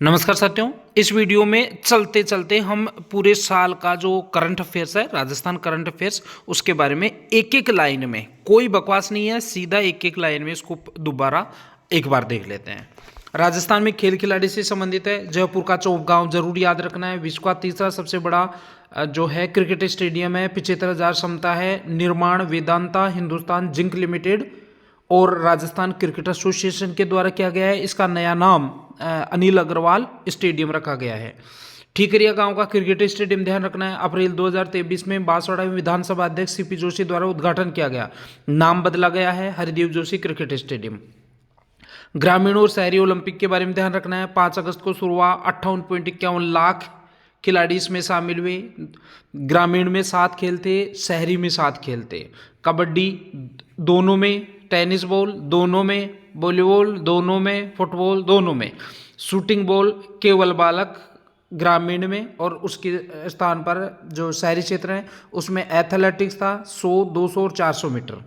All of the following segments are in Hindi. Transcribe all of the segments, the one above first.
नमस्कार साथियों। इस वीडियो में चलते चलते हम पूरे साल का जो करंट अफेयर्स है, राजस्थान करंट अफेयर्स, उसके बारे में एक एक लाइन में, कोई बकवास नहीं है, सीधा एक एक लाइन में इसको दोबारा एक बार देख लेते हैं। राजस्थान में खेल खिलाड़ी से संबंधित है। जयपुर का चौक गांव जरूर याद रखना है। विश्व का तीसरा सबसे बड़ा जो है क्रिकेट स्टेडियम है, 75,000 क्षमता है। निर्माण वेदांता हिंदुस्तान जिंक लिमिटेड और राजस्थान क्रिकेट एसोसिएशन के द्वारा किया गया है। इसका नया नाम अनिल अग्रवाल स्टेडियम रखा गया है। ठीकरिया गांव का क्रिकेट स्टेडियम ध्यान रखना है। अप्रैल 2023 में बांसवाड़ा में विधानसभा अध्यक्ष सीपी जोशी द्वारा उद्घाटन किया गया, नाम बदला गया है हरिदेव जोशी क्रिकेट स्टेडियम। ग्रामीण और शहरी ओलंपिक के बारे में ध्यान रखना है। 5 अगस्त को शुरू हुआ, 58.51 लाख खिलाड़ी इसमें शामिल हुए। ग्रामीण में 7 खेल थे, शहरी में 7 खेल थे। कबड्डी दोनों में, टेनिस बॉल दोनों में, वॉलीबॉल दोनों में, फुटबॉल दोनों में। शूटिंग बॉल केवल बालक ग्रामीण में, और उसके स्थान पर जो शहरी क्षेत्र है उसमें एथलेटिक्स था, 100, 200 और 400 मीटर।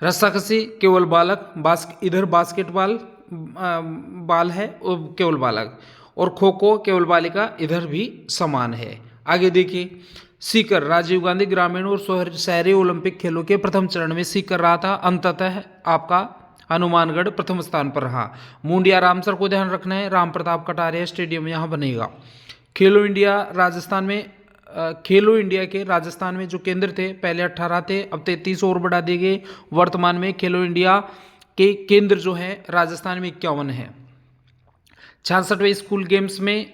रस्साकसी केवल बालक, इधर बास्केटबॉल बाल है और केवल बालक, और खो खो केवल बालिका, इधर भी समान है। आगे देखिए, सीकर राजीव गांधी ग्रामीण और शहरी ओलंपिक खेलों के प्रथम चरण में सीकर रहा था। अंततः आपका हनुमानगढ़ प्रथम स्थान पर रहा। मुंडिया रामसर को ध्यान रखना है। राम प्रताप कटारिया स्टेडियम यहाँ बनेगा। खेलो इंडिया राजस्थान में, खेलो इंडिया के राजस्थान में जो केंद्र थे पहले 18 थे, अब 33 और बढ़ा दिए गए। वर्तमान में खेलो इंडिया के केंद्र जो है राजस्थान में 51 है। 66वें स्कूल गेम्स में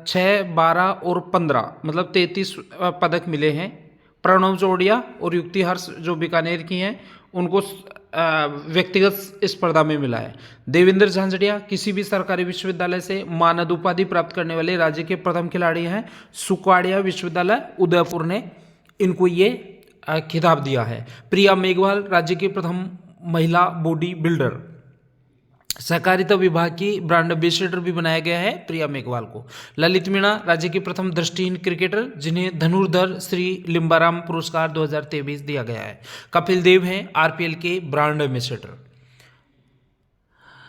6, 12 और 15 मतलब 33 पदक मिले हैं। प्रणव जोड़िया और युक्ति हर्ष जो बीकानेर की हैं उनको व्यक्तिगत स्पर्धा में मिला है। देवेंद्र झांझड़िया किसी भी सरकारी विश्वविद्यालय से मानद उपाधि प्राप्त करने वाले राज्य के प्रथम खिलाड़ी हैं। सुकाड़िया विश्वविद्यालय उदयपुर ने इनको ये खिताब दिया है। प्रिया मेघवाल राज्य की प्रथम महिला बॉडी बिल्डर। सहकारिता विभाग की ब्रांड एम्बेसडर भी बनाया गया है प्रिया मेघवाल को। ललित मीणा राज्य के प्रथम दृष्टिहीन क्रिकेटर जिन्हें धनुर्धर श्री लिम्बाराम पुरस्कार 2023 दिया गया है। कपिल देव हैं आरपीएल के ब्रांड एम्बेसडर।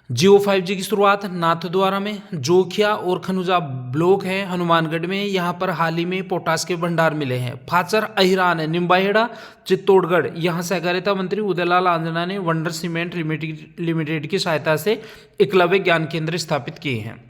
जियो 5G की शुरुआत नाथद्वारा में, जोखिया और खनुजा ब्लॉक है हनुमानगढ़ में। यहाँ पर हाल ही में पोटास के भंडार मिले हैं। फाचर अहिरान है निम्बाहेड़ा चित्तौड़गढ़। यहाँ सहकारिता मंत्री उदयलाल आंजना ने वंडर सीमेंट लिमिटेड की सहायता से एकलव्य ज्ञान केंद्र स्थापित किए हैं।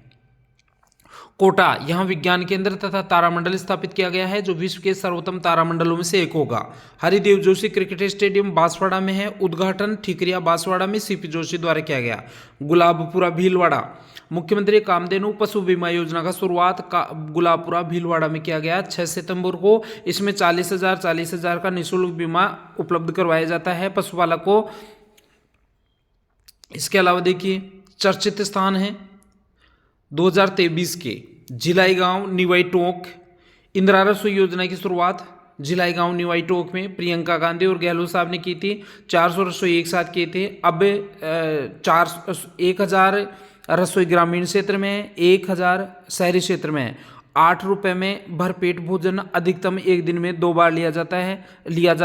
कोटा यहाँ विज्ञान केंद्र तथा तारामंडल स्थापित किया गया है जो विश्व के सर्वोत्तम तारामंडलों में से एक होगा। हरिदेव जोशी क्रिकेट स्टेडियम बांसवाड़ा में है। उद्घाटन ठीकरिया बांसवाड़ा में सीपी जोशी द्वारा किया गया। गुलाबपुरा भीलवाड़ा, मुख्यमंत्री कामधेनु पशु बीमा योजना का शुरुआत गुलाबपुरा भीलवाड़ा में किया गया 6 सितंबर को। इसमें 40,000 का निःशुल्क बीमा उपलब्ध करवाया जाता है पशुपालक को। इसके अलावा देखिए चर्चित स्थान है 2023 के झिलाई गांव निवाई टोंक। इंदिरा रसोई योजना की शुरुआत झिलाई गांव निवाई टोंक में प्रियंका गांधी और गहलोत साहब ने की थी। 400 रसोई एक साथ किए थे। अब 1,000 रसोई ग्रामीण क्षेत्र में है, 1,000 शहरी क्षेत्र में है। 8 रुपये में भरपेट भोजन अधिकतम एक दिन में 2 बार लिया जा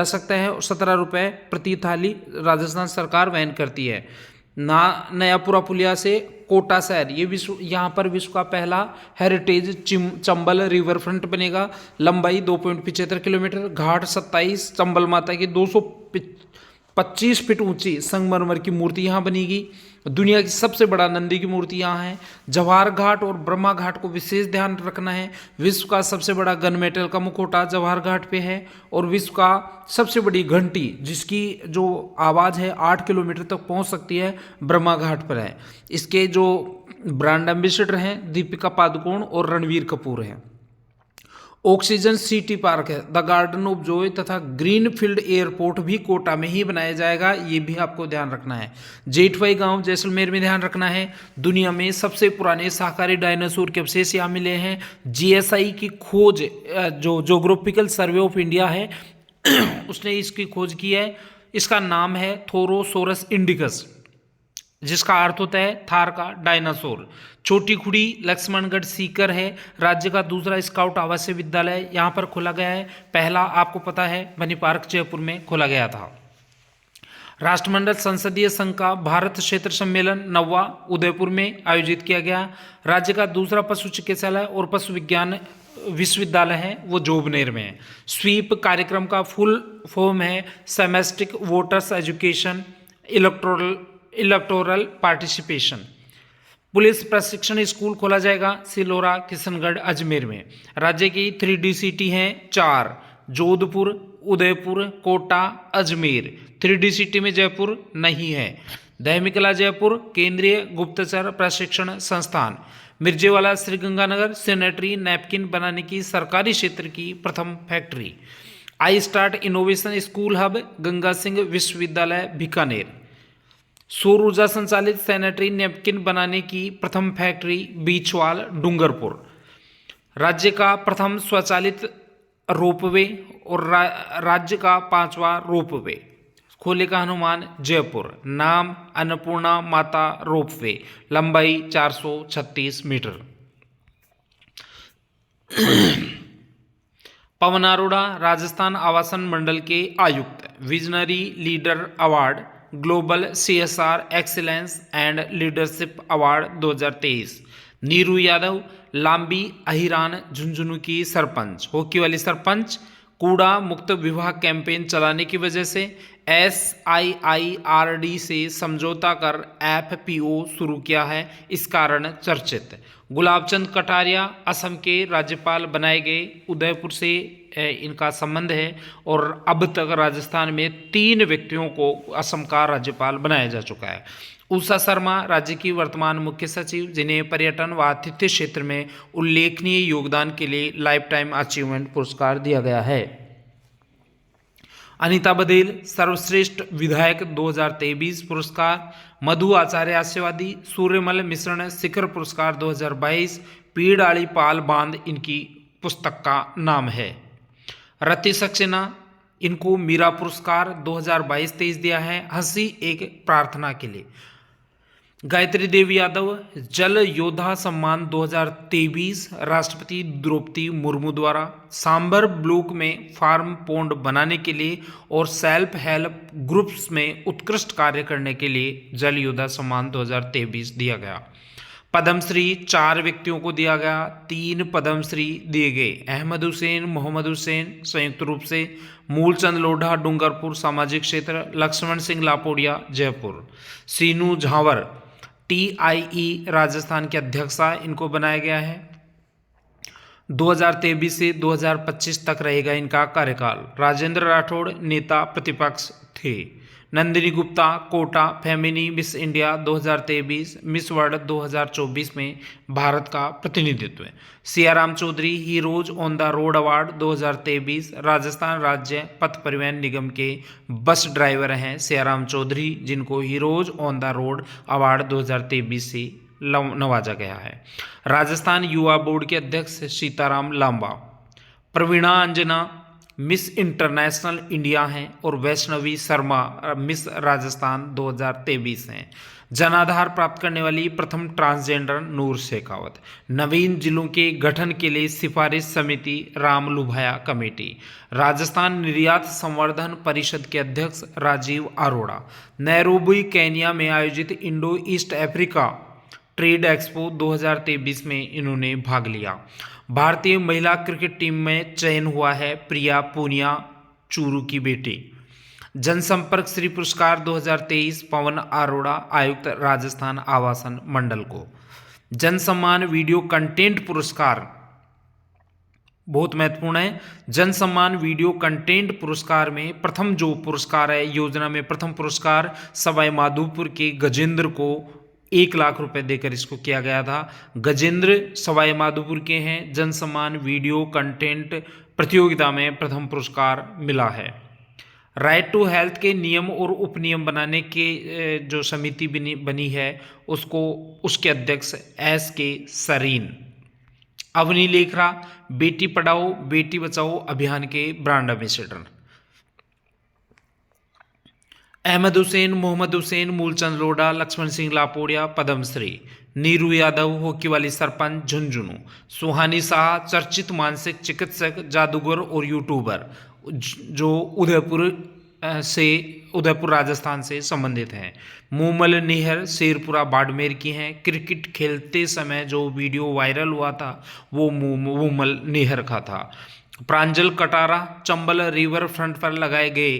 सकता है, और 17 रुपये प्रति थाली राजस्थान सरकार वहन करती है। नयापुरा पुलिया से कोटा शहर, ये यहाँ पर विश्व का पहला हेरिटेज चंबल रिवर फ्रंट बनेगा। लंबाई 2.75 किलोमीटर, घाट 27। चंबल माता की 225 फीट ऊंची संगमरमर की मूर्ति यहाँ बनेगी। दुनिया की सबसे बड़ा नंदी की मूर्ति यहाँ है। जवाहर घाट और ब्रह्मा घाट को विशेष ध्यान रखना है। विश्व का सबसे बड़ा गन मेटल का मुखौटा जवाहर घाट पे है, और विश्व का सबसे बड़ी घंटी जिसकी जो आवाज़ है 8 किलोमीटर तक पहुँच सकती है, ब्रह्मा घाट पर है। इसके जो ब्रांड एम्बेसडर हैं दीपिका पादुकोण और रणवीर कपूर हैं। ऑक्सीजन सिटी पार्क है, द गार्डन ऑफ जॉय तथा ग्रीनफील्ड एयरपोर्ट भी कोटा में ही बनाया जाएगा, ये भी आपको ध्यान रखना है। जेठवाई गांव जैसलमेर में ध्यान रखना है। दुनिया में सबसे पुराने शाकाहारी डायनासोर के अवशेष यहाँ मिले हैं। जीएसआई की खोज, जो ज्योग्राफिकल सर्वे ऑफ इंडिया है उसने इसकी खोज की है। इसका नाम है थोरोसोरस इंडिकस, जिसका अर्थ होता है थार का डायनासोर। छोटी खुड़ी लक्ष्मणगढ़ सीकर है। राज्य का दूसरा स्काउट आवासीय विद्यालय यहाँ पर खोला गया है। पहला आपको पता है बनी पार्क जयपुर में खोला गया था। राष्ट्रमंडल संसदीय संघ का भारत क्षेत्र सम्मेलन 9वां उदयपुर में आयोजित किया गया। राज्य का दूसरा पशु चिकित्सालय और पशु विज्ञान विश्वविद्यालय है वो जोबनेर में है। स्वीप कार्यक्रम का फुल फॉर्म है systematic voters education electoral participation. Police प्रशिक्षण स्कूल खोला जाएगा सिलोरा, किशनगढ़, अजमेर में। राज्य की 3D सिटी हैं 4, जोधपुर, उदयपुर, कोटा, अजमेर। 3D सिटी में जयपुर नहीं है। दहमिकला जयपुर केंद्रीय गुप्तचर प्रशिक्षण संस्थान। मिर्जेवाला श्रीगंगानगर सैनिटरी नैपकिन बनाने की सरकारी क्षेत्र की प्रथम factory. I start innovation school hub Ganga Singh विश्वविद्यालय बीकानेर। सौर ऊर्जा संचालित सैनिटरी नैपकिन बनाने की प्रथम फैक्ट्री बीचवाल डूंगरपुर। राज्य का प्रथम स्वचालित रोपवे और राज्य का 5वां रोपवे खोलेगा हनुमान जयपुर। नाम अन्नपूर्णा माता रोपवे। लंबाई 436 मीटर। पवन अरोड़ा राजस्थान आवासन मंडल के आयुक्त। Visionary leader award global CSR excellence and leadership award 2023। Neeru Yadav लांबी अहिरान झुंझुनू की सरपंच। हॉकी वाली सरपंच। कूड़ा मुक्त विवाह कैंपेन चलाने की वजह से SIIRD से समझौता कर FPO शुरू किया है, इस कारण चर्चित। गुलाबचंद कटारिया असम के राज्यपाल बनाए गए। उदयपुर से इनका संबंध है और अब तक राजस्थान में 3 व्यक्तियों को असम का राज्यपाल बनाया जा चुका है। उषा शर्मा राज्य की वर्तमान मुख्य सचिव, जिन्हें पर्यटन व आतिथ्य क्षेत्र में उल्लेखनीय योगदान के लिए लाइफ टाइम अचीवमेंट पुरस्कार दिया गया है। अनीता बघेल सर्वश्रेष्ठ विधायक 2023 पुरस्कार। मधु आचार्य हास्यवादी सूर्यमल मिश्रण शिखर पुरस्कार 2022। पीड़ाली पाल बांध इनकी पुस्तक का नाम है। रति सक्सेना इनको मीरा पुरस्कार 2022-23 दिया है हंसी एक प्रार्थना के लिए। गायत्री देवी यादव जल योद्धा सम्मान 2023 राष्ट्रपति द्रौपदी मुर्मू द्वारा। सांभर ब्लॉक में फार्म पोंड बनाने के लिए और सेल्फ हेल्प ग्रुप्स में उत्कृष्ट कार्य करने के लिए जल योद्धा सम्मान 2023 दिया गया। पद्मश्री 4 व्यक्तियों को दिया गया। 3 पद्मश्री दिए गए। अहमद हुसैन, मोहम्मद हुसैन संयुक्त रूप से। मूलचंद लोढ़ा डूंगरपुर सामाजिक क्षेत्र। लक्ष्मण सिंह लापोड़िया जयपुर। सीनू झांवर TIE राजस्थान के अध्यक्षा इनको बनाया गया है। 2023 से 2025 तक रहेगा इनका कार्यकाल। राजेंद्र राठौड़ नेता प्रतिपक्ष थे। Nandini Gupta Kota Femina Miss India 2023 Miss World 2024 में भारत का प्रतिनिधित्व। Siyaram Chaudhary heroes on the road award 2023 Rajasthan राज्य पथ परिवहन निगम के बस ड्राइवर हैं सियाराम चौधरी, जिनको heroes on the road award 2023 से नवाजा गया है। राजस्थान युवा बोर्ड के अध्यक्ष सीताराम लांबा। प्रवीणा अंजना मिस इंटरनेशनल इंडिया हैं और वैष्णवी शर्मा मिस राजस्थान 2023 हैं। जनाधार प्राप्त करने वाली प्रथम ट्रांसजेंडर नूर शेखावत। नवीन जिलों के गठन के लिए सिफारिश समिति राम लुभाया कमेटी। राजस्थान निर्यात संवर्धन परिषद के अध्यक्ष राजीव अरोड़ा। नैरोबी केन्या में आयोजित Indo east Africa trade expo 2023 में इन्होंने भाग लिया। भारतीय महिला क्रिकेट टीम में चयन हुआ है प्रिया पूनिया चूरू की बेटी। जनसंपर्क श्री पुरस्कार 2023 पवन अरोड़ा आयुक्त राजस्थान आवासन मंडल को। जन सम्मान वीडियो कंटेंट पुरस्कार बहुत महत्वपूर्ण है। जन सम्मान वीडियो कंटेंट पुरस्कार में प्रथम जो पुरस्कार है, योजना में प्रथम पुरस्कार सवाई माधोपुर के गजेंद्र को 1 लाख रुपए देकर इसको किया गया था। गजेंद्र सवाई माधोपुर के हैं। जन सम्मान वीडियो कंटेंट प्रतियोगिता में प्रथम पुरस्कार मिला है। राइट टू हेल्थ के नियम और उपनियम बनाने के जो समिति बनी है उसके अध्यक्ष SK सरीन। अवनी लेखरा बेटी पढ़ाओ बेटी बचाओ अभियान के brand ambassador. Ahmed Hussain, Mohammed Hussain, Moolchand Lodha, Laxman Singh Lapodiya Padmashri. Neeru Yadav hockey वाली सरपंच झुंझुनू। सुहानी शाह चर्चित मानसिक चिकित्सक, जादूगर और यूट्यूबर जो उदयपुर से उदयपुर राजस्थान से संबंधित हैं। मूमल नहर शेरपुरा बाड़मेर की हैं। क्रिकेट खेलते समय जो वीडियो वायरल हुआ था वो मूमल नहर का था। प्रांजल कटारा चंबल रिवर फ्रंट पर लगाए गए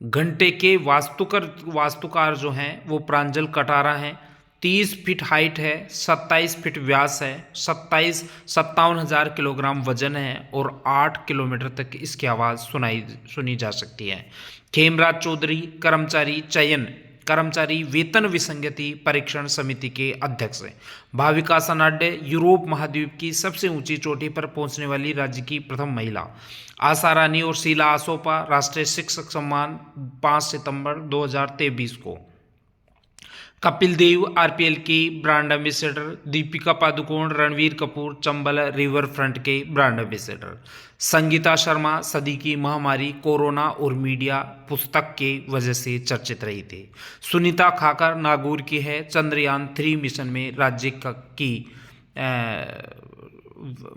घंटे के वास्तुकार जो हैं वो प्रांजल कटारा हैं। 30 फीट हाइट है, 27 फीट व्यास है, 57,000 किलोग्राम वजन है और 8 किलोमीटर तक इसकी आवाज़ सुनी जा सकती है। खेमराज चौधरी कर्मचारी वेतन विसंगति परीक्षण समिति के अध्यक्ष हैं। भाविका सनाडे यूरोप महाद्वीप की सबसे ऊंची चोटी पर पहुंचने वाली राज्य की प्रथम महिला। आशा रानी और शीला आसोपा राष्ट्रीय शिक्षक सम्मान 5 सितंबर 2023 को। कपिल देव आरपीएल की brand ambassador. Deepika Padukone Ranveer Kapoor Chambal river front के ब्रांड एम्बेसडर। संगीता शर्मा सदी की महामारी कोरोना और मीडिया पुस्तक के वजह से चर्चित रही थी। सुनीता खाकर नागौर की है। चंद्रयान 3 मिशन में राज्य की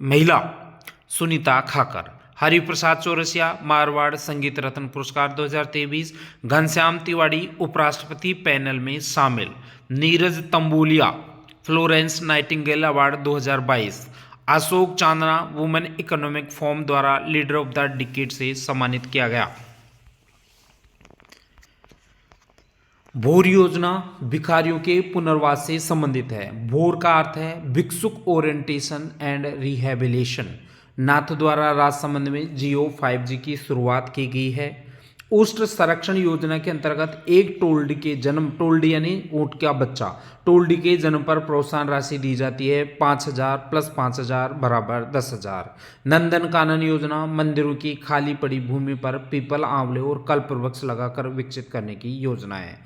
महिला सुनीता खाकर। हरिप्रसाद चौरसिया मारवाड़ संगीत रत्न पुरस्कार 2023। घनश्याम तिवाड़ी उपराष्ट्रपति पैनल में शामिल। Neeraj Tambolia Florence Nightingale award 2022। Ashok Chandna women economic forum द्वारा लीडर ऑफ द डिकेड से सम्मानित किया गया। भोर योजना भिखारियों के पुनर्वास से संबंधित है। भोर का अर्थ है भिक्षुक ओरिएंटेशन एंड रिहेबिलिटेशन। नाथ द्वारा राजसमंद में जियो 5G की शुरुआत की गई है। उष्ट संरक्षण योजना के अंतर्गत एक टोल्डी यानी ऊंट का बच्चा टोल्डी के जन्म पर प्रोत्साहन राशि दी जाती है 5,000 + 5,000 = 10,000। नंदन कानन योजना मंदिरों की खाली पड़ी भूमि पर पीपल आंवले और कल्प वृक्ष लगाकर विकसित करने की योजना है।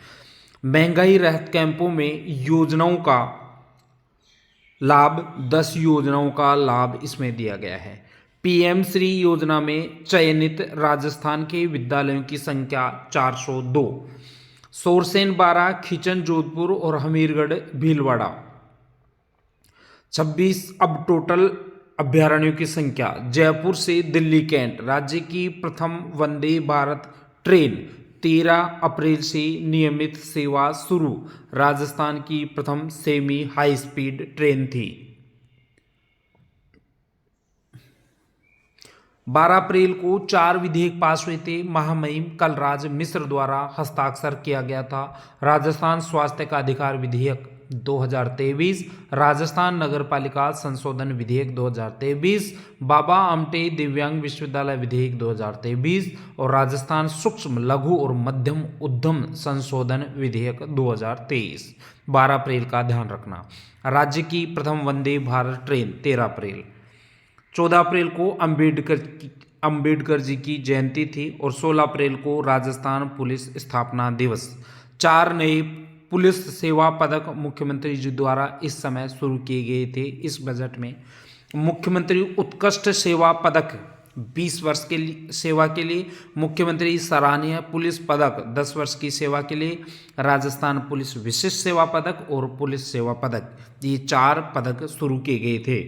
महंगाई राहत कैंपों में योजनाओं का लाभ 10 योजनाओं का लाभ इसमें दिया गया है। पीएम श्री योजना में चयनित राजस्थान के विद्यालयों की संख्या 402। सोरसेन 12 खिचन जोधपुर और हमीरगढ़ भीलवाड़ा 26। अब टोटल अभ्यारण्यों की संख्या। जयपुर से दिल्ली कैंट राज्य की प्रथम वंदे भारत ट्रेन 13 अप्रैल से नियमित सेवा शुरू। राजस्थान की प्रथम सेमी हाई स्पीड ट्रेन थी। 12 अप्रैल को 4 विधेयक पास हुए थे। महामहिम कलराज मिश्र द्वारा हस्ताक्षर किया गया था। राजस्थान स्वास्थ्य का अधिकार विधेयक 2023। राजस्थान नगरपालिका संशोधन विधेयक 2023। बाबा आमटे दिव्यांग विश्वविद्यालय विधेयक 2023 और राजस्थान सूक्ष्म लघु और मध्यम उद्यम संशोधन विधेयक 2023। 12 अप्रैल का ध्यान रखना। राज्य की प्रथम वंदे भारत ट्रेन 13 अप्रैल। 14 अप्रैल को अंबेडकर जी की जयंती थी और 16 अप्रैल को राजस्थान पुलिस स्थापना दिवस। 4 नए पुलिस सेवा पदक मुख्यमंत्री जी द्वारा इस समय शुरू किए गए थे। इस बजट में मुख्यमंत्री उत्कृष्ट सेवा पदक 20 वर्ष के लिए सेवा के लिए, मुख्यमंत्री सराहनीय पुलिस पदक 10 वर्ष की सेवा के लिए, राजस्थान पुलिस विशिष्ट सेवा पदक और पुलिस सेवा पदक, ये 4 पदक शुरू किए गए थे।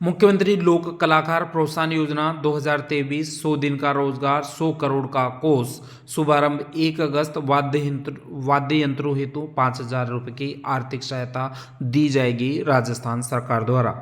मुख्यमंत्री लोक कलाकार प्रोत्साहन योजना 2023। 100 दिन का रोजगार 100 करोड़ का कोष। शुभारंभ 1 अगस्त। वाद्य यंत्रों हेतु 5,000 रुपये की आर्थिक सहायता दी जाएगी राजस्थान सरकार द्वारा।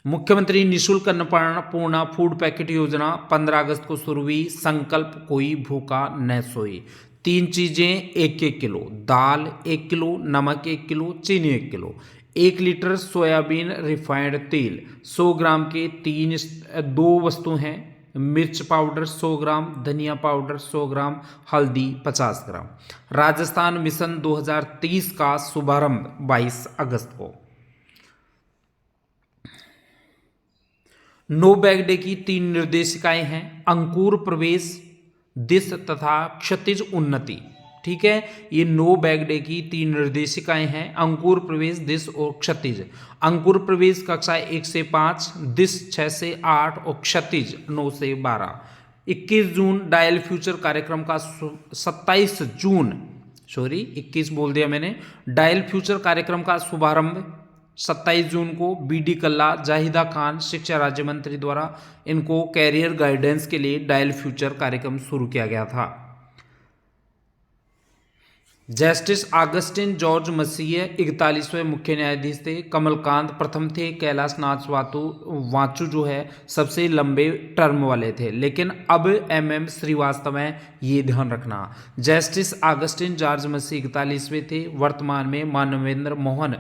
मुख्यमंत्री निःशुल्क अन्नपूर्णा फूड पैकेट योजना 15 अगस्त को शुरू हुई। संकल्प कोई भूखा न सोए। 3 चीजें 1-1 किलो, दाल 1 किलो, नमक 1 किलो, चीनी 1 किलो, 1 लीटर सोयाबीन रिफाइंड तेल 100 ग्राम के 2 वस्तु हैं। मिर्च पाउडर 100 ग्राम, धनिया पाउडर 100 ग्राम, हल्दी 50 ग्राम। राजस्थान मिशन 2030 का शुभारंभ 22 अगस्त को। नो बैग डे की 3 निर्देशिकाएं हैं। अंकुर प्रवेश दिश तथा क्षतिज उन्नति। ठीक है, ये नो बैग डे की 3 निर्देशिकाएं हैं। अंकुर प्रवेश दिश और क्षतिज। अंकुर प्रवेश कक्षा 1 से 5, दिश 6 से 8 और क्षतिज 9 से 12। 21 जून डायल फ्यूचर कार्यक्रम का 27 जून 21 बोल दिया मैंने। डायल फ्यूचर कार्यक्रम का शुभारंभ 27 जून को BD कल्ला, जाहिदा खान शिक्षा राज्य मंत्री द्वारा इनको कैरियर गाइडेंस के लिए डायल फ्यूचर कार्यक्रम शुरू किया गया था। जस्टिस ऑगस्टिन जॉर्ज मसीह 41वें मुख्य न्यायाधीश थे। कमलकांत प्रथम थे। कैलाश नाथ वाचू जो है सबसे लंबे टर्म वाले थे, लेकिन अब MM श्रीवास्तव हैं, ये ध्यान रखना। जस्टिस ऑगस्टिन जॉर्ज मसीह 41वें थे। वर्तमान में मानवेंद्र मोहन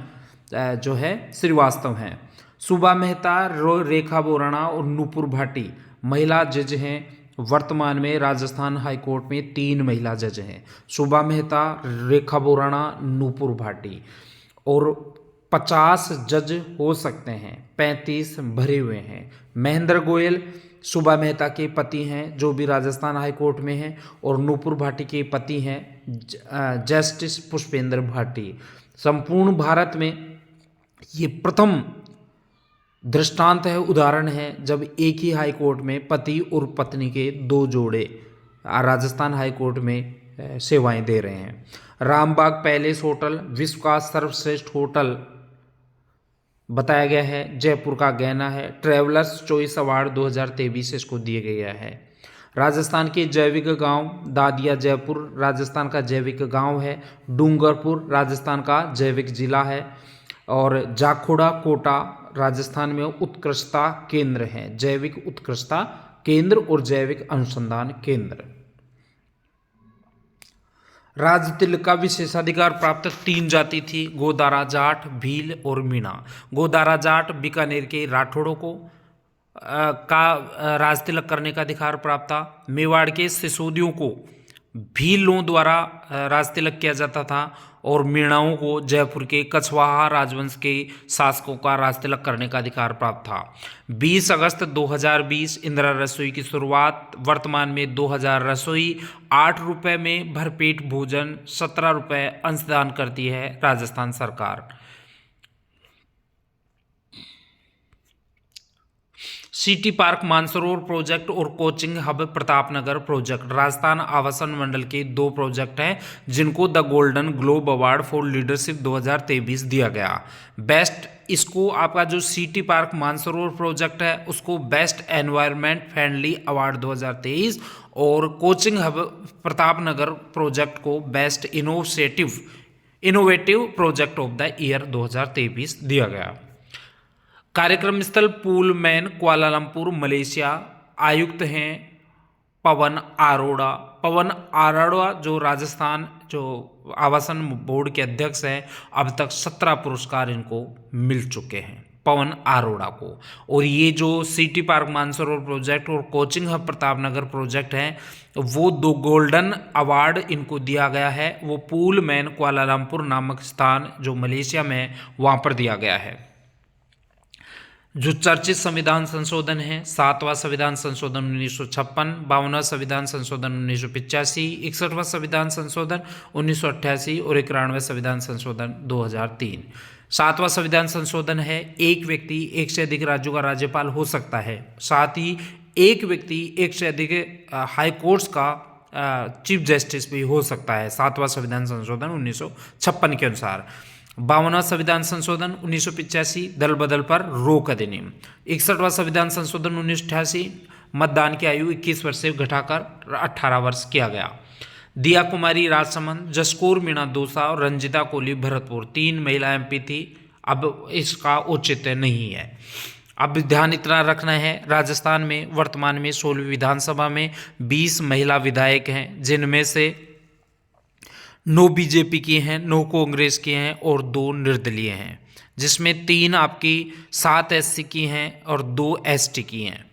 जो है श्रीवास्तव हैं। सुबा मेहता, रेखा बोराणा और नूपुर भाटी महिला जज हैं। वर्तमान में राजस्थान हाईकोर्ट में 3 महिला जज हैं, सुबा मेहता, रेखा बोराणा, नूपुर भाटी। और 50 जज हो सकते हैं, 35 भरे हुए हैं। महेंद्र गोयल सुबा मेहता के पति हैं, जो भी राजस्थान हाईकोर्ट में हैं, और नूपुर भाटी के पति हैं जस्टिस पुष्पेंद्र भाटी। संपूर्ण भारत में ये प्रथम दृष्टांत है, उदाहरण है, जब एक ही हाई कोर्ट में पति और पत्नी के 2 जोड़े राजस्थान हाई कोर्ट में सेवाएं दे रहे हैं। रामबाग पैलेस होटल विश्व का सर्वश्रेष्ठ होटल बताया गया है, जयपुर का गहना है। ट्रैवलर्स चॉइस अवार्ड 2023 इसको दिया गया है। राजस्थान के जैविक गांव दादिया जयपुर राजस्थान का जैविक गांव है। डूंगरपुर राजस्थान का जैविक जिला है। और जाखोड़ा कोटा राजस्थान में उत्कृष्टता केंद्र हैं, जैविक उत्कृष्टता केंद्र और जैविक अनुसंधान केंद्र। राजतिलक का विशेषाधिकार प्राप्त 3 जाति थी, गोदारा जाट, भील और मीणा। गोदारा जाट बीकानेर के राठौड़ों को का राजतिलक करने का अधिकार प्राप्त था। मेवाड़ के सिसोदियों को भीलों द्वारा राजतिलक किया जाता था, और मीणाओं को जयपुर के कछवाहा राजवंश के शासकों का राजतिलक करने का अधिकार प्राप्त था। 20 अगस्त 2020 इंदिरा रसोई की शुरुआत। वर्तमान में 2000 रसोई, 8 रुपये में भरपेट भोजन, 17 रुपये अंशदान करती है राजस्थान सरकार। सिटी पार्क मानसरोवर प्रोजेक्ट और coaching hub Pratapnagar project Rajasthan आवासन मंडल के 2 प्रोजेक्ट हैं, जिनको the golden globe award for leadership 2023 दिया गया। बेस्ट इसको आपका जो सिटी पार्क मानसरोवर प्रोजेक्ट है उसको बेस्ट एनवायरनमेंट फ्रेंडली अवार्ड 2023, और कोचिंग हब प्रतापनगर प्रोजेक्ट को best innovative project of the year 2023 दिया गया। कार्यक्रम स्थल पुलमैन कुआलालंपुर मलेशिया। आयुक्त हैं पवन अरोड़ा। पवन अरोड़ा जो राजस्थान जो आवासन बोर्ड के अध्यक्ष हैं, अब तक 17 पुरस्कार इनको मिल चुके हैं पवन अरोड़ा को। और ये जो सिटी पार्क मानसरोवर प्रोजेक्ट और कोचिंग हब प्रतापनगर प्रोजेक्ट हैं, वो 2 गोल्डन अवार्ड इनको दिया गया है। वो पुलमैन कुआलालंपुर नामक स्थान जो मलेशिया में है वहाँ पर दिया गया है। जो चर्चित संविधान संशोधन है, 7वां संविधान संशोधन 1956, 52वां संविधान संशोधन 1985, 61वां संविधान संशोधन 1988 और 91वां संविधान संशोधन 2003। 7वां संविधान संशोधन है, एक व्यक्ति एक से अधिक राज्यों का राज्यपाल हो सकता है। साथ ही एक व्यक्ति एक से अधिक हाई कोर्ट्स का चीफ जस्टिस भी हो सकता है, 7वां संविधान संशोधन 1956 के अनुसार। 52वां संविधान संशोधन 1985 दल बदल पर रोक अधिनियम। 61वां संविधान संशोधन 1988 मतदान की आयु 21 वर्ष से घटाकर 18 वर्ष किया गया। दिया कुमारी राजसमंद, जसकौर मीणा दौसा और रंजिता कोहली भरतपुर 3 महिला MP थी। अब इसका औचित्य नहीं है। अब ध्यान इतना रखना है, राजस्थान में वर्तमान में 16वीं विधानसभा में 20 महिला विधायक हैं, जिनमें से 9 BJP की हैं, 9 कांग्रेस की हैं और 2 निर्दलीय हैं, जिसमें 3 आपकी 7 SC की हैं और 2 ST की हैं।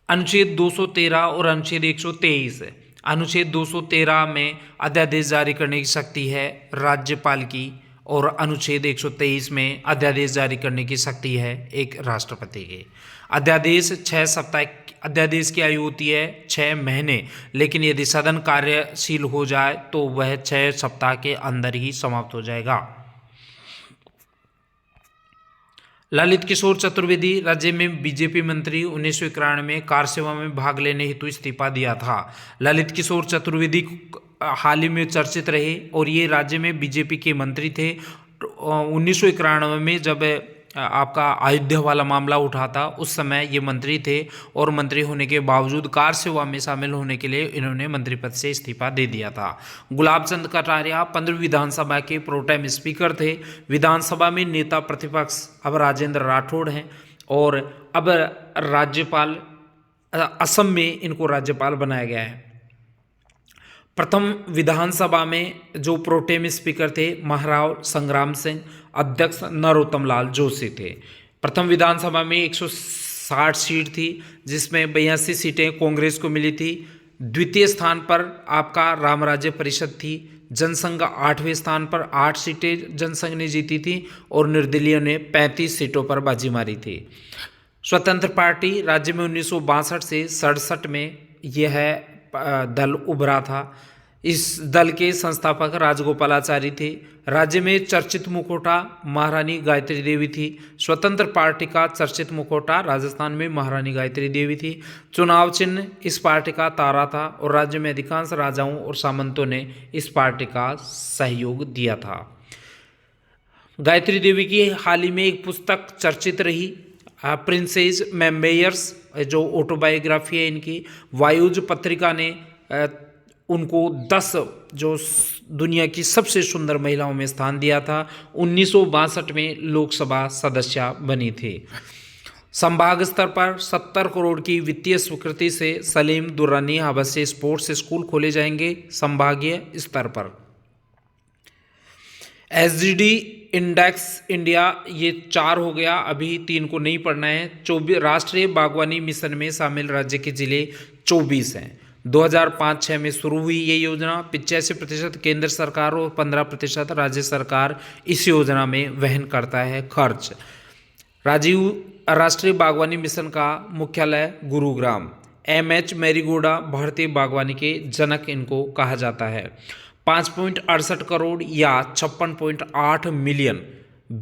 अनुच्छेद 213 और अनुच्छेद 123 है। अनुच्छेद 213 में अध्यादेश जारी करने की शक्ति है राज्यपाल की, और अनुच्छेद 123 में अध्यादेश जारी करने की शक्ति है एक राष्ट्रपति की। अध्यादेश 6 सप्ताह अध्यादेश की आयु होती है 6 महीने, लेकिन यदि सदन कार्यशील हो जाए तो वह 6 सप्ताह के अंदर ही समाप्त हो जाएगा। ललित किशोर चतुर्वेदी राज्य में बीजेपी मंत्री 1991 में कार सेवा में भाग लेने हेतु इस्तीफा दिया था। ललित किशोर चतुर्वेदी हाल ही में चर्चित रहे और ये राज्य में बीजेपी के मंत्री थे। 1991 में जब आपका अयोध्या वाला मामला उठा था, उस समय ये मंत्री थे और मंत्री होने के बावजूद कार सेवा में शामिल होने के लिए इन्होंने मंत्री पद से इस्तीफा दे दिया था। गुलाब चंद कटारिया 15वीं विधानसभा के प्रोटेम स्पीकर थे। विधानसभा में नेता प्रतिपक्ष अब राजेंद्र राठौड़ हैं और अब राज्यपाल असम में इनको राज्यपाल बनाया गया है। प्रथम विधानसभा में जो प्रोटेम स्पीकर थे महाराव संग्राम सिंह, अध्यक्ष नरोत्तम लाल जोशी थे। प्रथम विधानसभा में 160 सीट थी, जिसमें 82 सीटें कांग्रेस को मिली थी। द्वितीय स्थान पर आपका राम राज्य परिषद थी। जनसंघ 8वें स्थान पर 8 सीटें जनसंघ ने जीती थी और निर्दलीय ने 35 सीटों पर बाजी मारी थी। स्वतंत्र पार्टी राज्य में 1962 से 67 में यह दल उभरा था। इस दल के संस्थापक राजगोपालाचारी थे। राज्य में चर्चित मुखौटा महारानी गायत्री देवी थी। स्वतंत्र पार्टी का चर्चित मुखौटा राजस्थान में महारानी गायत्री देवी थी। चुनाव चिन्ह इस पार्टी का तारा था और राज्य में अधिकांश राजाओं और सामंतों ने इस पार्टी का सहयोग दिया था। गायत्री देवी की हाल ही में एक पुस्तक चर्चित रही, प्रिंसेस मेम्बेयर्स, जो ऑटोबायोग्राफी है इनकी। वायुज पत्रिका ने उनको 10 जो दुनिया की सबसे सुंदर महिलाओं में स्थान दिया था। 1962 में लोकसभा सदस्य बनी थी। संभाग स्तर पर 70 करोड़ की वित्तीय स्वीकृति से सलीम दुर्रानी आवासीय स्पोर्ट्स स्कूल खोले जाएंगे संभागीय स्तर पर। एसजीडी इंडेक्स इंडिया, ये 4 हो गया, अभी 3 को नहीं पढ़ना है। 24 राष्ट्रीय बागवानी मिशन में शामिल राज्य के जिले 24 हैं। 2005-06 में शुरू हुई ये योजना। 85% केंद्र सरकार और 15% राज्य सरकार इस योजना में वहन करता है खर्च। राष्ट्रीय बागवानी मिशन का मुख्यालय गुरुग्राम। MH मैरीगोडा भारतीय बागवानी के जनक इनको कहा जाता है। 5.68 करोड़ या 56.8 मिलियन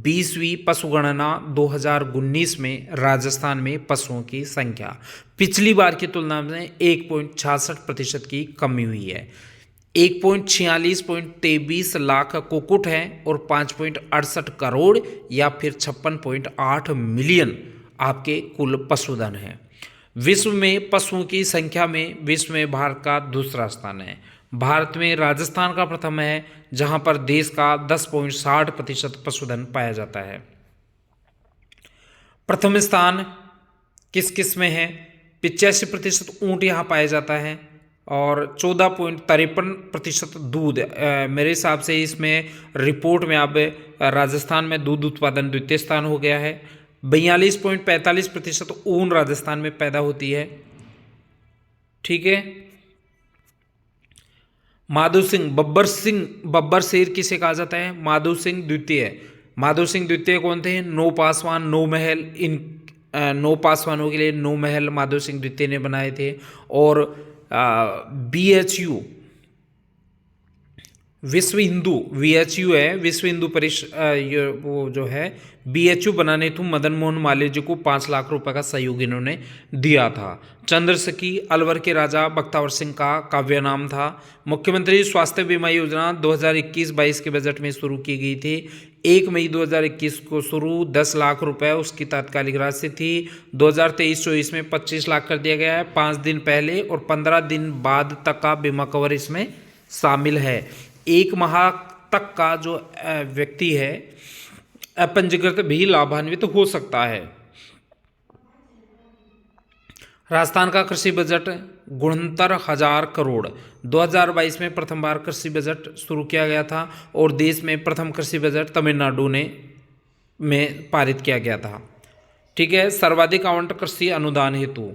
20वीं पशुगणना 2019 में राजस्थान में पशुओं की संख्या पिछली बार की तुलना में 1.66% की कमी हुई है। 1.46.23 लाख कुक्कुट हैं और 5.68 करोड़ या फिर 56.8 मिलियन आपके कुल पशुधन हैं। विश्व में पशुओं की संख्या में विश्व में भारत का दूसरा स्थान है। भारत में राजस्थान का प्रथम है, जहां पर देश का 10.60% पशुधन पाया जाता है। प्रथम स्थान किस किस में है? 85% ऊंट यहाँ पाया जाता है और 14.53% दूध। मेरे हिसाब से इसमें रिपोर्ट में अब राजस्थान में दूध उत्पादन द्वितीय स्थान हो गया है। 42.45% ऊन राजस्थान में पैदा होती है। ठीक है। माधो सिंह बब्बर शेर किसे कहा जाता है? माधो सिंह द्वितीय। माधो सिंह द्वितीय कौन थे? नो पासवान, नो महल। इन 9 पासवानों के लिए 9 महल माधो सिंह द्वितीय ने बनाए थे। और BHU विश्व हिंदू, VHU है विश्व हिंदू परिषद, वो जो है BHU बनाने हेतु मदन मोहन मालवीय जी को 5 लाख रुपए का सहयोग इन्होंने दिया था। चंद्रसकी अलवर के राजा बख्तावर सिंह का काव्य नाम था। मुख्यमंत्री स्वास्थ्य बीमा योजना 2021-22 के बजट में शुरू की गई थी। 1 मई 2021 को शुरू, 10 लाख रुपए उसकी तात्कालिक राशि थी। 2023-24 में 25 लाख कर दिया गया है। 5 दिन पहले और 15 दिन बाद तक का बीमा कवर इसमें शामिल है। 1 माह तक का जो व्यक्ति है अपंजीकृत भी लाभान्वित हो सकता है। राजस्थान का कृषि बजट 69,000 करोड़ 2022 में प्रथम बार कृषि बजट शुरू किया गया था और देश में प्रथम कृषि बजट तमिलनाडु में पारित किया गया था। ठीक है। सर्वाधिक आवंटन कृषि अनुदान हेतु।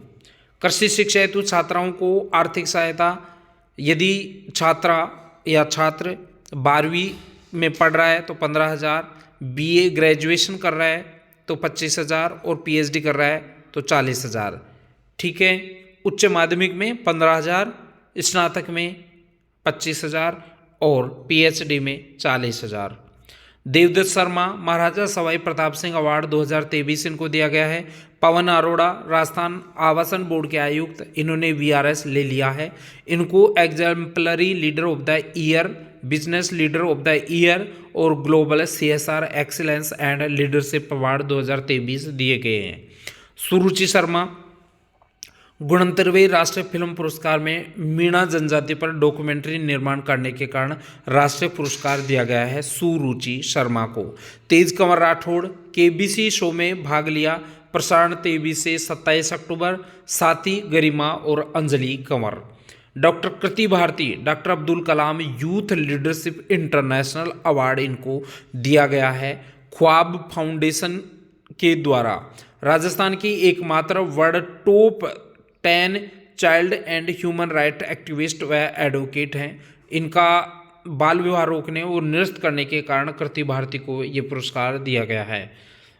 कृषि शिक्षा हेतु छात्राओं को आर्थिक सहायता, यदि छात्रा या छात्र 12वीं में पढ़ रहा है तो 15,000, BA ग्रेजुएशन कर रहा है तो 25,000 और PhD कर रहा है तो 40,000। ठीक है। उच्च माध्यमिक में 15,000, स्नातक में 25,000 और PhD में 40,000। देवदत्त शर्मा महाराजा सवाई प्रताप सिंह अवार्ड 2023 इनको दिया गया है। पवन अरोड़ा राजस्थान आवासन बोर्ड के आयुक्त, इन्होंने VRS ले लिया है। इनको exemplary leader of the year business leader of the year और global CSR excellence and leadership award 2023 दिए गए हैं। सुरुचि शर्मा 69वें राष्ट्रीय फिल्म पुरस्कार में मीणा जनजाति पर डॉक्यूमेंट्री निर्माण करने के कारण राष्ट्रीय पुरस्कार दिया गया है सुरुचि शर्मा को। तेज कंवर राठौड़ KBC शो में भाग लिया, प्रसारण 23 से 27 अक्टूबर। साथी गरिमा और अंजलि कंवर। डॉक्टर कृति Bharti doctor Abdul Kalam youth leadership international award इनको दिया गया है ख्वाब फाउंडेशन के द्वारा। राजस्थान की एकमात्र world top 10 child and human right activist व एडवोकेट हैं। इनका बाल विवाह रोकने और निरस्त करने के कारण कृति भारती को ये पुरस्कार दिया गया है।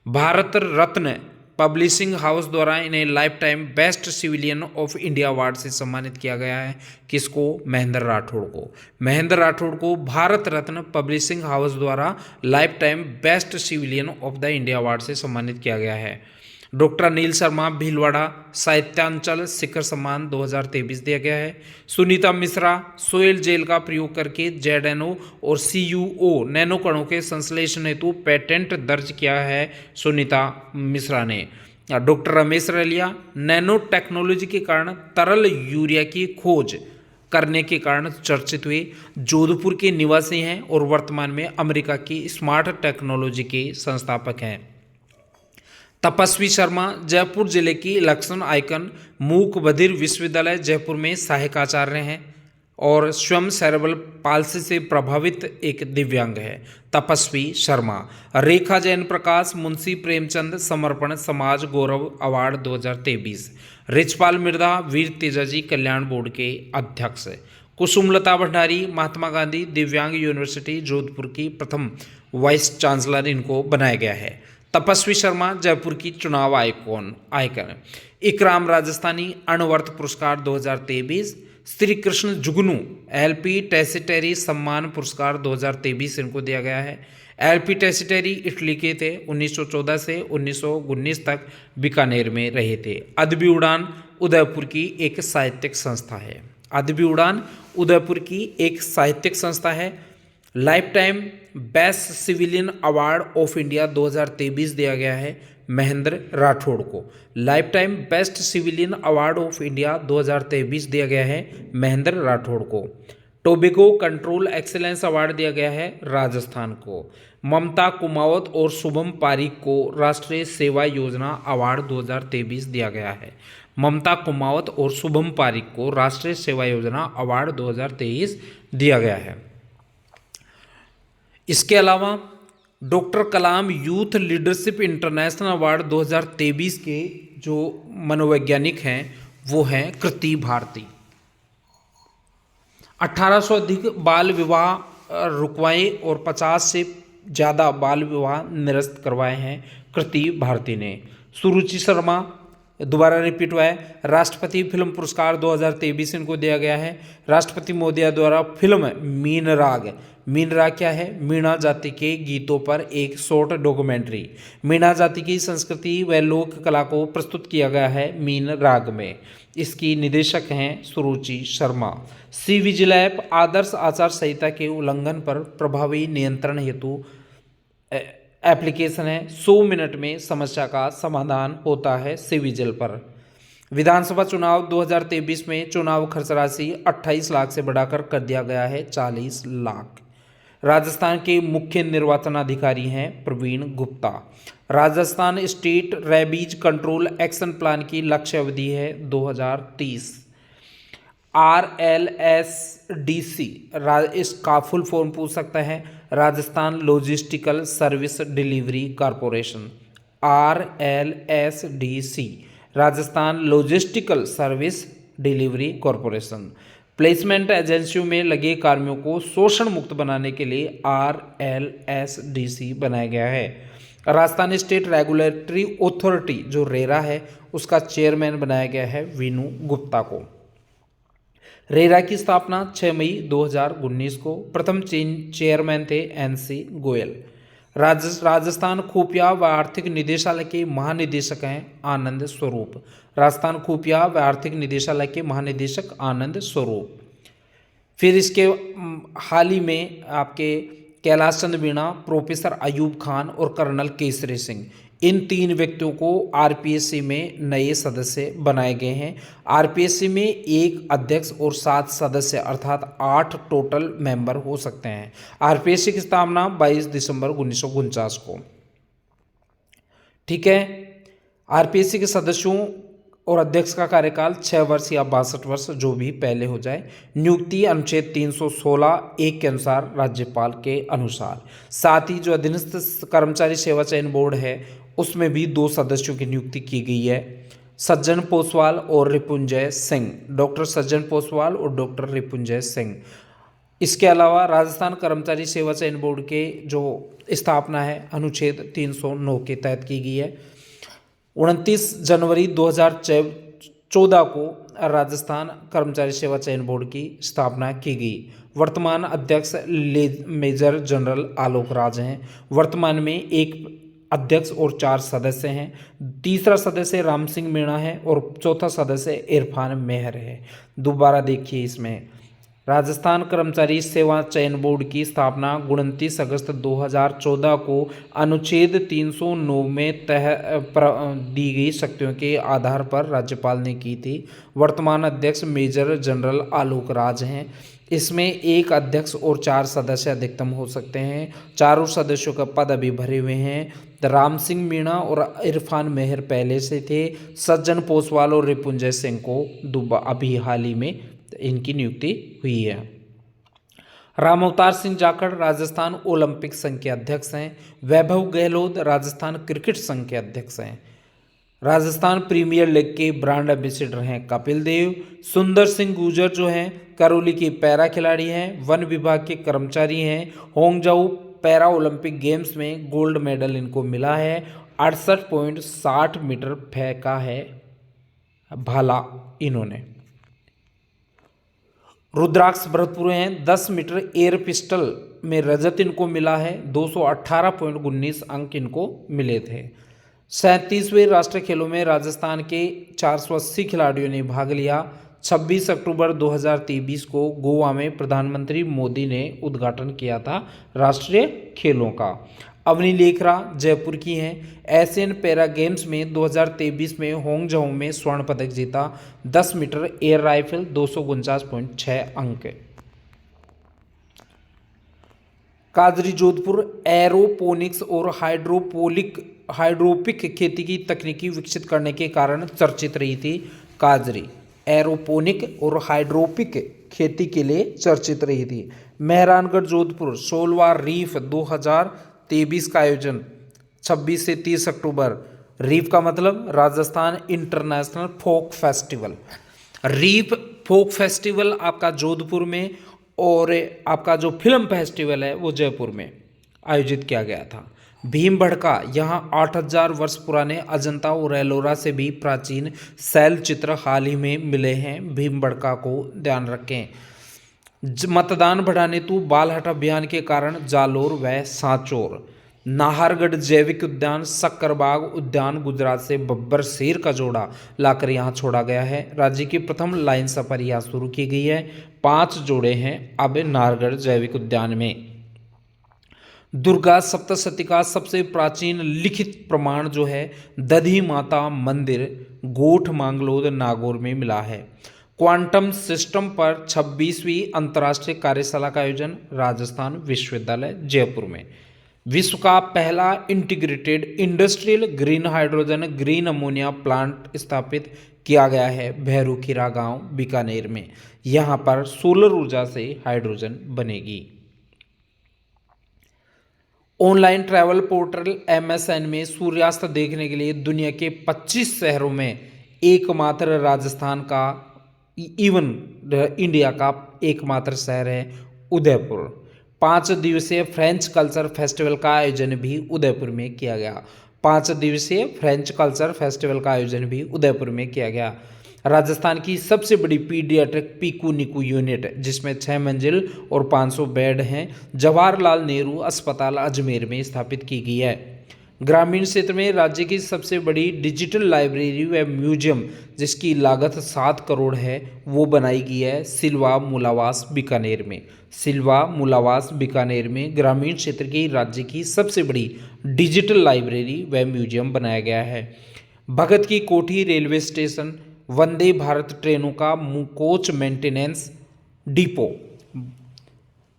भारत रत्न पब्लिशिंग हाउस द्वारा इन्हें life time best civilian of India award से सम्मानित किया गया है। किसको? महेंद्र राठौड़ को। महेंद्र राठौड़ को भारत रत्न पब्लिशिंग हाउस द्वारा life time best civilian of the India award से सम्मानित किया गया है। डॉक्टर अनिल शर्मा भीलवाड़ा साहित्यांचल शिखर सम्मान 2023 दिया गया है। सुनीता मिश्रा सोयल जेल का प्रयोग करके ZNO और CUO नैनो कणों के संश्लेषण हेतु पेटेंट दर्ज किया है सुनीता मिश्रा ने। डॉक्टर रमेश रलिया नैनो टेक्नोलॉजी के कारण तरल यूरिया की खोज करने के कारण चर्चित हुए जोधपुर के निवासी हैं और वर्तमान में अमेरिका की स्मार्ट टेक्नोलॉजी के संस्थापक हैं। तपस्वी शर्मा जयपुर जिले की इलेक्शन आइकन मूक बधिर विश्वविद्यालय जयपुर में सहायक आचार्य हैं और स्वयं सेरेब्रल पाल्सी से प्रभावित एक दिव्यांग है। तपस्वी शर्मा। रेखा जैन प्रकाश मुंशी प्रेमचंद समर्पण समाज गौरव अवार्ड 2023। रिचपाल मिर्धा वीर तेजाजी कल्याण बोर्ड के अध्यक्ष। कुसुमलता भंडारी महात्मा गांधी दिव्यांग यूनिवर्सिटी जोधपुर की प्रथम वाइस चांसलर इनको बनाया गया है। तपस्वी शर्मा जयपुर की चुनाव आइकन। इकराम राजस्थानी अणुवर्त पुरस्कार 2023। श्री कृष्ण जुगनू LP टेसिटेरी सम्मान पुरस्कार 2023 इनको दिया गया है। LP टेसिटेरी इटली के थे, 1914 से 1919 तक बीकानेर में रहे थे। अदबी उड़ान उदयपुर की एक साहित्यिक संस्था है। अदबी उड़ान उदयपुर की एक साहित्यिक संस्था है। Life time best civilian award of India 2023 दिया गया है महेंद्र राठौड़ को। Life time best civilian award of India 2023 दिया गया है महेंद्र राठौड़ को। टोबैगो कंट्रोल एक्सीलेंस अवार्ड दिया गया है राजस्थान को। ममता कुमावत और शुभम पारिक को राष्ट्रीय सेवा योजना अवार्ड 2023 दिया गया है। ममता कुमावत और शुभम पारिक को राष्ट्रीय सेवा योजना अवार्ड 2023 दिया गया है। इसके अलावा डॉक्टर कलाम यूथ लीडरशिप इंटरनेशनल अवार्ड 2023 के जो मनोवैज्ञानिक हैं वो हैं कृति भारती। 1800 अधिक बाल विवाह रुकवाए और 50 से ज़्यादा बाल विवाह निरस्त करवाए हैं कृति भारती ने। सुरुचि शर्मा दोबारा रिपीट हुआ है। राष्ट्रपति फिल्म पुरस्कार 2023 इनको दिया गया है। राष्ट्रपति महोदया द्वारा फिल्म मीन राग क्या है? मीणा जाति के गीतों पर एक शॉर्ट डॉक्यूमेंट्री। मीणा जाति की संस्कृति व लोक कला को प्रस्तुत किया गया है मीन राग में। इसकी निदेशक हैं सुरुचि शर्मा। सी विजिल ऐप आदर्श आचार संहिता के उल्लंघन पर प्रभावी नियंत्रण हेतु एप्लीकेशन है। 100 मिनट में समस्या का समाधान होता है सी विजिल पर। विधानसभा चुनाव 2023 में चुनाव खर्च राशि 28 लाख से बढ़ाकर कर दिया गया है 40 लाख। राजस्थान के मुख्य निर्वाचन अधिकारी हैं Praveen Gupta. Rajasthan state rabies control action plan की लक्ष्य अवधि है 2030। RLSDC इसका फुल फॉर्म पूछ सकता है Rajasthan logistical service delivery corporation. RLSDC Rajasthan logistical service delivery corporation. Placement एजेंसियों में लगे कार्मिकों को शोषण मुक्त बनाने के लिए RLSDC बनाया गया है। राजस्थान स्टेट रेगुलेटरी अथॉरिटी जो रेरा है उसका चेयरमैन बनाया गया है वीनू गुप्ता को। रेरा की स्थापना 6 मई 2019 को। प्रथम चेयरमैन थे NC गोयल। राजस्थान खुफिया व आर्थिक निदेशालय के महानिदेशक हैं आनंद स्वरूप। राजस्थान खुफिया व आर्थिक निदेशालय के महानिदेशक आनंद स्वरूप। फिर इसके हाल ही में आपके कैलाश चंद्र मीणा, प्रोफेसर अयूब खान और कर्नल केसरी सिंह, इन 3 व्यक्तियों को आरपीएससी में नए सदस्य बनाए गए हैं। आरपीएससी में 1 अध्यक्ष और 7 सदस्य अर्थात 8 टोटल मेंबर हो सकते हैं। आरपीएससी की स्थापना 22 दिसंबर 1949 को। ठीक है। आरपीएससी के सदस्यों और अध्यक्ष का कार्यकाल 6 वर्ष या 62 वर्ष, जो भी पहले हो जाए। नियुक्ति अनुच्छेद 316(1) के अनुसार राज्यपाल के अनुसार। साथ ही जो अधीनस्थ कर्मचारी सेवा चयन बोर्ड है उसमें भी 2 सदस्यों की नियुक्ति की गई है, सज्जन पोसवाल और रिपुंजय सिंह, डॉक्टर सज्जन पोसवाल और डॉक्टर रिपुंजय सिंह। इसके अलावा राजस्थान कर्मचारी सेवा चयन बोर्ड के जो स्थापना है अनुच्छेद 309 के तहत की गई है। 29 जनवरी 2014 को राजस्थान कर्मचारी सेवा चयन बोर्ड की स्थापना की गई। वर्तमान अध्यक्ष मेजर जनरल आलोक राज हैं। वर्तमान में 1 अध्यक्ष और 4 सदस्य हैं। तीसरा सदस्य राम सिंह मीणा है और चौथा सदस्य इरफान मेहर है। दोबारा देखिए, इसमें राजस्थान कर्मचारी सेवा चयन बोर्ड की स्थापना 29 अगस्त 2014 को अनुच्छेद 309 में दी गई शक्तियों के आधार पर राज्यपाल ने की थी। वर्तमान अध्यक्ष मेजर जनरल आलोक राज हैं। इसमें 1 अध्यक्ष और 4 सदस्य अधिकतम हो सकते हैं। चारों सदस्यों का पद अभी भरे हुए हैं। राम सिंह मीणा और इरफान मेहर पहले से थे। सज्जन पोसवाल और रिपुंजय सिंह को अभी हाल ही में इनकी नियुक्ति हुई है। राम अवतार सिंह जाखड़ राजस्थान ओलंपिक संघ के अध्यक्ष हैं। वैभव गहलोत राजस्थान क्रिकेट संघ के अध्यक्ष हैं। राजस्थान प्रीमियर लीग के ब्रांड एम्बेसडर हैं कपिल देव। सुंदर सिंह गुर्जर जो हैं करौली के पैरा खिलाड़ी हैं। वन विभाग के कर्मचारी हैं। होंगजाऊ पैरा ओलंपिक गेम्स में गोल्ड मेडल इनको मिला है। 68.60 मीटर फेंका है भाला इन्होंने। रुद्राक्ष भरतपुर हैं। 10 मीटर एयर पिस्टल में रजत इनको मिला है। 218.19 अंक इनको मिले थे। 37वें राष्ट्रीय खेलों में राजस्थान के 480 खिलाड़ियों ने भाग लिया। 26 अक्टूबर 2023 को गोवा में प्रधानमंत्री मोदी ने उद्घाटन किया था राष्ट्रीय खेलों का। अवनी लेखरा जयपुर की हैं। एशियन पैरा गेम्स में 2023 में होंगजाऊ में स्वर्ण पदक जीता। 10 मीटर एयर राइफल 249.6 अंक। काजरी जोधपुर एरोपोनिक्स और हाइड्रोपिक खेती की तकनीकी विकसित करने के कारण चर्चित रही थी। काजरी एरोपोनिक और हाइड्रोपिक खेती के लिए चर्चित रही थी। मेहरानगढ़ जोधपुर 16वां रीफ 2023 का आयोजन 26 से 30 अक्टूबर। रीफ का मतलब Rajasthan international folk festival. RIFF folk festival आपका जोधपुर में और आपका जो फिल्म फेस्टिवल है वो जयपुर में आयोजित किया गया था। भीमबड़का यहाँ 8000 वर्ष पुराने अजंता और एलोरा से भी प्राचीन शैल चित्र हाल ही में मिले हैं। भीमबड़का को ध्यान रखें। मतदान बढ़ाने तू बालहट अभियान के कारण जालोर व सांचौर। नाहरगढ़ जैविक उद्यान सक्करबाग उद्यान गुजरात से बब्बर शेर का जोड़ा लाकर यहाँ छोड़ा गया है। राज्य की प्रथम लाइन सफारी यहाँ शुरू की गई है। 5 जोड़े हैं अब नाहरगढ़ जैविक उद्यान में। दुर्गा सप्तशती का सबसे प्राचीन लिखित प्रमाण जो है दधी माता मंदिर गोठ मांगलोद नागौर में मिला है। क्वांटम सिस्टम पर 26वीं अंतर्राष्ट्रीय कार्यशाला का आयोजन राजस्थान विश्वविद्यालय जयपुर में। विश्व का पहला integrated industrial green hydrogen green ammonia plant स्थापित किया गया है भैरूखीरा गांव बीकानेर में। यहां पर सोलर ऊर्जा से हाइड्रोजन बनेगी। ऑनलाइन ट्रैवल पोर्टल MSN में सूर्यास्त देखने के लिए दुनिया के 25 शहरों में एकमात्र राजस्थान का इंडिया का एकमात्र शहर है उदयपुर। 5 दिवसीय फ्रेंच कल्चर फेस्टिवल का आयोजन भी उदयपुर में किया गया। 5 दिवसीय फ्रेंच कल्चर फेस्टिवल का आयोजन भी उदयपुर में किया गया। राजस्थान की सबसे बड़ी पीडियाट्रिक पीकू निकू यूनिट जिसमें 6 मंजिल और 500 बेड हैं जवाहरलाल नेहरू अस्पताल अजमेर में स्थापित की गई है। ग्रामीण क्षेत्र में राज्य की सबसे बड़ी डिजिटल लाइब्रेरी व म्यूजियम जिसकी लागत 7 करोड़ है वो बनाई गई है सिल्वा मूलावास बीकानेर में। सिल्वा मूलावास बीकानेर में ग्रामीण क्षेत्र की राज्य की सबसे बड़ी डिजिटल लाइब्रेरी व म्यूजियम बनाया गया है। भगत की कोठी रेलवे स्टेशन, वंदे भारत ट्रेनों का coach maintenance depot,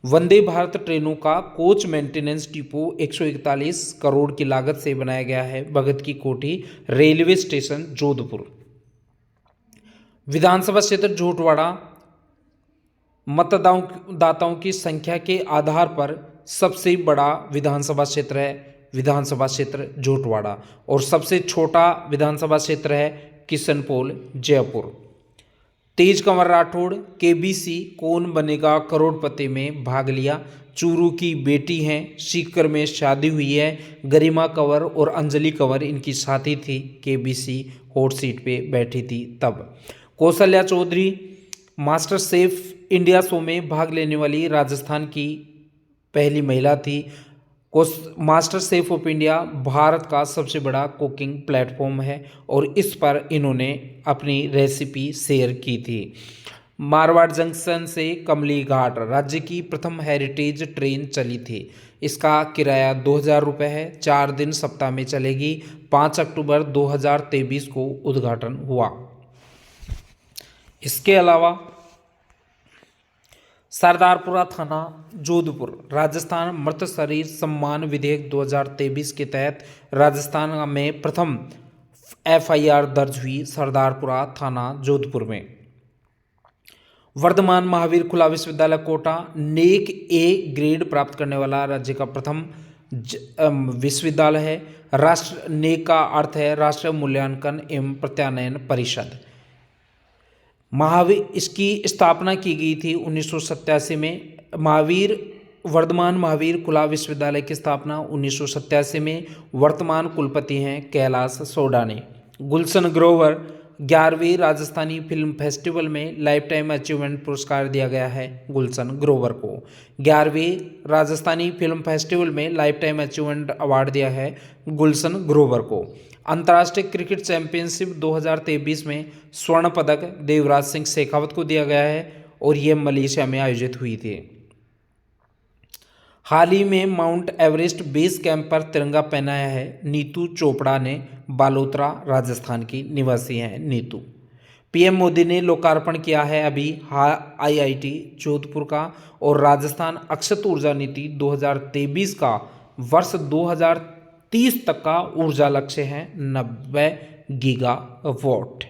Vande Bharat ट्रेनों का कोच मेंटेनेंस डिपो 141 करोड़ की लागत से बनाया गया है भगत की कोठी रेलवे स्टेशन जोधपुर। विधानसभा क्षेत्र झोटवाड़ा मतदाताओं की संख्या के आधार पर सबसे बड़ा विधानसभा क्षेत्र है विधानसभा क्षेत्र झोटवाड़ा, और सबसे छोटा विधानसभा क्षेत्र है किशनपोल जयपुर। तेज कंवर राठौड़ केबीसी कौन बनेगा करोड़पति में भाग लिया। चूरू की बेटी हैं, सीकर में शादी हुई है। गरिमा कंवर और अंजलि कंवर इनकी साथी थी, केबीसी हॉट सीट पे बैठी थी तब। Kaushalya Chaudhary master chef India show में भाग लेने वाली राजस्थान की पहली महिला थी। Master chef of India Bharat का सबसे बड़ा कुकिंग प्लेटफॉर्म है और इस पर इन्होंने अपनी रेसिपी शेयर की थी। मारवाड़ जंक्शन से कमली घाट राज्य की प्रथम हेरिटेज ट्रेन चली थी। इसका किराया 2000 रुपये है। 4 दिन सप्ताह में चलेगी। 5 अक्टूबर 2023 को उद्घाटन हुआ। इसके अलावा सरदारपुरा थाना जोधपुर राजस्थान मृत शरीर सम्मान विधेयक 2023 के तहत राजस्थान में प्रथम एफआईआर दर्ज हुई सरदारपुरा थाना जोधपुर में। वर्धमान महावीर खुला विश्वविद्यालय कोटा नेक ए ग्रेड प्राप्त करने वाला राज्य का प्रथम विश्वविद्यालय है। राष्ट्र नेक का अर्थ है राष्ट्रीय मूल्यांकन एवं प्रत्यानयन परिषद। महावीर इसकी स्थापना की गई थी 1987 में। वर्धमान महावीर खुला विश्वविद्यालय की स्थापना 1987 में। वर्तमान कुलपति हैं कैलाश सोडानी। गुलशन ग्रोवर 11वीं राजस्थानी फिल्म फेस्टिवल में लाइफ टाइम अचीवमेंट पुरस्कार दिया गया है गुलशन ग्रोवर को। 11वीं राजस्थानी फिल्म फेस्टिवल में लाइफ टाइम अचीवमेंट अवार्ड दिया है गुलशन ग्रोवर को। अंतर्राष्ट्रीय क्रिकेट चैंपियनशिप 2023 में स्वर्ण पदक देवराज सिंह शेखावत को दिया गया है और यह मलेशिया में आयोजित हुई थी। हाल ही में माउंट एवरेस्ट बेस कैंप पर तिरंगा पहनाया है नीतू चोपड़ा ने। बालोतरा राजस्थान की निवासी हैं नीतू। पीएम मोदी ने लोकार्पण किया है अभी आईआईटी जोधपुर का। और राजस्थान अक्षत ऊर्जा नीति 2023 का वर्ष 2030 तक का ऊर्जा लक्ष्य है 90 गीगावाट।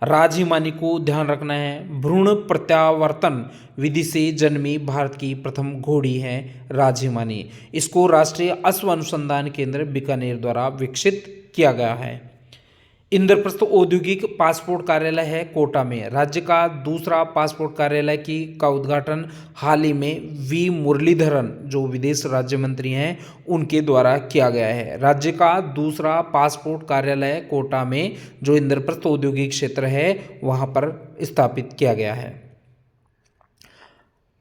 राजहिमानी को ध्यान रखना है। भ्रूण प्रत्यावर्तन विधि से जन्मी भारत की प्रथम घोड़ी है राजहिमानी। इसको राष्ट्रीय अश्व अनुसंधान केंद्र बीकानेर द्वारा विकसित किया गया है। इंद्रप्रस्थ औद्योगिक पासपोर्ट कार्यालय है कोटा में। राज्य का दूसरा पासपोर्ट कार्यालय का उद्घाटन हाल ही में वी मुरलीधरन जो विदेश राज्य मंत्री हैं उनके द्वारा किया गया है। राज्य का दूसरा पासपोर्ट कार्यालय कोटा में जो इंद्रप्रस्थ औद्योगिक क्षेत्र है वहां पर स्थापित किया गया है।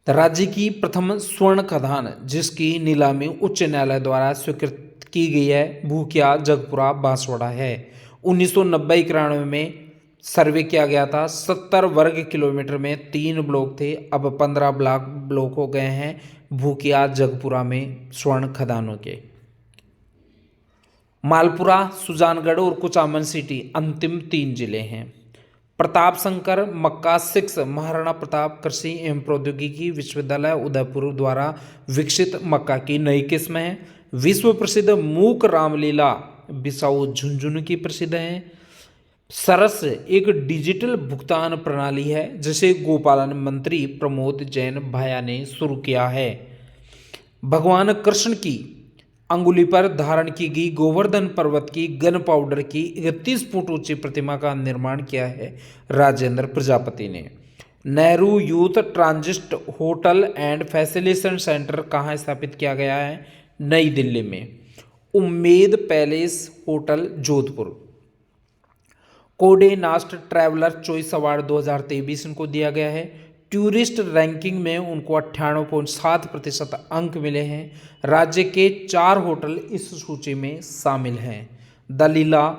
राज्य की प्रथम स्वर्ण खदान जिसकी नीलामी उच्च न्यायालय द्वारा स्वीकृत की गई है भूकिया जगपुरा बांसवाड़ा है। 1990-91 में सर्वे किया गया था। 70 वर्ग किलोमीटर में 3 ब्लॉक थे, अब 15 ब्लॉक हो गए हैं भूकिया जगपुरा में स्वर्ण खदानों के। मालपुरा, सुजानगढ़ और कुचामन सिटी अंतिम 3 जिले हैं। प्रताप शंकर मक्का 6 महाराणा प्रताप कृषि एवं प्रौद्योगिकी विश्वविद्यालय उदयपुर द्वारा विकसित मक्का की नई किस्म है। विश्व प्रसिद्ध मूक रामलीला बिसाऊ झुंझुनू की प्रसिद्ध है। सरस एक डिजिटल भुगतान प्रणाली है जिसे गोपालन मंत्री प्रमोद जैन भाया ने शुरू किया है। भगवान कृष्ण की अंगुली पर धारण की गई गोवर्धन पर्वत की गन पाउडर की 31 फुट ऊंची प्रतिमा का निर्माण किया है राजेंद्र प्रजापति ने। Nehru youth transit hotel and facilitation centre कहाँ स्थापित किया गया है? नई दिल्ली में। Umaid palace hotel Jodhpur. Conde Nast traveller choice award 2023 इनको दिया गया है। टूरिस्ट रैंकिंग में उनको 98.7% अंक मिले हैं। राज्य के 4 होटल इस सूची में शामिल हैं। द लीला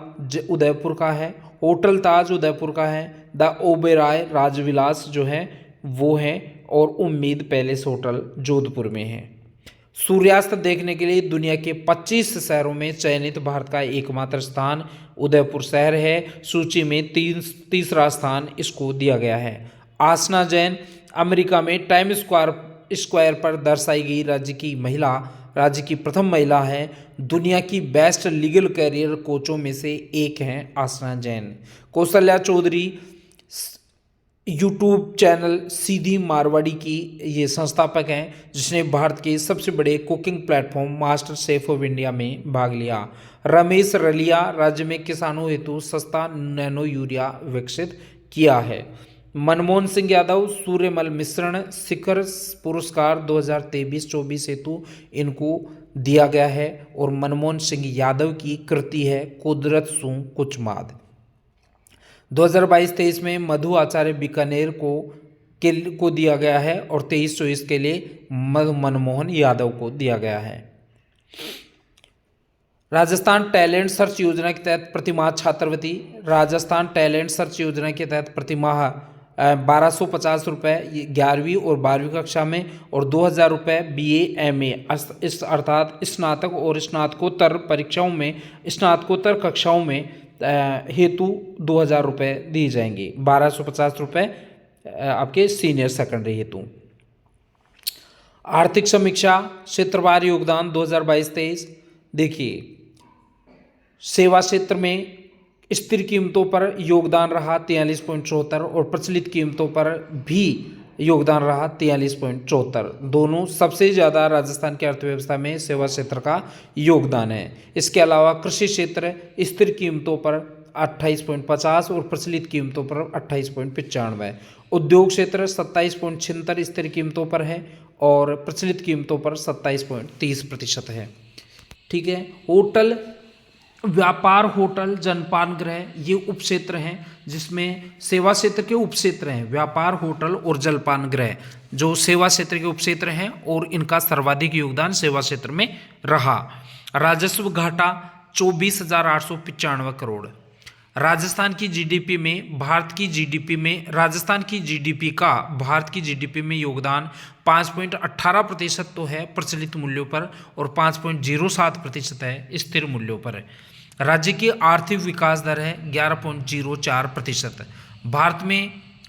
उदयपुर का है, होटल ताज उदयपुर का है, द ओबेरॉय राजविलास जो है वो है, और उम्मीद पैलेस होटल जोधपुर में है। सूर्यास्त देखने के लिए दुनिया के 25 शहरों में चयनित भारत का एकमात्र स्थान उदयपुर शहर है। सूची में तीसरा स्थान इसको दिया गया है। आसना जैन अमेरिका में टाइम स्क्वायर पर दर्शाई गई राज्य की प्रथम महिला है। दुनिया की बेस्ट लीगल कैरियर कोचों में से एक हैं आसना जैन। कौशल्या चौधरी यूट्यूब चैनल सीधी मारवाड़ी की ये संस्थापक हैं, जिसने भारत के सबसे बड़े cooking platform master chef of India में भाग लिया। रमेश रलिया राज्य में किसानों हेतु सस्ता नैनो यूरिया विकसित किया है। मनमोहन सिंह यादव सूर्यमल मिश्रण शिखर पुरस्कार 2023-24 हेतु इनको दिया गया है, और मनमोहन सिंह यादव की कृति है कुदरत सू कुछ माद। 2022-23 में मधु आचार्य बीकानेर को दिया गया है, और 23-24 के लिए मनमोहन यादव को दिया गया है। राजस्थान टैलेंट सर्च योजना के तहत प्रतिमाह छात्रवृत्ति। राजस्थान टैलेंट सर्च योजना के तहत प्रतिमाह 1250 रुपये 11वीं और 12वीं कक्षा में, और 2000 रुपये BA MA अर्थात स्नातक और स्नातकोत्तर परीक्षाओं में स्नातकोत्तर कक्षाओं में हेतु 2000 रुपये दिए जाएंगे। 1250 रुपये आपके सीनियर सेकेंडरी हेतु। आर्थिक समीक्षा क्षेत्रवार योगदान 2022-23। देखिए, सेवा क्षेत्र में स्थिर कीमतों पर योगदान रहा 43.74, और प्रचलित कीमतों पर भी योगदान रहा 43.74। दोनों सबसे ज़्यादा राजस्थान की अर्थव्यवस्था में सेवा क्षेत्र का योगदान है। इसके अलावा कृषि क्षेत्र स्थिर कीमतों पर 28.50 और प्रचलित कीमतों पर 28.95। उद्योग क्षेत्र 27.76 स्थिर कीमतों पर है, और प्रचलित कीमतों पर 27.30% है। ठीक है। होटल, व्यापार होटल, जनपान गृह ये उपक्षेत्र हैं, जिसमें सेवा क्षेत्र के उपक्षेत्र हैं। व्यापार होटल और जलपान गृह जो सेवा क्षेत्र के उपक्षेत्र हैं, और इनका सर्वाधिक योगदान सेवा क्षेत्र में रहा। राजस्व घाटा 24,895 करोड़। राजस्थान की जीडीपी में भारत की जीडीपी में राजस्थान की जीडीपी का भारत की जीडीपी में योगदान 5.18% तो है प्रचलित मूल्यों पर, और 5.07% है स्थिर मूल्यों पर। राज्य की आर्थिक विकास दर है 11.04%।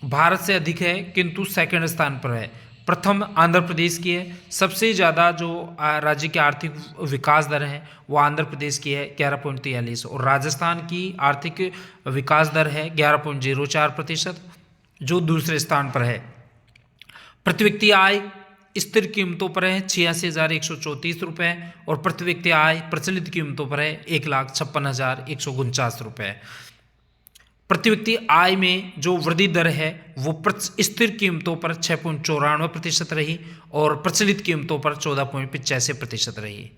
भारत से अधिक है, किंतु सेकंड स्थान पर है। प्रथम आंध्र प्रदेश की है। सबसे ज़्यादा जो राज्य की आर्थिक विकास दर है वो आंध्र प्रदेश की है 11.43, और राजस्थान की आर्थिक विकास दर है 11.04%, जो दूसरे स्थान पर है। प्रति व्यक्ति आय स्थिर कीमतों पर है 86,134 रुपये, और प्रति व्यक्ति आय प्रचलित कीमतों पर है 1,56,149 रुपये। प्रति व्यक्ति आय में जो वृद्धि दर है वो स्थिर कीमतों पर 6.94% रही, और प्रचलित कीमतों पर 14.85% रही।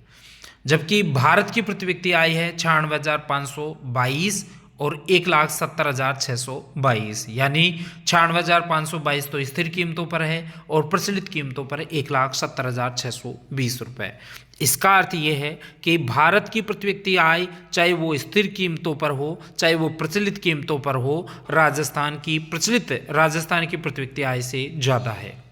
जबकि भारत की प्रति व्यक्ति आय है 96,522 और 1,70,622, यानी 96,522 तो स्थिर कीमतों पर है, और प्रचलित कीमतों पर 1,70,620 रुपये। इसका अर्थ ये है कि भारत की प्रति व्यक्ति आय, चाहे वो स्थिर कीमतों पर हो चाहे वो प्रचलित कीमतों पर हो, राजस्थान की प्रति व्यक्ति आय से ज़्यादा है।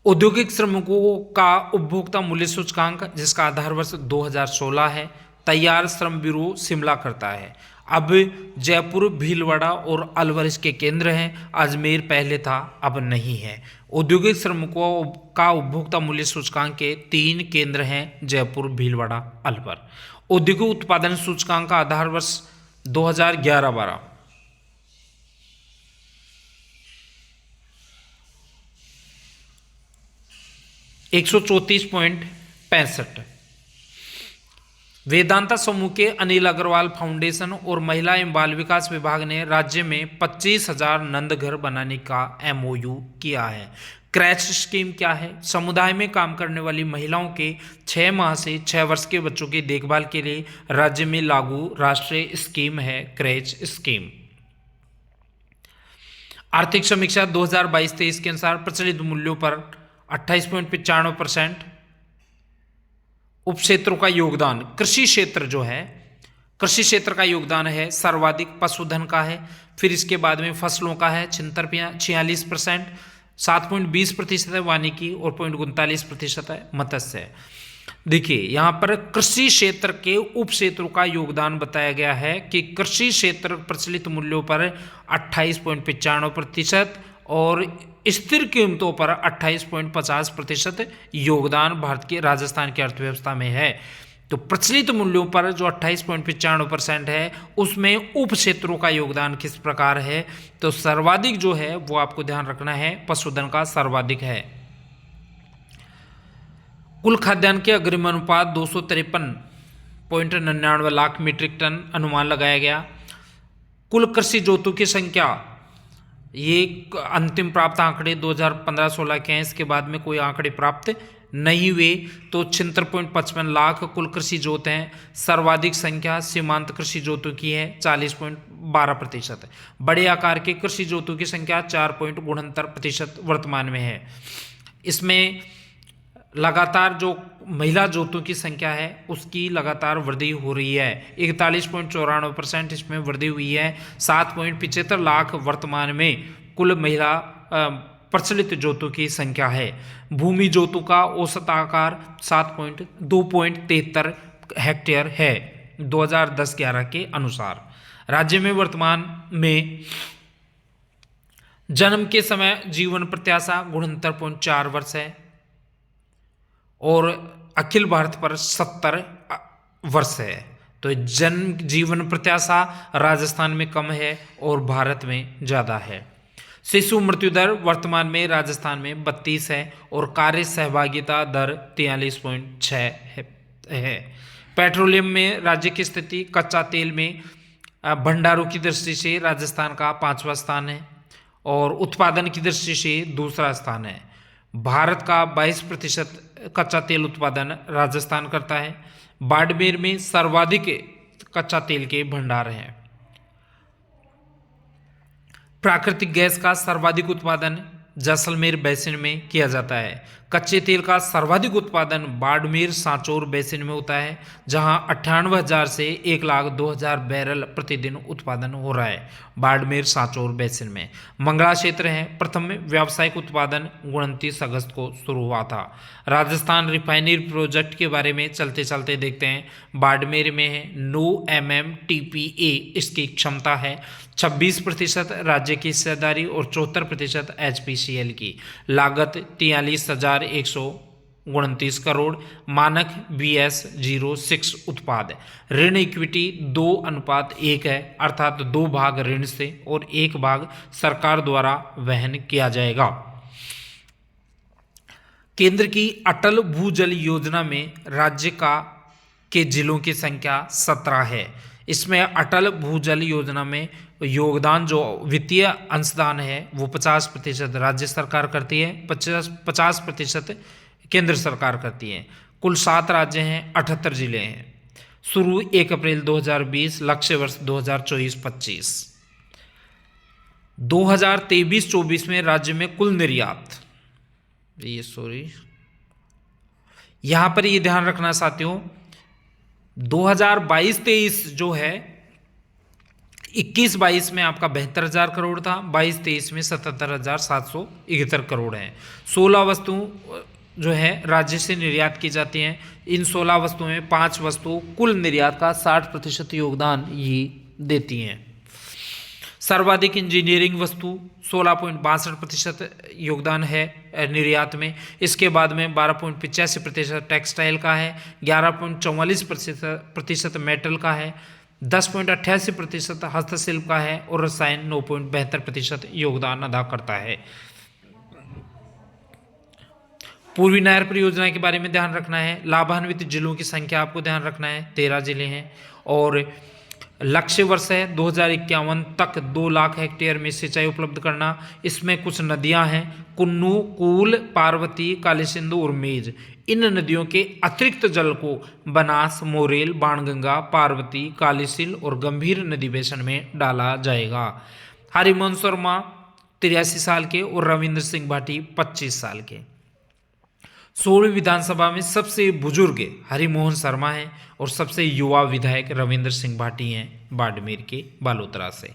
औद्योगिक श्रमिकों का उपभोक्ता मूल्य सूचकांक, जिसका आधार वर्ष 2016 है, तैयार श्रम ब्यूरो शिमला करता है। अब जयपुर, भीलवाड़ा और अलवर इसके केंद्र हैं। अजमेर पहले था, अब नहीं है। औद्योगिक श्रमिकों का उपभोक्ता मूल्य सूचकांक के 3 केंद्र हैं, जयपुर, भीलवाड़ा, अलवर। औद्योगिक उत्पादन सूचकांक का आधार वर्ष 2011-12। 134.65। वेदांता समूह के अनिल अग्रवाल फाउंडेशन और महिला एवं बाल विकास विभाग ने राज्य में 25,000 नंदघर बनाने का MOU किया है। क्रैच स्कीम क्या है? समुदाय में काम करने वाली महिलाओं के 6 माह से 6 वर्ष के बच्चों की देखभाल के लिए राज्य में लागू राष्ट्रीय स्कीम है क्रैच स्कीम। आर्थिक समीक्षा 2022-23 के अनुसार प्रचलित मूल्यों पर 28.95%। उपक्षेत्रों का योगदान, कृषि क्षेत्र जो है, कृषि क्षेत्र का योगदान है सर्वाधिक, पशुधन का है, फिर इसके बाद में फसलों का है 46%, 7.20% है वानिकी और 0.39% है मत्स्य है। देखिए यहाँ पर कृषि क्षेत्र के उप क्षेत्रों का योगदान बताया गया है कि कृषि क्षेत्र प्रचलित मूल्यों पर 28.95% और स्थिर कीमतों पर 28.50% योगदान भारत के राजस्थान की अर्थव्यवस्था में है। तो प्रचलित मूल्यों पर जो 28.95% है उसमें उप क्षेत्रों का योगदान किस प्रकार है, तो सर्वाधिक जो है वो आपको ध्यान रखना है पशुधन का सर्वाधिक है। कुल खाद्यान्न के अग्रिम अनुपात 253.99 लाख मीट्रिक टन अनुमान लगाया गया। कुल कृषि जोतों की संख्या, ये अंतिम प्राप्त आंकड़े 2015-16 के हैं, इसके बाद में कोई आंकड़े प्राप्त नहीं हुए। तो 76.55 लाख कुल कृषि जोत हैं। सर्वाधिक संख्या सीमांत कृषि जोतों की है 40.12%। बड़े आकार के कृषि जोतों की संख्या 4.69% वर्तमान में है। इसमें लगातार जो महिला जोतों की संख्या है उसकी लगातार वृद्धि हो रही है, 41.94% इसमें वृद्धि हुई है। 7.75 लाख वर्तमान में कुल महिला प्रचलित जोतों की संख्या है। भूमि जोतों का औसत आकार 2.73 हेक्टेयर है 2010-11 के अनुसार। राज्य में वर्तमान में जन्म के समय जीवन प्रत्याशा 69.4 वर्ष है और अखिल भारत पर 70 वर्ष है। तो जन्म जीवन प्रत्याशा राजस्थान में कम है और भारत में ज़्यादा है। शिशु मृत्यु दर वर्तमान में राजस्थान में 32 है और कार्य सहभागिता दर 43.6 है। पेट्रोलियम में राज्य की स्थिति, कच्चा तेल में भंडारों की दृष्टि से राजस्थान का 5वां स्थान है और उत्पादन की दृष्टि से दूसरा स्थान है। भारत का 22% कच्चा तेल उत्पादन राजस्थान करता है। बाड़मेर में सर्वाधिक कच्चा तेल के भंडार हैं। प्राकृतिक गैस का सर्वाधिक उत्पादन जैसलमेर बेसिन में किया जाता है। कच्चे तेल का सर्वाधिक उत्पादन बाड़मेर सांचौर बेसिन में होता है जहां 98,000 से 1,02,000 बैरल प्रतिदिन उत्पादन हो रहा है बाड़मेर सांचौर बेसिन में। मंगला क्षेत्र है। प्रथम व्यावसायिक उत्पादन 29 अगस्त को शुरू हुआ था। राजस्थान रिफाइनरी प्रोजेक्ट के बारे में चलते चलते देखते हैं। बाड़मेर में है 9 MMTPA इसकी क्षमता है। 26% राज्य की हिस्सेदारी और 74% HPCL की। लागत 43,129 करोड़। मानक BS06 उत्पाद। ऋण इक्विटी 2:1 है, अर्थात 2 भाग ऋण से और 1 भाग सरकार द्वारा वहन किया जाएगा। केंद्र की अटल भूजल योजना में राज्य के जिलों की संख्या 17 है। इसमें अटल भूजल योजना में योगदान जो वित्तीय अंशदान है वो 50% राज्य सरकार करती है, 50% केंद्र सरकार करती है। कुल 7 राज्य हैं, 78 जिले हैं। शुरू 1 अप्रैल 2020, लक्ष्य वर्ष 2024-25। 2023-24 में राज्य में कुल निर्यात, यहां पर ये ध्यान रखना साथियों, 2022-23 जो है 21-22 में आपका 72,000 करोड़ था, 22-23 में 77,771 करोड़ है। 16 वस्तुओं जो है राज्य से निर्यात की जाती हैं। इन 16 वस्तुओं में 5 वस्तुओं कुल निर्यात का 60% योगदान ये देती हैं। सर्वाधिक इंजीनियरिंग वस्तु 16.62% योगदान है निर्यात में। इसके बाद में 12.85% टेक्सटाइल का है, 11.44% मेटल का है, 10.88% हस्तशिल्प का है और रसायन 9.72% योगदान अदा करता है। पूर्वी नहर परियोजना के बारे में ध्यान रखना है। लाभान्वित जिलों की संख्या आपको ध्यान रखना है, 13 जिले हैं और लक्ष्य वर्ष है 2051 तक 2 लाख हेक्टेयर में सिंचाई उपलब्ध करना। इसमें कुछ नदियां हैं, कुन्नू, कूल, पार्वती, काली सिंधु और मेज। इन नदियों के अतिरिक्त जल को बनास, मोरेल, बाणगंगा, पार्वती, कालीसिल और गंभीर नदी बेसन में डाला जाएगा। हरिवंश वर्मा 83 साल के और रविंद्र सिंह भाटी 25 साल के। 16वीं विधानसभा में सबसे बुजुर्ग हरिमोहन शर्मा हैं और सबसे युवा विधायक रविंद्र सिंह भाटी हैं बाड़मेर के बालोतरा से।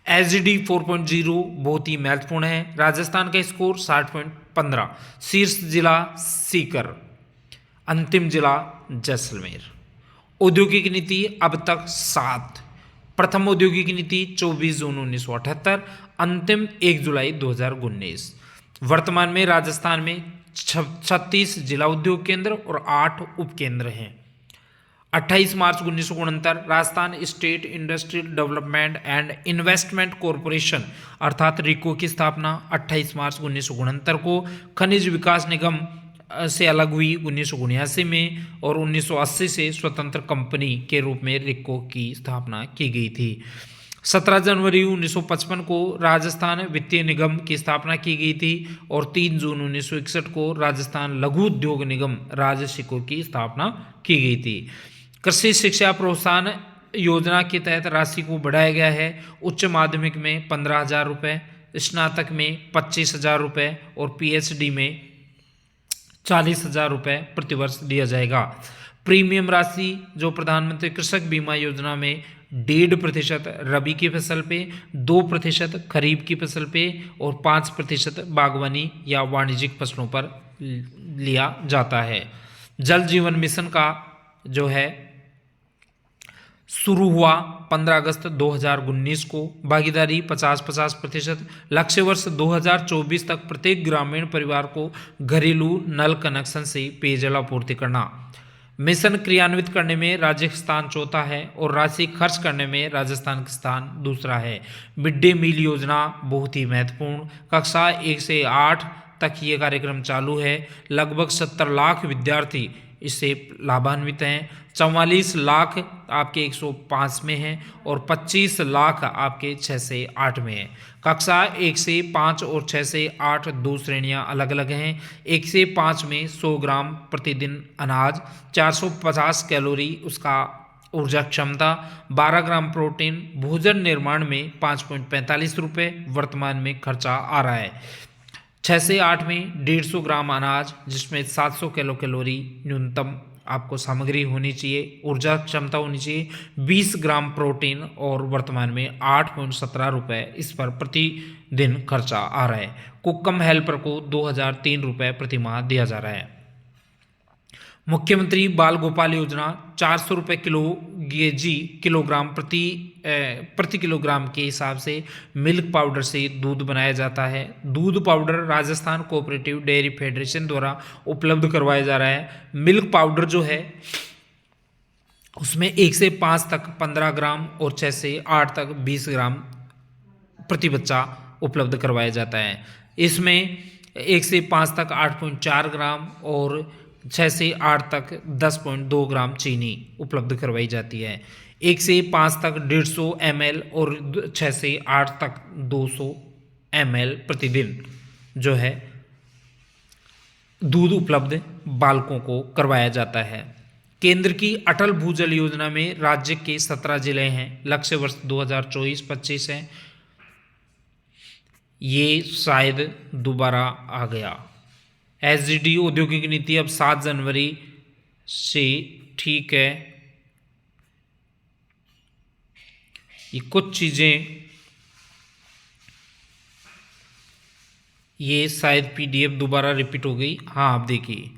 एसजीडी 4.0 बहुत ही महत्वपूर्ण है। राजस्थान का स्कोर 60.15। शीर्ष जिला सीकर, अंतिम जिला जैसलमेर। औद्योगिक नीति अब तक 7। प्रथम औद्योगिक नीति 24 जून 1978, अंतिम 1 जुलाई 2019। वर्तमान में राजस्थान में 36 जिला उद्योग केंद्र और 8 उपकेंद्र हैं। 28 मार्च 1969 Rajasthan state industrial development and investment corporation अर्थात रिको की स्थापना 28 मार्च 1969 को खनिज विकास निगम से अलग हुई 1979 में, और 1980 से स्वतंत्र कंपनी के रूप में रिको की स्थापना की गई थी। 17 जनवरी 1955 को राजस्थान वित्तीय निगम की स्थापना की गई थी और 3 जून 1961 को राजस्थान लघु उद्योग निगम राजशिको की स्थापना की गई थी। कृषि शिक्षा प्रोत्साहन योजना के तहत राशि को बढ़ाया गया है। उच्च माध्यमिक में 15,000 रुपये, स्नातक में 25,000 रुपये और पीएचडी में 40,000 रुपये प्रतिवर्ष दिया जाएगा। प्रीमियम राशि जो प्रधानमंत्री कृषक बीमा योजना में 1.5% रबी की फसल पे, 2% खरीफ की फसल पे और 5% बागवानी या वाणिज्यिक फसलों पर लिया जाता है। जल जीवन मिशन का जो है शुरू हुआ 15 अगस्त 2019 को। भागीदारी 50-50%। लक्ष्य वर्ष 2024 तक प्रत्येक ग्रामीण परिवार को घरेलू नल कनेक्शन से पेयजल आपूर्ति करना। मिशन क्रियान्वित करने में राजस्थान चौथा है और राशि खर्च करने में राजस्थान का स्थान दूसरा है। मिड डे मील योजना बहुत ही महत्वपूर्ण। कक्षा 1 से 8 तक ये कार्यक्रम चालू है। लगभग 70 लाख विद्यार्थी इससे लाभान्वित हैं। 44 लाख आपके 105 में हैं और 25 लाख आपके 6 से 8 में हैं। कक्षा 1 से 5 और 6 से 8 2 श्रेणियां अलग अलग हैं। 1 से 5 में 100 ग्राम प्रतिदिन अनाज, 450 कैलोरी उसका ऊर्जा क्षमता, 12 ग्राम प्रोटीन। भोजन निर्माण में 5.45 रुपये वर्तमान में खर्चा आ रहा है। 6 से 8 में 150 ग्राम अनाज जिसमें 700 कैलोरी न्यूनतम आपको सामग्री होनी चाहिए, ऊर्जा क्षमता होनी चाहिए। 20 ग्राम प्रोटीन और वर्तमान में 8.17 रुपये इस पर प्रतिदिन खर्चा आ रहा है। कुक्कम हेल्पर को 2003 रुपये प्रति माह दिया जा रहा है। मुख्यमंत्री बाल गोपाल योजना 400 रुपये किलोग्राम प्रति किलोग्राम के हिसाब से मिल्क पाउडर से दूध बनाया जाता है। दूध powder Rajasthan cooperative dairy federation द्वारा उपलब्ध करवाया जा रहा है। मिल्क पाउडर जो है उसमें 1 से 5 तक 15 ग्राम और 6 से 8 तक 20 ग्राम प्रति बच्चा उपलब्ध करवाया जाता है। इसमें 1 से 5 तक 8.4 ग्राम और 6 से 8 तक 10.2 ग्राम चीनी उपलब्ध करवाई जाती है। 1 से 5 तक 150 ml और 6 से 8 तक 200 ml प्रतिदिन जो है दूध उपलब्ध बालकों को करवाया जाता है। केंद्र की अटल भूजल योजना में राज्य के 17 जिले हैं। लक्ष्य वर्ष 2024-25 है। ये शायद दोबारा आ गया। एसजीडी औद्योगिक नीति अब 7 जनवरी से ठीक है। ये कुछ चीज़ें ये शायद पीडीएफ दोबारा रिपीट हो गई। हाँ आप देखिए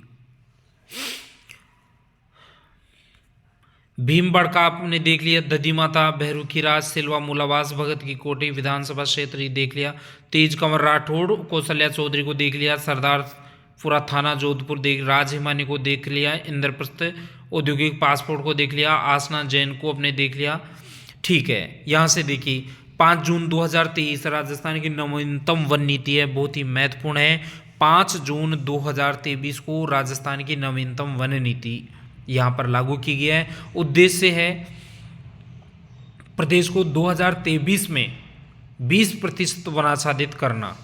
भीमगढ़ का आपने देख लिया, दधी माता, भैरू की राज, सिलवा, मूलावास, भगत की कोठी विधानसभा क्षेत्र ही देख लिया। तेज कंवर राठौड़, कौशल्या चौधरी को देख लिया। सरदारपुरा थाना जोधपुर देख, राज हिमानी को देख लिया। इंद्रप्रस्थ औद्योगिक पासपोर्ट को देख लिया। आसना जैन को अपने देख लिया। ठीक है, यहाँ से देखिए 5 जून 2023 राजस्थान की नवीनतम वन नीति है, बहुत ही महत्वपूर्ण है। 5 जून 2023 को राजस्थान की नवीनतम वन नीति यहाँ पर लागू की गई है। उद्देश्य है प्रदेश को 2023 में 20% वनाच्छादित करना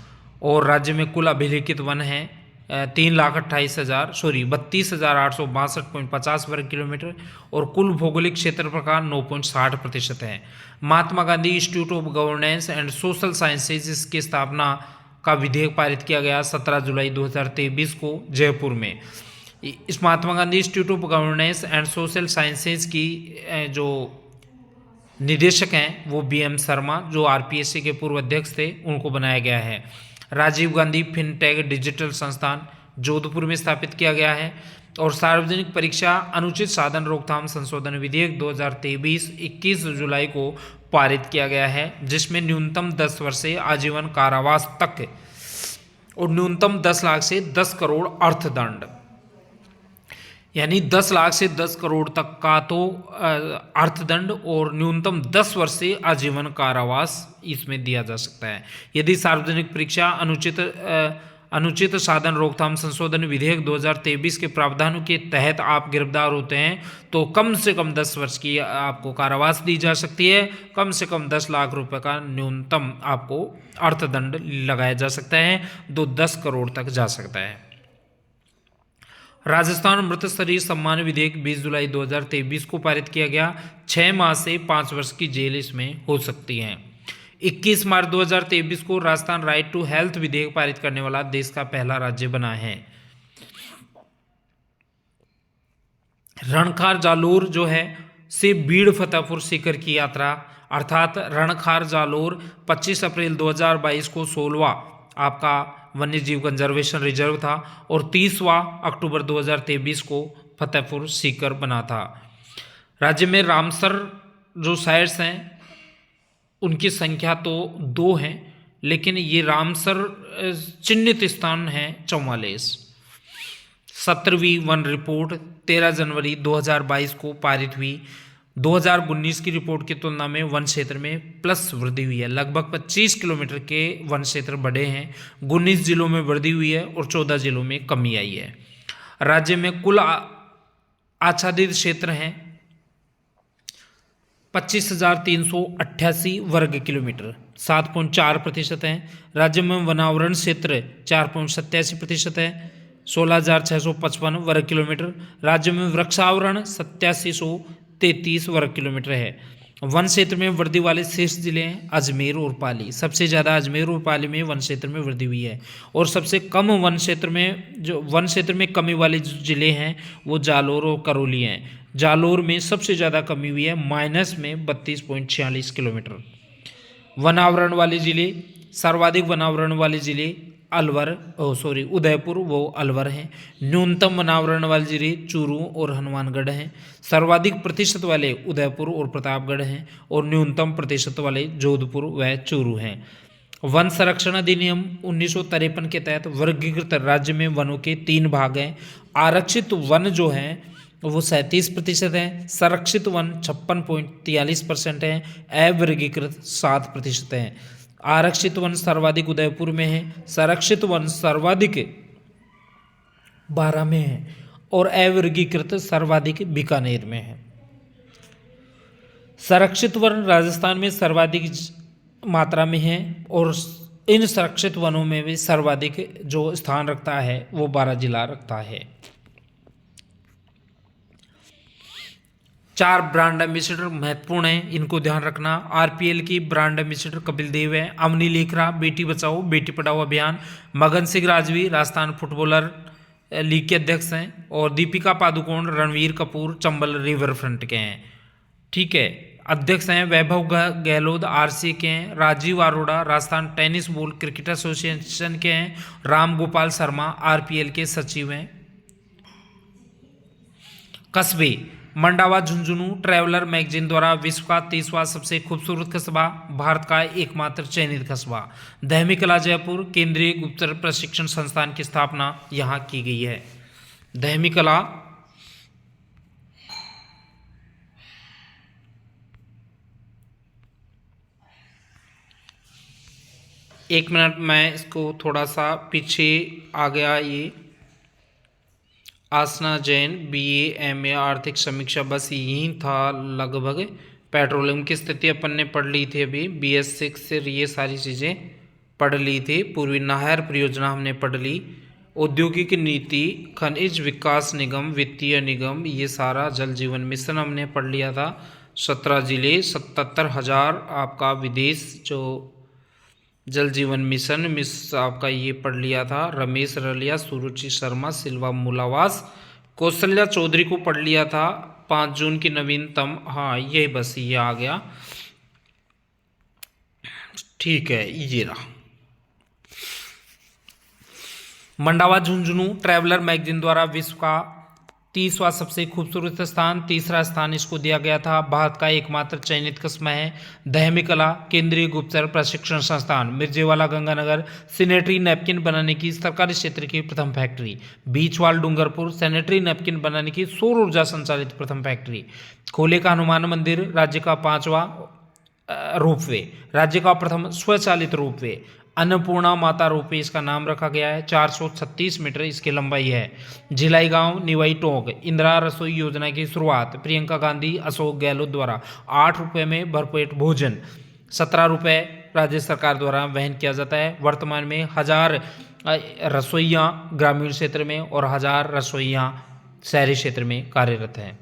और राज्य में कुल अभिलेखित वन है 32,862.50 वर्ग किलोमीटर और कुल भौगोलिक क्षेत्रफल का 9.60% है। Mahatma Gandhi institute of governance and social sciences इसकी स्थापना का विधेयक पारित किया गया 17 जुलाई 2023 को जयपुर में। इस Mahatma Gandhi institute of governance and social sciences की जो निदेशक हैं वो BM शर्मा, जो RPSC के पूर्व अध्यक्ष थे, उनको बनाया गया है। राजीव गांधी फिनटेक डिजिटल संस्थान जोधपुर में स्थापित किया गया है। और सार्वजनिक परीक्षा अनुचित साधन रोकथाम संशोधन विधेयक 2023 21 जुलाई को पारित किया गया है, जिसमें न्यूनतम 10 वर्ष से आजीवन कारावास तक और न्यूनतम 10 लाख से 10 करोड़ अर्थदंड, यानी 10 लाख से 10 करोड़ तक का तो अर्थदंड और न्यूनतम 10 वर्ष से आजीवन कारावास इसमें दिया जा सकता है। यदि सार्वजनिक परीक्षा अनुचित साधन रोकथाम संशोधन विधेयक 2023 के प्रावधानों के तहत आप गिरफ्तार होते हैं तो कम से कम 10 वर्ष की आपको कारावास दी जा सकती है, कम से कम 10 लाख रुपए का न्यूनतम आपको अर्थदंड लगाया जा सकता है, 10 करोड़ तक जा सकता है। राजस्थान मृत शरीर सम्मान विधेयक 20 जुलाई 2023 को पारित किया गया। 6 माह से 5 वर्ष की जेल इसमें हो सकती है। 21 मार्च 2023 को राजस्थान राइट टू हेल्थ विधेयक पारित करने वाला देश का पहला राज्य बना है। रणखार जालोर जो है से बीड़ फतेहपुर सीकर की यात्रा, अर्थात रणखार जालोर 25 अप्रैल 2022 को 16वां आपका वन्य जीव कंजर्वेशन रिजर्व था और 30वां अक्टूबर 2023 को फतेहपुर सीकर बना था। राज्य में रामसर जो साइट्स हैं उनकी संख्या तो 2 हैं, लेकिन ये रामसर चिन्हित स्थान है 44। 17वीं वन रिपोर्ट 13 जनवरी 2022 को पारित हुई। 2019 की रिपोर्ट की तुलना में वन क्षेत्र में प्लस वृद्धि हुई है। लगभग 25 किलोमीटर के वन क्षेत्र बढ़े हैं। 19 जिलों में वृद्धि हुई है और 14 जिलों में कमी आई है। राज्य में कुल आच्छादित क्षेत्र हैं 25,388 वर्ग किलोमीटर, 7.4% है। राज्य में वनावरण क्षेत्र 4.87% है, 16,655 वर्ग किलोमीटर। राज्य में वृक्षावरण 8733 वर्ग किलोमीटर है। वन क्षेत्र में वृद्धि वाले शेष जिले हैं अजमेर और पाली। सबसे ज़्यादा अजमेर और पाली में वन क्षेत्र में वृद्धि हुई है और सबसे कम वन क्षेत्र में कमी वाले जिले हैं वो जालोर और करौली हैं। जालोर में सबसे ज़्यादा कमी हुई है, माइनस में 32.46 किलोमीटर। वनावरण वाले जिले, सर्वाधिक वनावरण वाले जिले उदयपुर वो अलवर हैं। न्यूनतम वनावरण वाले जिले चूरू और हनुमानगढ़ हैं। सर्वाधिक प्रतिशत वाले उदयपुर और प्रतापगढ़ हैं और न्यूनतम प्रतिशत वाले जोधपुर व चूरू हैं। वन संरक्षण अधिनियम 1953 के तहत वर्गीकृत राज्य में वनों के 3 भाग हैं। आरक्षित वन जो हैं वो 37% है, संरक्षित वन 56.43% है, अवर्गीकृत 7% है। आरक्षित वन सर्वाधिक उदयपुर में है, संरक्षित वन सर्वाधिक 12 में है और अवर्गीकृत सर्वाधिक बीकानेर में है। संरक्षित वन राजस्थान में सर्वाधिक मात्रा में है और इन संरक्षित वनों में भी सर्वाधिक जो स्थान रखता है वो 12 जिला रखता है। 4 ब्रांड एम्बेसडर महत्वपूर्ण हैं, इनको ध्यान रखना। RPL की ब्रांड एम्बेसडर कपिल देव है। अवनी लेखरा बेटी बचाओ बेटी पढ़ाओ अभियान। मगन सिंह राजवी राजस्थान फुटबॉलर लीग के अध्यक्ष हैं और दीपिका पादुकोण रणवीर कपूर चंबल रिवर फ्रंट के हैं। ठीक है, अध्यक्ष हैं वैभव गहलोत RC के हैं। Rajiv Arora Rajasthan tennis ball cricket association के हैं। राम गोपाल शर्मा RPL के सचिव हैं। कस्बे मंडावा झुंझुनू ट्रैवलर मैगजीन द्वारा विश्व का 30वां सबसे खूबसूरत कस्बा, भारत का एकमात्र चयनित कस्बा। दहमीकला जयपुर केंद्रीय गुप्तचर प्रशिक्षण संस्थान की स्थापना यहाँ की गई है। दहमीकला एक मिनट, मैं इसको थोड़ा सा पीछे आ गया। ये आसना जैन BA MA आर्थिक समीक्षा, बस यही था लगभग। पेट्रोलियम की स्थिति अपन ने पढ़ ली थी अभी, BS6 से ये सारी चीज़ें पढ़ ली थी। पूर्वी नहर परियोजना हमने पढ़ ली औद्योगिक नीति, खनिज विकास निगम, वित्तीय निगम, ये सारा जल जीवन मिशन हमने पढ़ लिया था। 17 जिले, 77,000 आपका विदेश जो जल जीवन मिशन आपका ये पढ़ लिया था। रमेश रलिया, सुरुचि शर्मा, सिल्वा मूलावास, कौशल्या चौधरी को पढ़ लिया था। 5 जून की नवीनतम, हाँ ये बस ये आ गया, ठीक है ये रहा। मंडावा झुंझुनू ट्रैवलर मैगजीन द्वारा विश्व का 30वां सबसे खूबसूरत स्थान, तीसरा स्थान इसको दिया गया था। भारत का एकमात्र चयनित कस्बा है दहमीकला, केंद्रीय गुप्तचर प्रशिक्षण संस्थान, मिर्जेवाला गंगानगर, सैनिटरी नैपकिन बनाने की सरकारी क्षेत्र की प्रथम factory, Beechwal Dungarpur, sanitary napkin बनाने की सौर ऊर्जा संचालित प्रथम फैक्ट्री, खोले का हनुमान मंदिर, राज्य का 5वां रोपवे, राज्य का प्रथम स्वचालित रोपवे, अन्नपूर्णा माता रोपवे इसका नाम रखा गया है। 436 मीटर इसकी लंबाई है। झिलाई गांव, निवाई टोंक, इंदिरा रसोई योजना की शुरुआत प्रियंका गांधी, अशोक गहलोत द्वारा 8 रुपये में भरपेट भोजन, 17 रुपये राज्य सरकार द्वारा वहन किया जाता है। वर्तमान में 1000 रसोइयाँ ग्रामीण क्षेत्र में और 1000 रसोइयाँ शहरी क्षेत्र में कार्यरत हैं।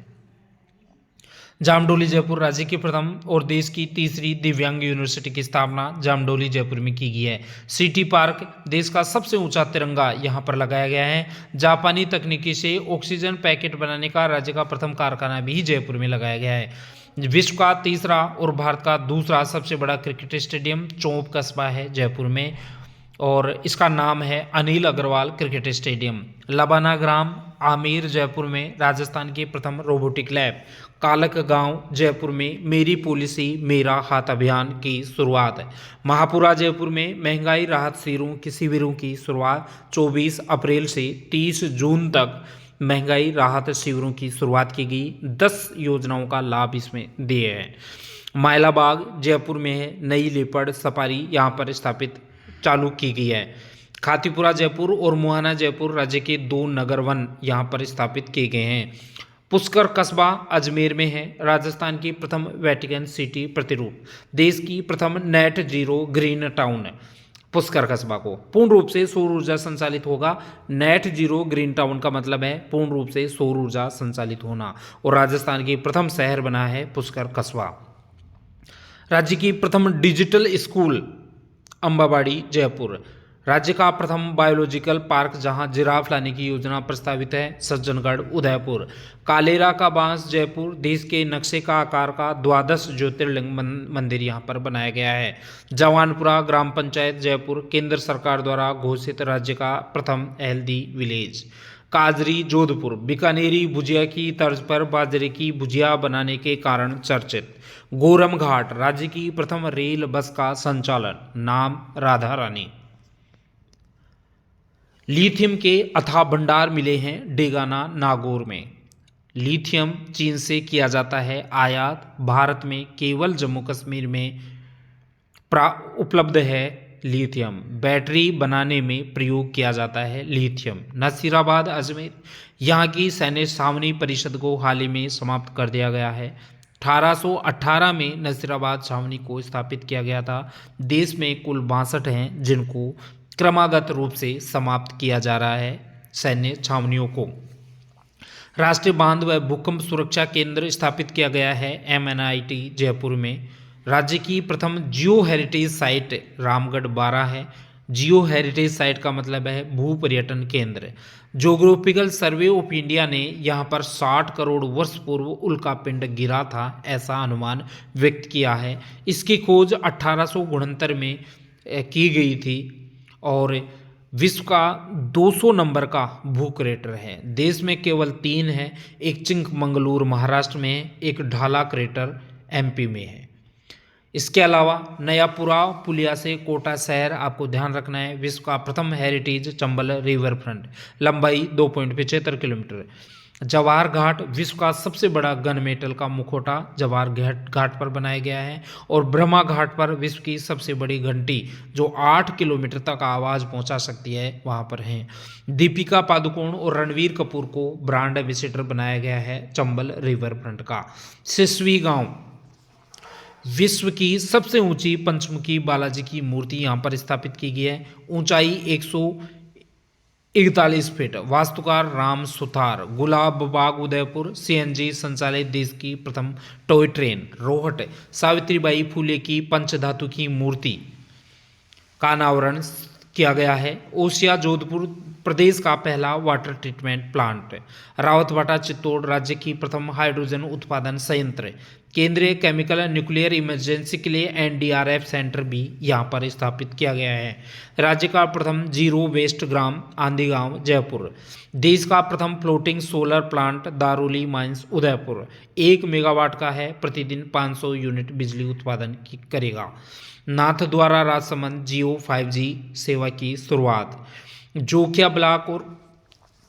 जामडोली जयपुर राज्य की प्रथम और देश की तीसरी दिव्यांग यूनिवर्सिटी की स्थापना जामडोली जयपुर में की गई है। सिटी पार्क, देश का सबसे ऊंचा तिरंगा यहां पर लगाया गया है। जापानी तकनीकी से ऑक्सीजन पैकेट बनाने का राज्य का प्रथम कारखाना भी जयपुर में लगाया गया है। विश्व का तीसरा और भारत का दूसरा सबसे बड़ा क्रिकेट स्टेडियम चौंप कस्बा है जयपुर में और इसका नाम है अनिल अग्रवाल क्रिकेट स्टेडियम। लबाना ग्राम आमेर जयपुर में राजस्थान के प्रथम रोबोटिक लैब। कालक गांव जयपुर में मेरी पॉलिसी मेरा हाथ अभियान की शुरुआत है। महापुरा जयपुर में महंगाई राहत शिविरों की शुरुआत 24 अप्रैल से 30 जून तक महंगाई राहत शिविरों की शुरुआत की गई। 10 योजनाओं का लाभ इसमें दिए हैं। माइलाबाग जयपुर में है नई लेपर्ड सफारी यहाँ पर स्थापित चालू की गई है। खातीपुरा जयपुर और मुहाना जयपुर राज्य के 2 नगर वन यहाँ पर स्थापित किए गए हैं। पुष्कर कस्बा अजमेर में है, राजस्थान की प्रथम वेटिकन सिटी प्रतिरूप, देश की प्रथम net zero green town. Pushkar कस्बा को पूर्ण रूप से सौर ऊर्जा संचालित होगा। नेट जीरो ग्रीन टाउन का मतलब है पूर्ण रूप से सौर ऊर्जा संचालित होना और राजस्थान की प्रथम शहर बना है पुष्कर कस्बा। राज्य की प्रथम डिजिटल स्कूल अंबाबाड़ी जयपुर, राज्य का प्रथम बायोलॉजिकल पार्क जहां जिराफ लाने की योजना प्रस्तावित है सज्जनगढ़ उदयपुर। कालेरा का बांस जयपुर, देश के नक्शे का आकार का 12 ज्योतिर्लिंग मंदिर यहां पर बनाया गया है। जवानपुरा ग्राम पंचायत जयपुर, केंद्र सरकार द्वारा घोषित राज्य का प्रथम हेल्दी विलेज। काजरी जोधपुर, बीकानेरी भुजिया की तर्ज पर बाजरे की भुजिया बनाने के कारण चर्चित। गोरम घाट, राज्य की प्रथम रेल बस का संचालन, नाम राधा रानी। लिथियम के अथाह भंडार मिले हैं डेगाना नागौर में। लिथियम चीन से किया जाता है आयात, भारत में केवल जम्मू कश्मीर में उपलब्ध है लिथियम। बैटरी बनाने में प्रयोग किया जाता है लिथियम। नसीराबाद अजमेर, यहाँ की सैन्य छावनी परिषद को हाल ही में समाप्त कर दिया गया है। 1818 में नसीराबाद छावनी को स्थापित किया गया था। देश में कुल 62 हैं जिनको क्रमागत रूप से समाप्त किया जा रहा है सैन्य छावनियों को। राष्ट्रीय बांध व भूकंप सुरक्षा केंद्र स्थापित किया गया है MNIT जयपुर में। राज्य की प्रथम जियो हेरिटेज साइट रामगढ़ 12 है। जियो हेरिटेज साइट का मतलब है भू पर्यटन केंद्र। जोग्राफिकल सर्वे ऑफ इंडिया ने यहाँ पर 60 करोड़ वर्ष पूर्व उल्का पिंड गिरा था ऐसा अनुमान व्यक्त किया है। इसकी खोज 1869 में की गई थी और विश्व का 200 नंबर का भू क्रेटर है। देश में केवल 3 है, एक चिंकमंगलूर महाराष्ट्र में है, एक ढाला क्रेटर MP में है। इसके अलावा नयापुरा पुलिया से कोटा शहर आपको ध्यान रखना है। विश्व का प्रथम हेरिटेज चंबल रिवर फ्रंट, लंबाई 2.75 किलोमीटर। जवाहर घाट, विश्व का सबसे बड़ा गन मेटल का मुखौटा जवाहर घाट पर बनाया गया है। और ब्रह्मा घाट पर विश्व की सबसे बड़ी घंटी जो 8 किलोमीटर तक आवाज़ पहुंचा सकती है वहां पर है। दीपिका पादुकोण और रणवीर कपूर को ब्रांड एम्बेसडर बनाया गया है चंबल रिवर फ्रंट का। सिसवी गांव, विश्व की सबसे ऊंची पंचमुखी बालाजी की मूर्ति यहाँ पर स्थापित की गई है। ऊंचाई 41 फीट। वास्तुकार राम सुथार। गुलाब बाग उदयपुर सीएनजी संचालित देश की प्रथम टॉय ट्रेन। रोहट सावित्रीबाई फुले की पंचधातु की मूर्ति का अनावरण किया गया है। ओसिया जोधपुर प्रदेश का पहला water treatment plant. Rawatbhata Chittor राज्य की प्रथम हाइड्रोजन उत्पादन संयंत्र। केंद्रीय केमिकल एंड न्यूक्लियर इमरजेंसी के लिए एनडीआरएफ सेंटर भी यहां पर स्थापित किया गया है। राज्य का प्रथम जीरो वेस्ट ग्राम आंधी गांव जयपुर। देश का प्रथम floating solar plant Daruli mines Udaipur 1 megawatt का है, प्रतिदिन 500 यूनिट बिजली उत्पादन करेगा। नाथद्वारा राजसमंद जियो 5G सेवा की शुरुआत। जोकिया ब्लॉक और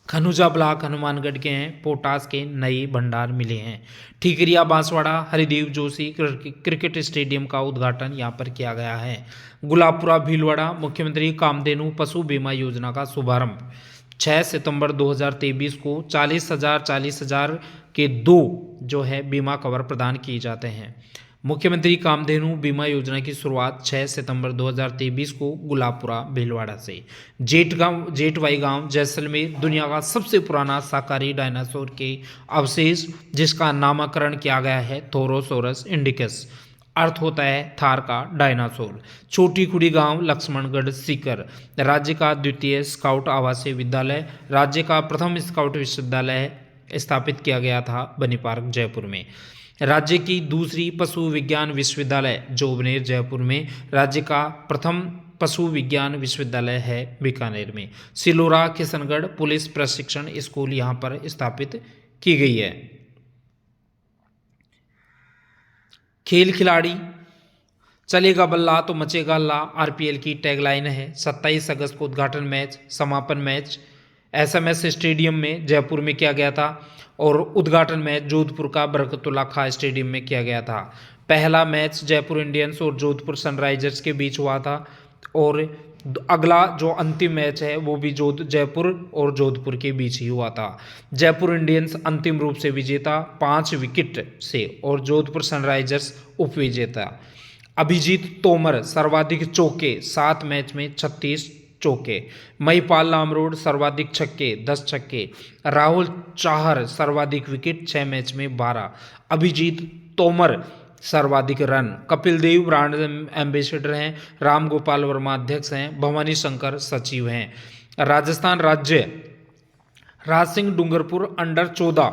खनुजा ब्लॉक हनुमानगढ़ के हैं। पोटास के नए भंडार मिले हैं। ठीकरिया बांसवाड़ा हरिदेव जोशी क्रिकेट स्टेडियम का उद्घाटन यहां पर किया गया है। गुलाबपुरा भीलवाड़ा मुख्यमंत्री कामधेनु पशु बीमा योजना का शुभारंभ। 6 सितंबर 2023 को 40,000 के 2 जो है बीमा कवर प्रदान किए जाते हैं। मुख्यमंत्री कामधेनु बीमा योजना की शुरुआत 6 सितंबर 2023 को गुलाबपुरा भीलवाड़ा से। जेठवाई गांव जैसलमेर दुनिया का सबसे पुराना शाकाहारी डायनासोर के अवशेष, जिसका नामकरण किया गया है थोरोसोरस इंडिकस। अर्थ होता है थार का डायनासोर। छोटी खुड़ी गांव लक्ष्मणगढ़ सीकर राज्य का द्वितीय स्काउट आवासीय विद्यालय। राज्य का प्रथम स्काउट विश्वविद्यालय स्थापित किया गया था बनी पार्क जयपुर में। राज्य की दूसरी पशु विज्ञान विश्वविद्यालय जोबनेर जयपुर में। राज्य का प्रथम पशु विज्ञान विश्वविद्यालय है बीकानेर में। सिलोरा किशनगढ़ पुलिस प्रशिक्षण स्कूल यहां पर स्थापित की गई है। खेल खिलाड़ी चलेगा बल्ला तो मचेगा हल्ला आरपीएल की टैगलाइन है। 27 अगस्त को उद्घाटन मैच, समापन मैच एसएमएस स्टेडियम में जयपुर में किया गया था और उद्घाटन मैच जोधपुर का बरकतुल्ला खां स्टेडियम में किया गया था। पहला मैच जयपुर इंडियंस और जोधपुर सनराइजर्स के बीच हुआ था और अगला जो अंतिम मैच है वो भी जयपुर और जोधपुर के बीच ही हुआ था। जयपुर इंडियंस अंतिम रूप से विजेता 5 विकेट से और जोधपुर सनराइजर्स उपविजेता। अभिजीत तोमर सर्वाधिक चौके 7 मैच में 36 चौके। महिपाल लामरोड सर्वाधिक छक्के 10 छक्के। राहुल चाहर सर्वाधिक विकेट 6 मैच में 12। अभिजीत तोमर सर्वाधिक run. Kapil Dev brand ambassador हैं। राम गोपाल वर्मा अध्यक्ष हैं। भवानी शंकर सचिव हैं। राजस्थान राज्य Raj Singh Dungarpur under 14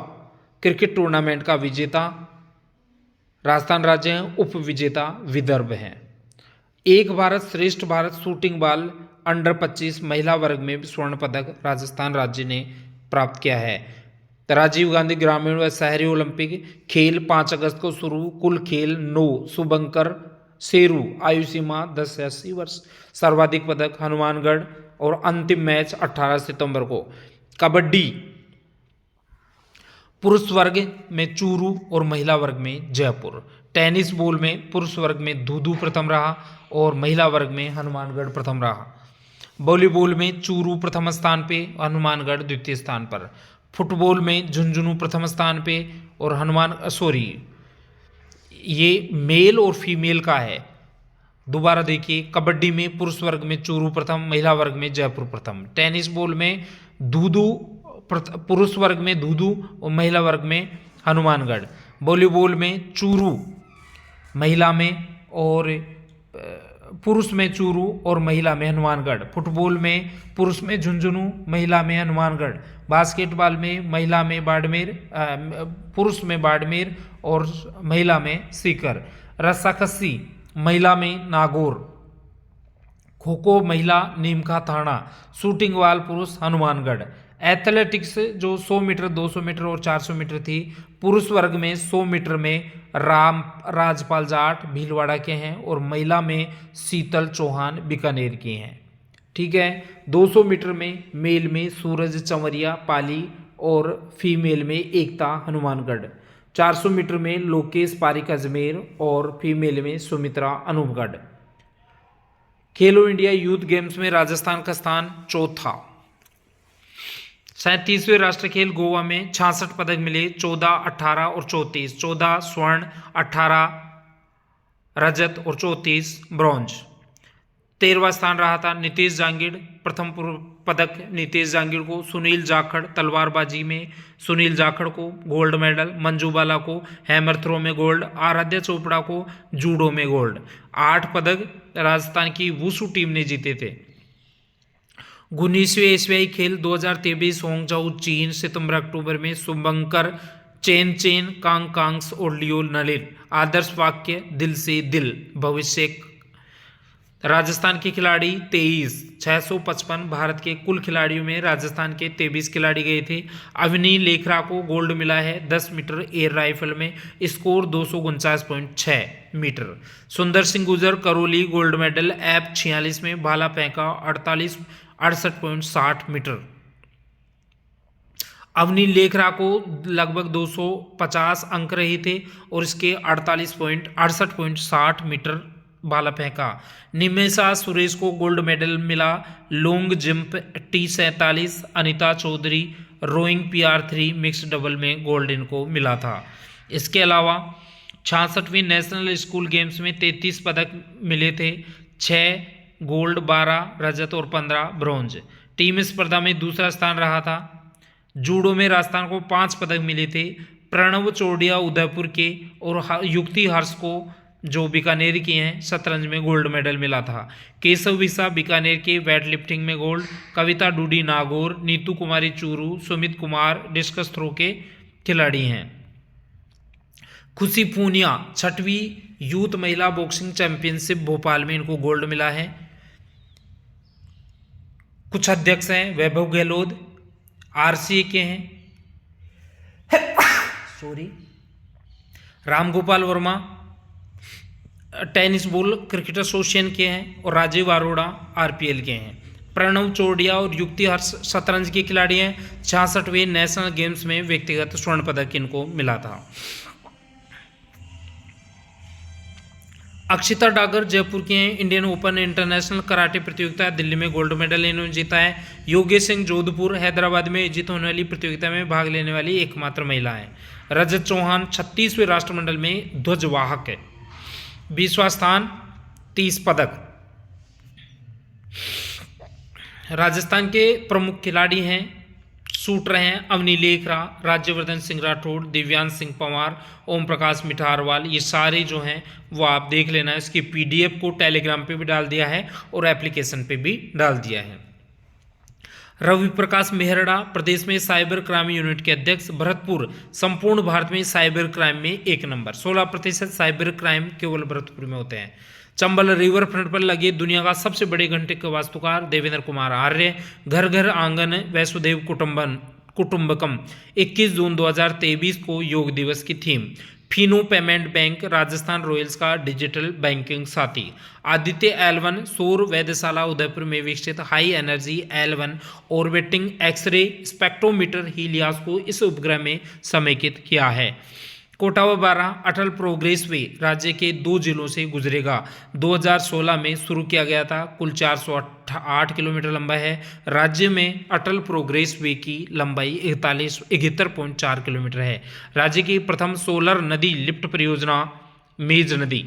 cricket tournament का विजेता राजस्थान राज्य है। उप विजेता विदर्भ है। एक भारत श्रेष्ठ भारत शूटिंग बॉल अंडर 25 महिला वर्ग में स्वर्ण पदक राजस्थान राज्य ने प्राप्त किया है। राजीव गांधी ग्रामीण व शहरी ओलंपिक खेल 5 अगस्त को शुरू। कुल खेल 9। शुभंकर शेरू आयु सीमा 10 से 80 वर्ष। सर्वाधिक पदक हनुमानगढ़ और अंतिम मैच 18 सितंबर को। कबड्डी पुरुष वर्ग में चूरू और महिला वर्ग में जयपुर। टेनिस बॉल में पुरुष वर्ग में धूधू प्रथम रहा और महिला वर्ग में हनुमानगढ़ प्रथम रहा। वॉलीबॉल में चूरू प्रथम स्थान पे, हनुमानगढ़ द्वितीय स्थान पर। फुटबॉल में झुंझुनू प्रथम स्थान पे और ये मेल और फीमेल का है। दोबारा देखिए, कबड्डी में पुरुष वर्ग में चूरू प्रथम, महिला वर्ग में जयपुर प्रथम। टेनिस बॉल में धूधू पुरुष वर्ग में धूधू और महिला वर्ग में हनुमानगढ़। वॉलीबॉल में चूरू महिला में और पुरुष में चूरू और महिला में हनुमानगढ़। फुटबॉल में पुरुष में झुंझुनू, महिला में हनुमानगढ़। बास्केटबॉल में महिला में बाड़मेर, पुरुष में बाड़मेर और महिला में सीकर। रस्साकसी महिला में नागौर। खो खो महिला नीमका थाना। शूटिंग बॉल पुरुष हनुमानगढ़। एथलेटिक्स जो 100 मीटर 200 मीटर और 400 मीटर थी, पुरुष वर्ग में 100 मीटर में राजपाल जाट भीलवाड़ा के हैं और महिला में शीतल चौहान बीकानेर की हैं। ठीक है। 200 मीटर में मेल में सूरज चंवरिया पाली और फीमेल में एकता हनुमानगढ़। 400 मीटर में लोकेश पारिक अजमेर और फीमेल में सुमित्रा अनूपगढ़। खेलो इंडिया यूथ गेम्स में राजस्थान का स्थान चौथा। 37वें राष्ट्रीय खेल गोवा में 66 पदक मिले। 14, 18 और 34। 14 स्वर्ण, 18 रजत और 34 ब्रॉन्ज। 13वां स्थान रहा था नीतीश जांगीड़ प्रथम पदक नितेश जांगीर को, सुनील जाखड़ तलवारबाजी में सुनील जाखड़ को गोल्ड मेडल, मंजू बाला को हैमर थ्रो में गोल्ड, आराध्या चोपड़ा को जूडो में गोल्ड। 8 पदक राजस्थान की वुशु टीम ने जीते थे। 19वें एशियाई खेल 2023 होंगजाऊ चीन, सितंबर अक्टूबर में शुभंकर चेन चेन, कांग कांग्स और लियो नलिन। आदर्श वाक्य दिल से दिल, भविष्य। राजस्थान के खिलाड़ी 23, 655। भारत के कुल खिलाड़ियों में राजस्थान के 23 खिलाड़ी गए थे। अवनी लेखरा को गोल्ड मिला है 10 मीटर एयर राइफल में, स्कोर 249.6 मीटर। सुंदर सिंह गुजर करौली गोल्ड मेडल, एफ 46 में भाला फेंका 68.60 मीटर। अवनी लेखरा को लगभग 250 अंक रहे थे और इसके 68.60 मीटर भाला फेंका। निमेषा सुरेश को गोल्ड मेडल मिला long jump T47। Anita Chaudhary rowing PR3 mixed double में गोल्ड इनको मिला था। इसके अलावा 66वीं नेशनल स्कूल गेम्स में 33 पदक मिले थे, 6 गोल्ड, 12 रजत और 15 ब्रॉन्ज। टीम स्पर्धा में दूसरा स्थान रहा था। जूडो में राजस्थान को 5 पदक मिले थे। प्रणव चौड़िया उदयपुर के और युक्ति हर्ष को जो बीकानेर के हैं शतरंज में गोल्ड मेडल मिला था। केशव विसा बीकानेर के वेट लिफ्टिंग में गोल्ड, कविता डूडी नागौर, नीतू कुमारी चूरू, सुमित कुमार डिस्कस थ्रो के खिलाड़ी हैं। खुशी पूनिया 6वीं यूथ महिला बॉक्सिंग चैंपियनशिप भोपाल में इनको गोल्ड मिला है। कुछ अध्यक्ष हैं वैभव गहलोत RCA के हैं, Ramgopal Verma tennis ball cricket association के हैं और राजीव अरोड़ा RPL के हैं। प्रणव चौड़िया और युक्ति हर्ष शतरंज के खिलाड़ी हैं। 66वें नेशनल गेम्स में व्यक्तिगत स्वर्ण पदक इनको मिला था। अक्षिता डागर जयपुर के हैं, इंडियन ओपन इंटरनेशनल कराटे प्रतियोगिता दिल्ली में गोल्ड मेडल इन्होंने जीता है। योगेश सिंह जोधपुर हैदराबाद में आयोजित होने वाली प्रतियोगिता में भाग लेने वाली एकमात्र महिला है। रजत चौहान 36वें राष्ट्रमंडल में ध्वजवाहक है। 20वां स्थान 30 पदक। राजस्थान के प्रमुख खिलाड़ी हैं शूटर हैं अवनी लेखरा, राज्यवर्धन सिंह राठौड़, दिव्यांश सिंह पंवार, ओम प्रकाश मिठारवाल। ये सारे जो हैं वो आप देख लेना। इसकी PDF को टेलीग्राम पे भी डाल दिया है और एप्लीकेशन पे भी डाल दिया है। रवि प्रकाश मेहरड़ा प्रदेश में साइबर क्राइम यूनिट के अध्यक्ष। भरतपुर संपूर्ण भारत में साइबर क्राइम में 1 नंबर। 16% साइबर क्राइम केवल भरतपुर में होते हैं। चंबल रिवर फ्रंट पर लगे दुनिया का सबसे बड़े घंटे के वास्तुकार देवेंद्र कुमार आर्य। घर घर आंगन वैसुदेव कुटुंबकम 21 जून 2023 को योग दिवस की थीम। Fino payment bank Rajasthan Royals का डिजिटल बैंकिंग साथी। आदित्य L1 सौर वेधशाला उदयपुर में विकसित high energy L1 orbiting x-ray spectrometer Helios को इस उपग्रह में समेकित किया है। कोटावा 12 अटल प्रोग्रेस वे राज्य के 2 जिलों से गुजरेगा। 2016 में शुरू किया गया था। कुल 408 किलोमीटर लंबा है। राज्य में अटल प्रोग्रेस वे की लंबाई 71.4 किलोमीटर है। राज्य की प्रथम सोलर नदी लिफ्ट परियोजना मेज नदी।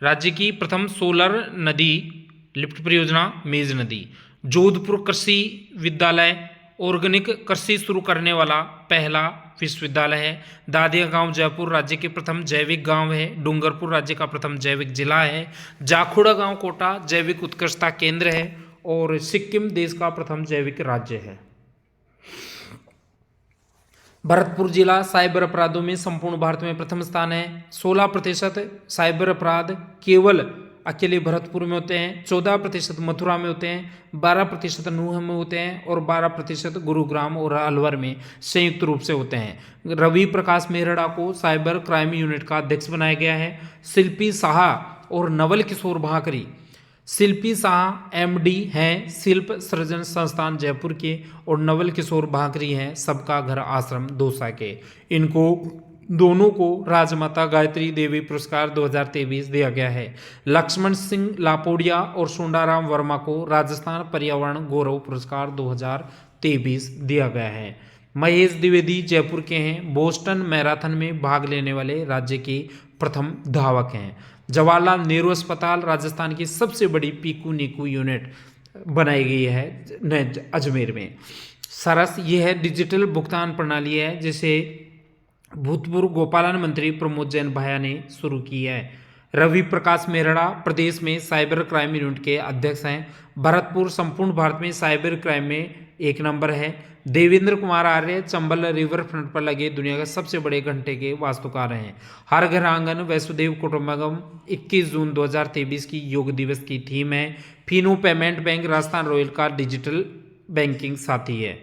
राज्य की प्रथम सोलर नदी लिफ्ट परियोजना मेज नदी। जोधपुर कृषि विद्यालय ऑर्गेनिक कृषि शुरू करने वाला पहला विश्वविद्यालय है। दादिया गांव जयपुर राज्य के प्रथम जैविक गांव है। डूंगरपुर राज्य का प्रथम जैविक जिला है। जाखुड़ा गांव कोटा जैविक उत्कृष्टता केंद्र है और सिक्किम देश का प्रथम जैविक राज्य है। भरतपुर जिला साइबर अपराधों में संपूर्ण भारत में प्रथम स्थान है। 16% साइबर अपराध केवल अकेले भरतपुर में होते हैं, 14% मथुरा में होते हैं, 12% नूह में होते हैं और 12% गुरुग्राम और अलवर में संयुक्त रूप से होते हैं। रवि प्रकाश मेहरड़ा को साइबर क्राइम यूनिट का अध्यक्ष बनाया गया है। शिल्पी शाह और नवल किशोर भाकरी। शिल्पी शाह MD हैं शिल्प सृजन संस्थान जयपुर के और नवल किशोर भाकरी हैं सबका घर आश्रम दौसा के। इनको दोनों को राजमाता गायत्री देवी पुरस्कार 2023 दिया गया है। लक्ष्मण सिंह लापोडिया और सुंडाराम वर्मा को राजस्थान पर्यावरण गौरव पुरस्कार 2023 दिया गया है। महेश द्विवेदी जयपुर के हैं। बोस्टन मैराथन में भाग लेने वाले राज्य के प्रथम धावक हैं। जवाहरलाल नेहरू अस्पताल राजस्थान की सबसे बड़ी पीकू नीकू यूनिट बनाई गई है अजमेर में। सरस ये है डिजिटल भुगतान प्रणाली है जिसे भूतपूर्व गोपालन मंत्री प्रमोद जैन भाया ने शुरू की है। रवि प्रकाश मेहरा प्रदेश में साइबर क्राइम यूनिट के अध्यक्ष हैं। भरतपुर संपूर्ण भारत में साइबर क्राइम में 1 नंबर है। देवेंद्र कुमार आर्य चंबल रिवर फ्रंट पर लगे दुनिया के सबसे बड़े घंटे के वास्तुकार हैं। हर घर आंगन वसुधैव कुटुंबकम 21 जून 2023 की योग दिवस की थीम है। Fino payment bank Rajasthan royal का डिजिटल बैंकिंग साथी है।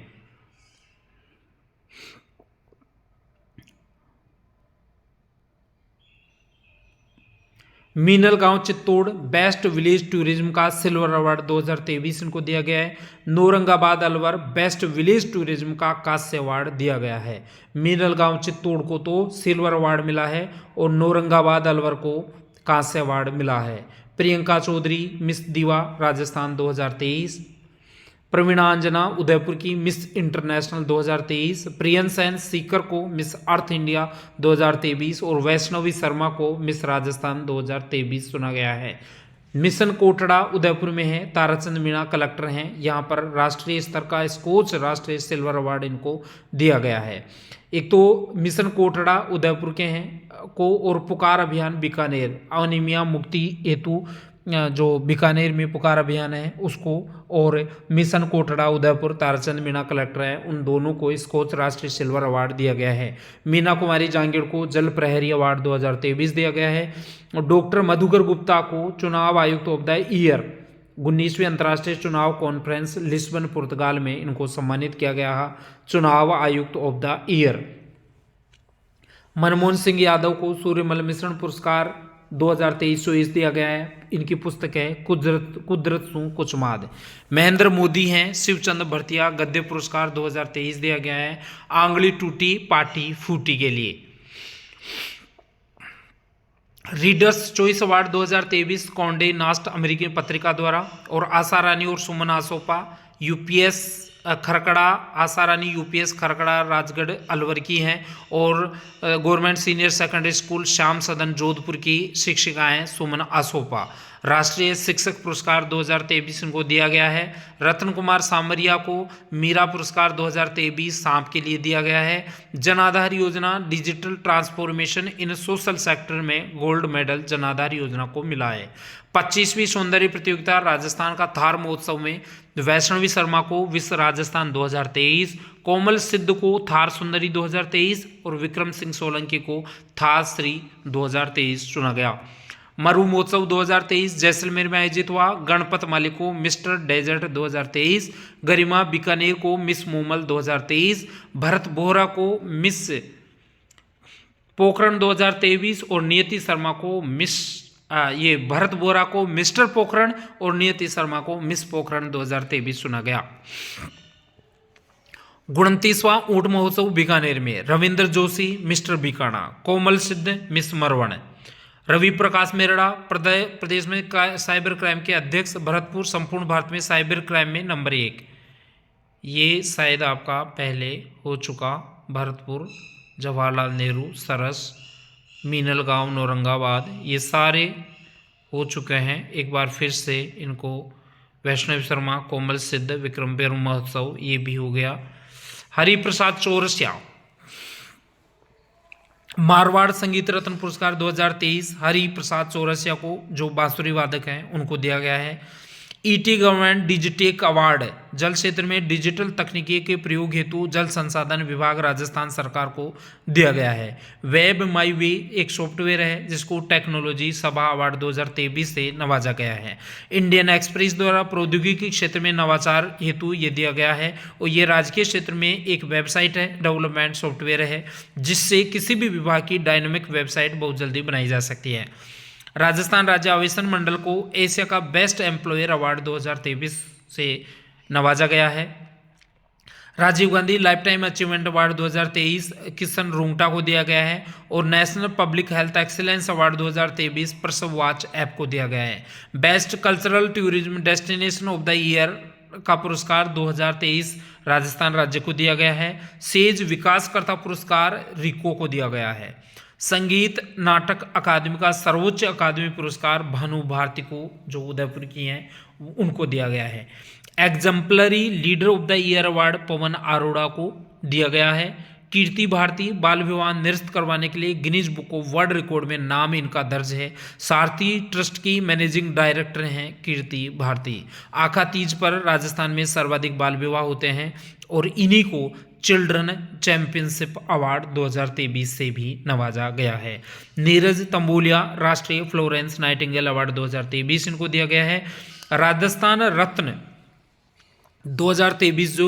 मीनल गांव चित्तौड़ बेस्ट विलेज टूरिज्म का सिल्वर अवार्ड 2023 इनको दिया गया है। Naurangabad Alwar best village tourism का कांस्य अवार्ड दिया गया है। मीनल गांव चित्तौड़ को तो सिल्वर अवार्ड मिला है और नौरंगाबाद अलवर को कांस्य अवार्ड मिला है। प्रियंका चौधरी मिस दीवा राजस्थान 2023, प्रवीणा अंजना उदयपुर की मिस इंटरनेशनल 2023, प्रियन सैन सीकर को मिस अर्थ इंडिया 2023 और वैष्णवी शर्मा को मिस राजस्थान 2023 चुना गया है। मिशन कोटड़ा उदयपुर में है। ताराचंद मीणा कलेक्टर हैं। यहाँ पर राष्ट्रीय स्तर का स्कोच राष्ट्रीय सिल्वर अवार्ड इनको दिया गया है। एक तो मिशन कोटड़ा उदयपुर के हैं को और पुकार अभियान बीकानेर अनीमिया मुक्ति हेतु जो बीकानेर में पुकार अभियान है उसको, और मिशन कोटड़ा उदयपुर ताराचंद मीणा कलेक्टर है, उन दोनों को स्कोच राष्ट्रीय सिल्वर अवार्ड दिया गया है। मीना कुमारी जांगीड़ को जल प्रहरी अवार्ड 2023 दिया गया है। और डॉक्टर मधुकर गुप्ता को चुनाव आयुक्त ऑफ द ईयर 19वीं अंतर्राष्ट्रीय चुनाव कॉन्फ्रेंस लिस्बन पुर्तगाल में इनको सम्मानित किया गया है चुनाव आयुक्त of the year. Manmohan Singh Yadav को सूर्यमल मिश्रण पुरस्कार 2023 दिया गया है। इनकी पुस्तक है कुदरत सू कुचमाद। महेंद्र मोदी हैं शिवचंद भरतिया गद्य पुरस्कार 2023 दिया गया है आंगली टूटी पाटी फूटी के लिए। रीडर्स चॉइस अवार्ड 2023 कॉन्डे नास्ट अमेरिकी पत्रिका द्वारा, और आशा रानी और सुमन आसोपा यूपीएस खरकड़ा, आशा रानी यूपीएस खरकड़ा राजगढ़ अलवर की हैं, और government senior secondary school Shyam सदन जोधपुर की शिक्षिका हैं सुमन आसोपा। राष्ट्रीय शिक्षक पुरस्कार 2023 इनको दिया गया है। रतन कुमार सामरिया को मीरा पुरस्कार 2023 सांप के लिए दिया गया है। जन आधार योजना digital transformation in social sector में गोल्ड मेडल जन आधार योजना को मिला है। 25वीं सौंदर्य प्रतियोगिता राजस्थान का थार महोत्सव में वैष्णवी शर्मा को विश्व राजस्थान 2023, कोमल सिद्ध को थार सुंदरी 2023 और विक्रम सिंह सोलंकी को थार श्री 2023 चुना गया। मरु महोत्सव 2023 जैसलमेर में आयोजित हुआ। गणपत मालिक को मिस्टर डेजर्ट 2023, गरिमा बीकानेर को मिस मोमल 2023, भरत बोहरा को मिस पोखरण 2023 और नियति शर्मा को भरत बोहरा को मिस्टर पोखरण और नियति शर्मा को मिस पोखरण 2023 चुना गया। 29वां ऊंट महोत्सव बीकानेर में रविंद्र जोशी मिस्टर बीकाना, कोमल सिद्ध मिस मरवण, रवि प्रकाश मेहरा प्रदेश में साइबर क्राइम के अध्यक्ष, भरतपुर संपूर्ण भारत में साइबर क्राइम में नंबर 1। ये शायद आपका पहले हो चुका। भरतपुर, जवाहरलाल नेहरू, सरस, मीनल गांव, नौरंगाबाद, ये सारे हो चुके हैं। एक बार फिर से इनको वैष्णव शर्मा, कोमल सिद्ध, विक्रम बेरू महोत्सव ये भी हो गया। हरिप्रसाद चौरसिया मारवाड़ संगीत रत्न पुरस्कार 2023 हरि प्रसाद चौरसिया को जो बांसुरी वादक हैं उनको दिया गया है। ईटी गवर्नमेंट डिजिटेक अवार्ड जल क्षेत्र में डिजिटल तकनीकी के प्रयोग हेतु जल संसाधन विभाग राजस्थान सरकार को दिया गया है। वेब माई वे एक सॉफ्टवेयर है जिसको टेक्नोलॉजी सभा अवार्ड 2023 से नवाजा गया है। इंडियन एक्सप्रेस द्वारा प्रौद्योगिकी क्षेत्र में नवाचार हेतु ये दिया गया है, और ये राजकीय क्षेत्र में एक वेबसाइट है, डेवलपमेंट सॉफ्टवेयर है, जिससे किसी भी विभाग की डायनामिक वेबसाइट बहुत जल्दी बनाई जा सकती है। राजस्थान राज्य आवेदन मंडल को एशिया का बेस्ट एम्प्लॉयर अवार्ड 2023 से नवाजा गया है। Rajiv Gandhi lifetime achievement award 2023 Kishan Rungta को दिया गया है, और national public health excellence award 2023 Prasav watch app को दिया गया है। Best cultural tourism destination of the year का पुरस्कार 2023 राजस्थान राज्य को दिया गया है। सेज विकासकर्ता पुरस्कार रिको को दिया गया है। संगीत नाटक अकादमी का सर्वोच्च अकादमी पुरस्कार भानु भारती को, जो उदयपुर की हैं, उनको दिया गया है। Exemplary leader of the year award Pawan Arora को दिया गया है। कीर्ति भारती बाल विवाह निरस्त करवाने के लिए Guinness book of world record में नाम इनका दर्ज है। सारथी ट्रस्ट की मैनेजिंग डायरेक्टर हैं कीर्ति भारती। आखा तीज पर राजस्थान में सर्वाधिक बाल विवाह होते हैं और इन्हीं को चिल्ड्रन चैंपियनशिप अवार्ड 2023 से भी नवाजा गया है। नीरज तंबोलिया राष्ट्रीय फ्लोरेंस नाइटिंगेल अवार्ड 2023 इनको दिया गया है। राजस्थान रत्न 2023 जो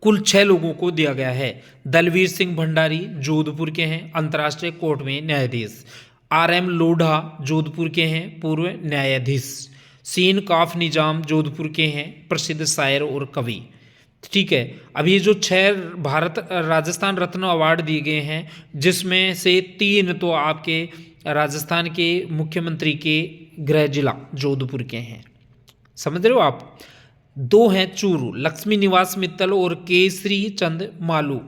कुल 6 लोगों को दिया गया है। दलवीर सिंह भंडारी जोधपुर के हैं, अंतर्राष्ट्रीय कोर्ट में न्यायाधीश। RM लोढ़ा जोधपुर के हैं, पूर्व न्यायाधीश। सीन काफ निजाम जोधपुर के हैं, प्रसिद्ध शायर और कवि। ठीक है, अब ये जो 6 भारत राजस्थान रत्न अवार्ड दिए गए हैं, जिसमें से 3 तो आपके राजस्थान के मुख्यमंत्री के गृह जिला जोधपुर के हैं, समझ रहे हो आप। 2 हैं चूरू, लक्ष्मी निवास मित्तल और केसरी चंद मालू,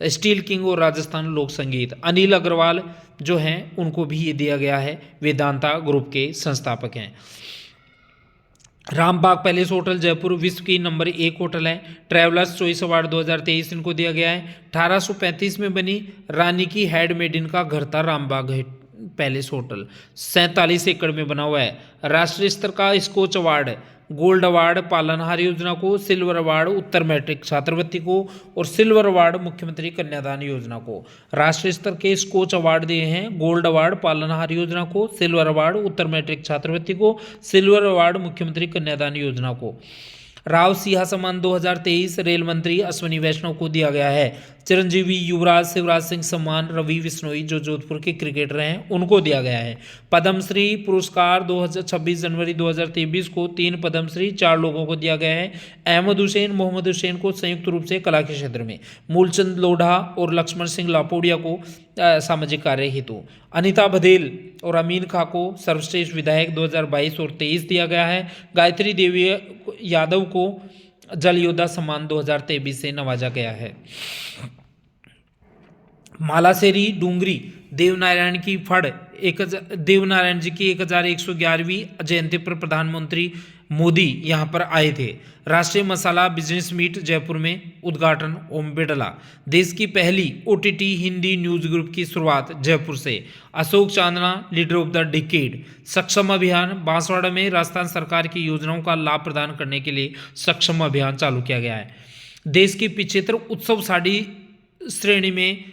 स्टील किंग और राजस्थान लोक संगीत। अनिल अग्रवाल जो हैं उनको भी ये दिया गया है, वेदांता ग्रुप के संस्थापक हैं। रामबाग पैलेस होटल जयपुर विश्व की नंबर 1 होटल है। ट्रैवलर्स चॉइस अवार्ड 2023 इनको दिया गया है। 1835 में बनी रानी की हैंडमेड का घर था रामबाग पैलेस होटल, 47 एकड़ में बना हुआ है। राष्ट्रीय स्तर का स्कोच अवार्ड, गोल्ड अवार्ड पालनहार योजना को, सिल्वर अवार्ड उत्तर मैट्रिक छात्रवृत्ति को और सिल्वर अवार्ड मुख्यमंत्री कन्यादान योजना को। राष्ट्रीय स्तर के स्कोच अवार्ड दिए हैं, गोल्ड अवार्ड पालनहार योजना को, सिल्वर अवार्ड उत्तर मैट्रिक छात्रवृत्ति को, सिल्वर अवार्ड मुख्यमंत्री कन्यादान योजना को। राव सिंहा सम्मान 2023 रेल मंत्री अश्विनी वैष्णव को दिया गया है। चिरंजीवी युवराज शिवराज सिंह सम्मान रवि बिश्नोई जो जोधपुर के क्रिकेटर हैं उनको दिया गया है। पद्मश्री पुरस्कार 26 जनवरी 2023 को 3 पद्मश्री 4 लोगों को दिया गया है। अहमद हुसैन मोहम्मद हुसैन को संयुक्त रूप से कला के क्षेत्र में, मूलचंद लोढ़ा और लक्ष्मण सिंह लापोड़िया को सामाजिक कार्य हेतु, अनिता बघेल और अमीन खां को सर्वश्रेष्ठ विधायक 2022 और 23 दिया गया है। गायत्री देवी यादव को जल योद्धा सम्मान 2023 से नवाजा गया है। मालासेरी डूंगरी देवनारायण की फड़ देवनारायण जी की 1111वीं जयंती पर प्रधानमंत्री मोदी यहां पर आए थे। राष्ट्रीय मसाला बिजनेस मीट जयपुर में उद्घाटन ओम बिड़ला। देश की पहली OTT हिंदी न्यूज ग्रुप की शुरुआत जयपुर से। Ashok Chandna leader of the decade. Saksham Abhiyan Banswara में राजस्थान सरकार की योजनाओं का लाभ प्रदान करने के लिए सक्षम अभियान चालू किया गया है। देश की 75 उत्सव साड़ी श्रेणी में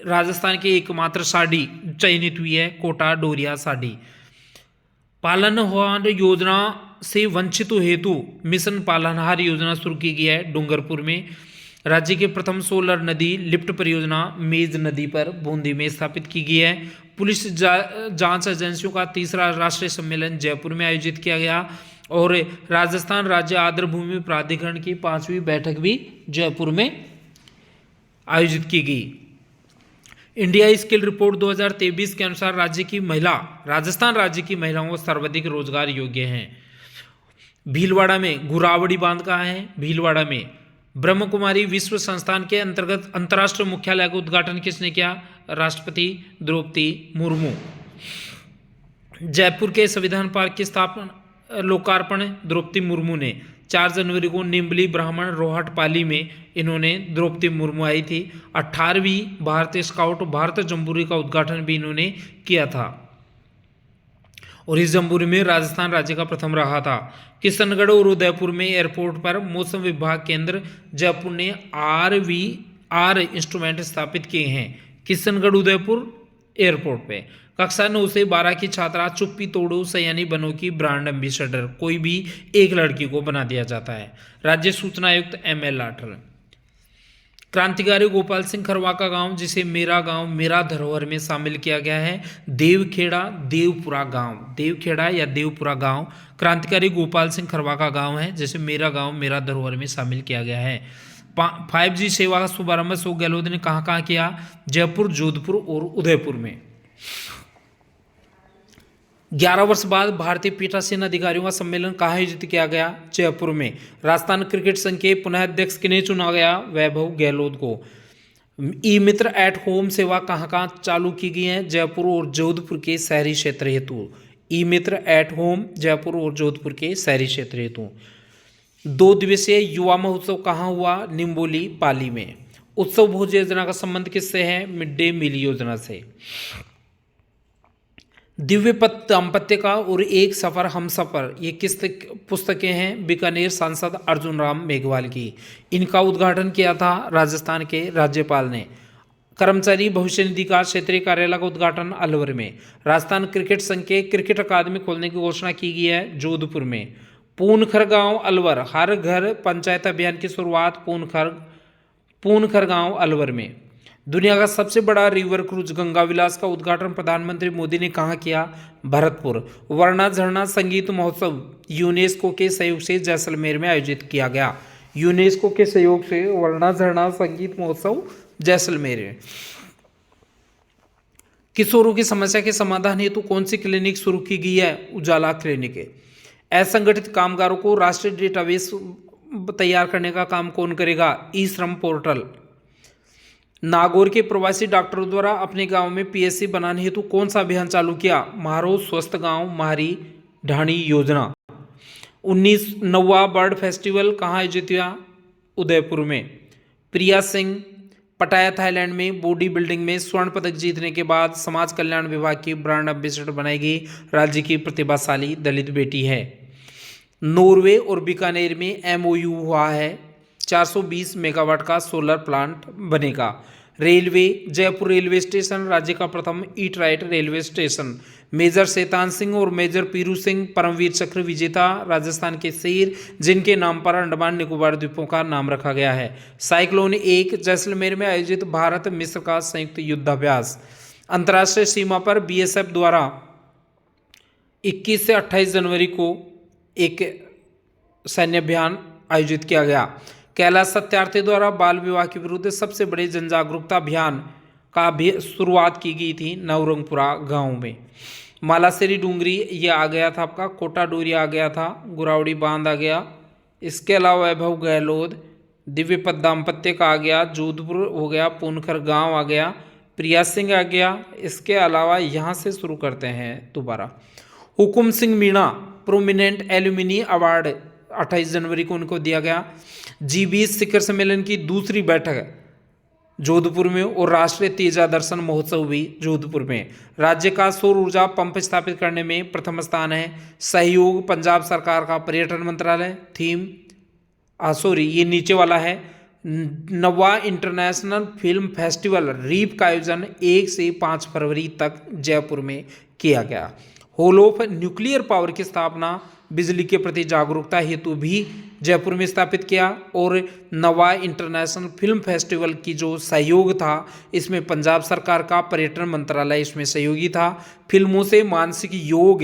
राजस्थान की एकमात्र साड़ी चयनित हुई है, कोटा डोरिया साड़ी। पालनहार योजना से वंचितों हेतु मिशन पालनहार योजना शुरू की गई है डूंगरपुर में। राज्य के प्रथम सोलर नदी लिफ्ट परियोजना मेज नदी पर बूंदी में स्थापित की गई है। पुलिस जांच एजेंसियों का 3रा राष्ट्रीय सम्मेलन जयपुर में आयोजित किया गया और राजस्थान राज्य आर्द्र भूमि प्राधिकरण की 5वीं बैठक भी जयपुर में आयोजित की गई। इंडिया स्किल रिपोर्ट 2023 के अनुसार राजस्थान राज्य की महिलाओं को सर्वाधिक रोजगार योग्य हैं। भीलवाड़ा में गुरावड़ी बांध कहाँ है? भीलवाड़ा में। ब्रह्म कुमारी विश्व संस्थान के अंतर्गत अंतर्राष्ट्रीय मुख्यालय का उद्घाटन किसने किया? राष्ट्रपति द्रौपदी मुर्मू। जयपुर के संविधान पार्क की स्थापना लोकार्पण द्रौपदी मुर्मू ने। 4 जनवरी को निम्बली ब्राह्मण रोहटपाली में इन्होंने द्रौपदी मुर्मू आई थी। 18वीं भारतीय स्काउट भारत जम्बूरी का उद्घाटन भी इन्होंने किया था और इस जम्बूरी में राजस्थान राज्य का प्रथम रहा था। किशनगढ़ और उदयपुर में एयरपोर्ट पर मौसम विभाग केंद्र जयपुर ने RVR इंस्ट्रूमेंट स्थापित किए हैं। किशनगढ़ उदयपुर एयरपोर्ट पे कक्षा 9 से 12 की छात्रा चुप्पी तोड़ो सयानी बनो की ब्रांड एम्बेसडर कोई भी एक लड़की को बना दिया जाता है। राज्य सूचना आयुक्त ML लाठर। क्रांतिकारी गोपाल सिंह खरवा का गांव जिसे मेरा गांव मेरा धरोहर में शामिल किया गया है देवखेड़ा देवपुरा गांव। देवखेड़ा या देवपुरा गांव क्रांतिकारी गोपाल सिंह खरवा का गांव है जिसे मेरा गांव मेरा धरोहर में शामिल किया गया है। 5G सेवा का शुभारंभ अशोक गहलोत ने कहाँ किया? जयपुर, जोधपुर और उदयपुर में। 11 वर्ष बाद भारतीय पीठासीन अधिकारियों का सम्मेलन कहाँ आयोजित किया गया? जयपुर में। राजस्थान क्रिकेट संघ के पुनः अध्यक्ष किन्हें चुना गया? वैभव गहलोत को। ई मित्र एट होम सेवा कहाँ कहाँ चालू की गई है? जयपुर और जोधपुर के शहरी क्षेत्र हेतु। ई मित्र एट होम जयपुर और जोधपुर के शहरी क्षेत्र हेतु। 2 दिवसीय युवा महोत्सव कहाँ हुआ? निम्बोली पाली में। उत्सव भोज योजना का संबंध किससे है? मिड डे मील योजना से। दिव्य पथ दाम्पत्य का और एक सफर हम सफर, ये किस पुस्तकें हैं? बीकानेर सांसद अर्जुन राम मेघवाल की। इनका उद्घाटन किया था राजस्थान के राज्यपाल ने। कर्मचारी भविष्य निधि का क्षेत्रीय कार्यालय का उद्घाटन अलवर में। राजस्थान क्रिकेट संघ के क्रिकेट अकादमी खोलने की घोषणा की गई है जोधपुर में। पूनखर गांव अलवर, हर घर पंचायत अभियान की शुरुआत पूनखर गांव अलवर में। दुनिया का सबसे बड़ा रिवर क्रूज गंगा विलास का उद्घाटन प्रधानमंत्री मोदी ने कहाँ किया? भरतपुर। वर्णा झरना संगीत महोत्सव यूनेस्को के सहयोग से जैसलमेर में आयोजित किया गया। यूनेस्को के सहयोग से वर्णा झरना संगीत महोत्सव जैसलमेर में। किशोरों की समस्या के समाधान हेतु कौन सी क्लिनिक शुरू की गई है? उजाला क्लिनिक। असंगठित कामगारों को राष्ट्रीय डेटाबेस तैयार करने का काम कौन करेगा? ई श्रम पोर्टल। नागौर के प्रवासी डॉक्टरों द्वारा अपने गांव में पीएससी बनाने हेतु कौन सा अभियान चालू किया? म्हारो स्वस्थ गांव म्हारी ढाणी योजना। 19वां बर्ड फेस्टिवल कहाँ आयोजित हुआ? उदयपुर में। प्रिया सिंह पटाया थाईलैंड में बॉडी बिल्डिंग में स्वर्ण पदक जीतने के बाद समाज कल्याण विभाग की ब्रांड एम्बेसडर बनाई गई राज्य की प्रतिभाशाली दलित बेटी है। नॉर्वे और बीकानेर में एमओयू हुआ है। 420 मेगावाट का सोलर प्लांट बनेगा। रेलवे, जयपुर रेलवे स्टेशन राज्य का प्रथम eat right railway station. Major Shaitan Singh और मेजर पीरू सिंह परमवीर चक्र विजेता राजस्थान के शेर, जिनके नाम पर अंडमान निकोबार द्वीपों का नाम रखा गया है। साइक्लोन 1 जैसलमेर में आयोजित भारत मिस्र का संयुक्त युद्धाभ्यास। अंतर्राष्ट्रीय सीमा पर बीएसएफ द्वारा 21 से 28 जनवरी को एक सैन्य अभियान आयोजित किया गया। कैलाश सत्यार्थी द्वारा बाल विवाह के विरुद्ध सबसे बड़े जन जागरूकता अभियान का भी शुरुआत की गई थी नवरंगपुरा गांव में। मालासेरी डूंगरी ये आ गया था आपका। कोटा डोरी आ गया था। गुरावड़ी बांध आ गया। इसके अलावा वैभव गहलोत, दिव्य पथ दाम्पत्य का आ गया। जोधपुर हो गया। पूनखर गांव आ गया। प्रिया सिंह आ गया। इसके अलावा यहाँ से शुरू करते हैं दोबारा। Hukum Singh Meena prominent alumni award 28 जनवरी को उनको दिया गया। G20 शिखर सम्मेलन की दूसरी बैठक जोधपुर में और राष्ट्रीय तेजा दर्शन महोत्सव भी जोधपुर में। राज्य का सौर ऊर्जा पंप स्थापित करने में प्रथम स्थान है। सहयोग पंजाब सरकार का पर्यटन मंत्रालय। थीम ये नीचे वाला है। 9वां इंटरनेशनल फिल्म फेस्टिवल रीप का आयोजन 1 से 5 फरवरी तक जयपुर में किया गया। हॉल ऑफ न्यूक्लियर पावर की स्थापना बिजली के प्रति जागरूकता हेतु भी जयपुर में स्थापित किया। और 9वां इंटरनेशनल फिल्म फेस्टिवल की जो सहयोग था, इसमें पंजाब सरकार का पर्यटन मंत्रालय इसमें सहयोगी था। फिल्मों से मानसिक योग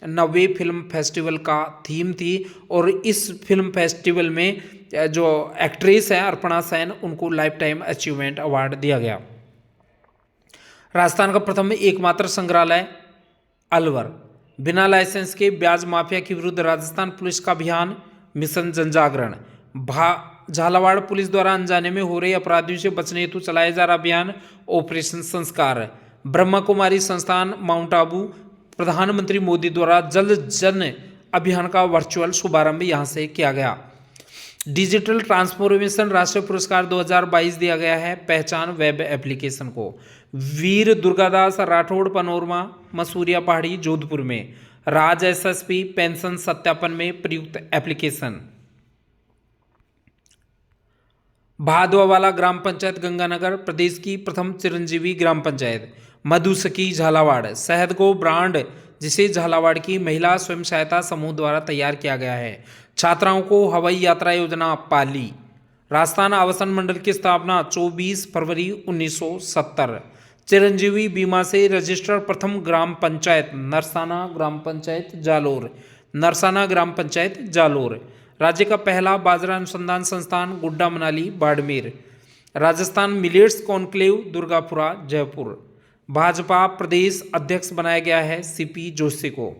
9वें फिल्म फेस्टिवल का थीम थी। और इस फिल्म फेस्टिवल में जो एक्ट्रेस है अर्पणा सेन, उनको लाइफ टाइम अचीवमेंट अवार्ड दिया गया। राजस्थान का प्रथम एकमात्र संग्रहालय अलवर। बिना लाइसेंस के ब्याज माफिया के विरुद्ध राजस्थान पुलिस का अभियान मिशन जनजागरण। झालावाड़ पुलिस द्वारा अनजाने में हो रहे अपराधियों से बचने हेतु चलाया जा रहा अभियान ऑपरेशन संस्कार। ब्रह्मा कुमारी संस्थान माउंट आबू, प्रधानमंत्री मोदी द्वारा जल जन अभियान का वर्चुअल शुभारंभ यहाँ से किया गया। डिजिटल ट्रांसफॉर्मेशन राष्ट्रीय पुरस्कार 2022 दिया गया है पहचान वेब एप्लीकेशन को। वीर दुर्गादास राठौड़ पनोरमा मसूरिया पहाड़ी जोधपुर में। राज एसएसपी पेंशन सत्यापन में प्रयुक्त एप्लीकेशन। भादवावाला ग्राम पंचायत गंगानगर प्रदेश की प्रथम चिरंजीवी ग्राम पंचायत। मधुसकी झालावाड़ शहद को ब्रांड जिसे झालावाड़ की महिला स्वयं सहायता समूह द्वारा तैयार किया गया है। छात्राओं को हवाई यात्रा योजना पाली। राजस्थान आवासन मंडल की स्थापना 24 फरवरी 1970। चिरंजीवी बीमा से रजिस्टर्ड प्रथम ग्राम पंचायत नरसाना ग्राम पंचायत जालोर। नरसाना ग्राम पंचायत जालोर। राज्य का पहला बाजरा अनुसंधान संस्थान गुड्डा मनाली बाड़मेर। Rajasthan millets conclave Durgapura Jaipur. भाजपा प्रदेश अध्यक्ष बनाया गया है सीपी जोशी को।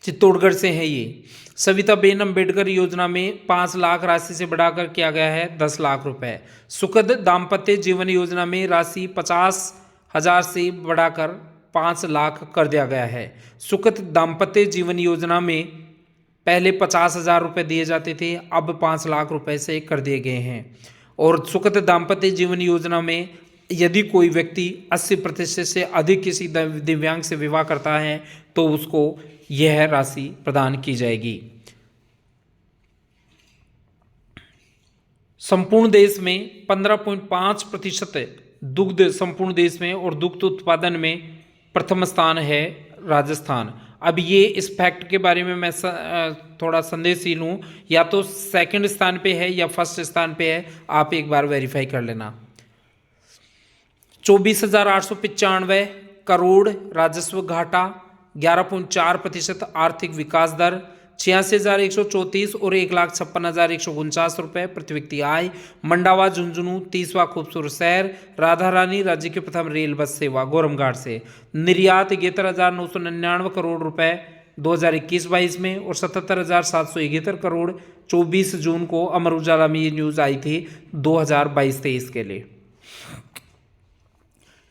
चित्तौड़गढ़ से है ये। सविताबेन अम्बेडकर योजना में 5 लाख राशि से बढ़ाकर किया गया है 10 लाख रुपए। सुखद दाम्पत्य जीवन योजना में राशि 50,000 से बढ़ाकर 5 लाख कर दिया गया है। सुखद दाम्पत्य जीवन योजना में पहले 50,000 रुपये दिए जाते थे, अब 5 लाख रुपए से कर दिए गए हैं। और सुखद दाम्पत्य जीवन योजना में यदि कोई व्यक्ति 80% से अधिक किसी दिव्यांग से विवाह करता है तो उसको यह राशि प्रदान की जाएगी। संपूर्ण देश में 15.5% दुग्ध संपूर्ण देश में और दुग्ध उत्पादन में प्रथम स्थान है राजस्थान। अब ये इस फैक्ट के बारे में मैं थोड़ा संदेहशील हूँ, या तो सेकंड स्थान पे है या फर्स्ट स्थान पे है, आप एक बार वेरीफाई कर लेना। 24,895 करोड़ राजस्व घाटा, 11.4% आर्थिक विकास दर, 86,134 और 1,56,149 रुपये प्रति व्यक्ति आय। मंडावा झुंझुनू 30वां खूबसूरत शहर। राधा रानी राज्य की प्रथम रेल बस सेवा गोरमघाट से। निर्यात 71,999 करोड़ रुपए 2021-22 में और 77,771 करोड़ 24 जून को अमर उजाला में ये न्यूज़ आई थी 2022-23 के लिए।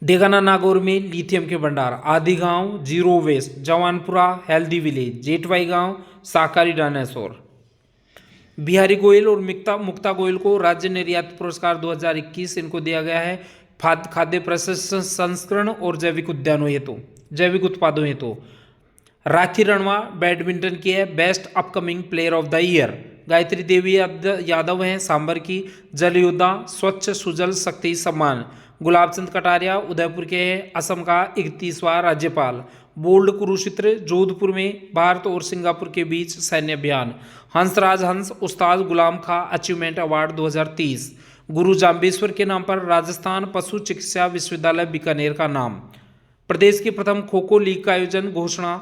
डेगाना नागौर में लिथियम के भंडार। आदि गांव zero waste. Jawanpura healthy village. Jethwai गांव शाकाहारी डायनासोर। बिहारी गोयल और मुक्ता गोयल को राज्य निर्यात पुरस्कार 2021 इनको दिया गया है खाद्य प्रसंस्करण और जैविक उत्पादों हेतु। राखी रणवा बैडमिंटन की है best upcoming player of the year. Gayatri Devi Yadav हैं सांबर की जल योद्धा स्वच्छ सुजल शक्ति सम्मान। गुलाब चंद कटारिया उदयपुर के हैं असम का 31वां राज्यपाल। बोल्ड कुरुक्षेत्र जोधपुर में भारत और सिंगापुर के बीच सैन्य अभियान। हंसराज हंस उस्ताद गुलाम खां अचीवमेंट अवार्ड 2030। गुरु जाम्बेश्वर के नाम पर राजस्थान पशु चिकित्सा विश्वविद्यालय बीकानेर का नाम। प्रदेश की प्रथम खो खो लीग का आयोजन घोषणा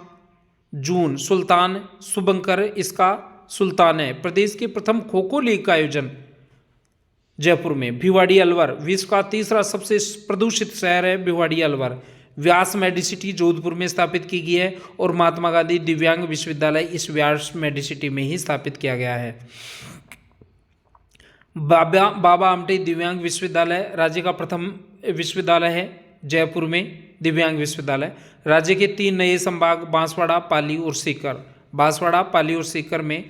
जून। सुल्तान शुभंकर इसका सुल्तान है। प्रदेश की प्रथम खो खो लीग का आयोजन जयपुर में। भिवाड़ी अलवर विश्व का तीसरा सबसे प्रदूषित शहर है भिवाड़ी अलवर। व्यास मेडिसिटी जोधपुर में स्थापित की गई है और महात्मा गांधी दिव्यांग विश्वविद्यालय इस व्यास मेडिसिटी में ही स्थापित किया गया है। बाबा आमटे दिव्यांग विश्वविद्यालय राज्य का प्रथम विश्वविद्यालय है जयपुर में दिव्यांग विश्वविद्यालय। राज्य के 3 नए संभाग बांसवाड़ा पाली और सीकर। बांसवाड़ा पाली और सीकर में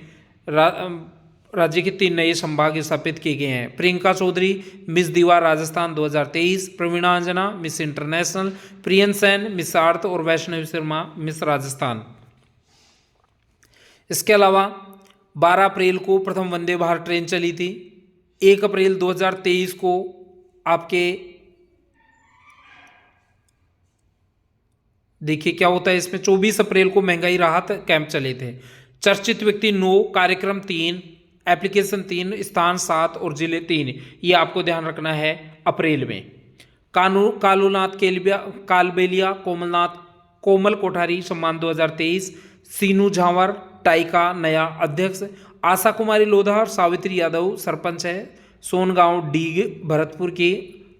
राज्य के 3 नए संभाग स्थापित किए गए हैं। Priyanka Chaudhary Miss Diva Rajasthan 2023। Praveena Anjana Miss International. Priyan Sen Miss Earth और वैष्णवी शर्मा मिस राजस्थान। इसके अलावा 12 अप्रैल को प्रथम वंदे भारत ट्रेन चली थी। 1 अप्रैल 2023 को आपके देखिए क्या होता है इसमें 24 अप्रैल को महंगाई राहत कैंप चले थे। चर्चित व्यक्ति 9, कार्यक्रम 3, एप्लीकेशन 3, स्थान 7 और जिले 3। ये आपको ध्यान रखना है अप्रैल में। कालूनाथ कालबेलिया कोमल कोठारी सम्मान 2023। सीनू झांवर टाई का नया अध्यक्ष। आशा कुमारी लोधा और सावित्री यादव सरपंच है सोनगांव डीग भरतपुर की,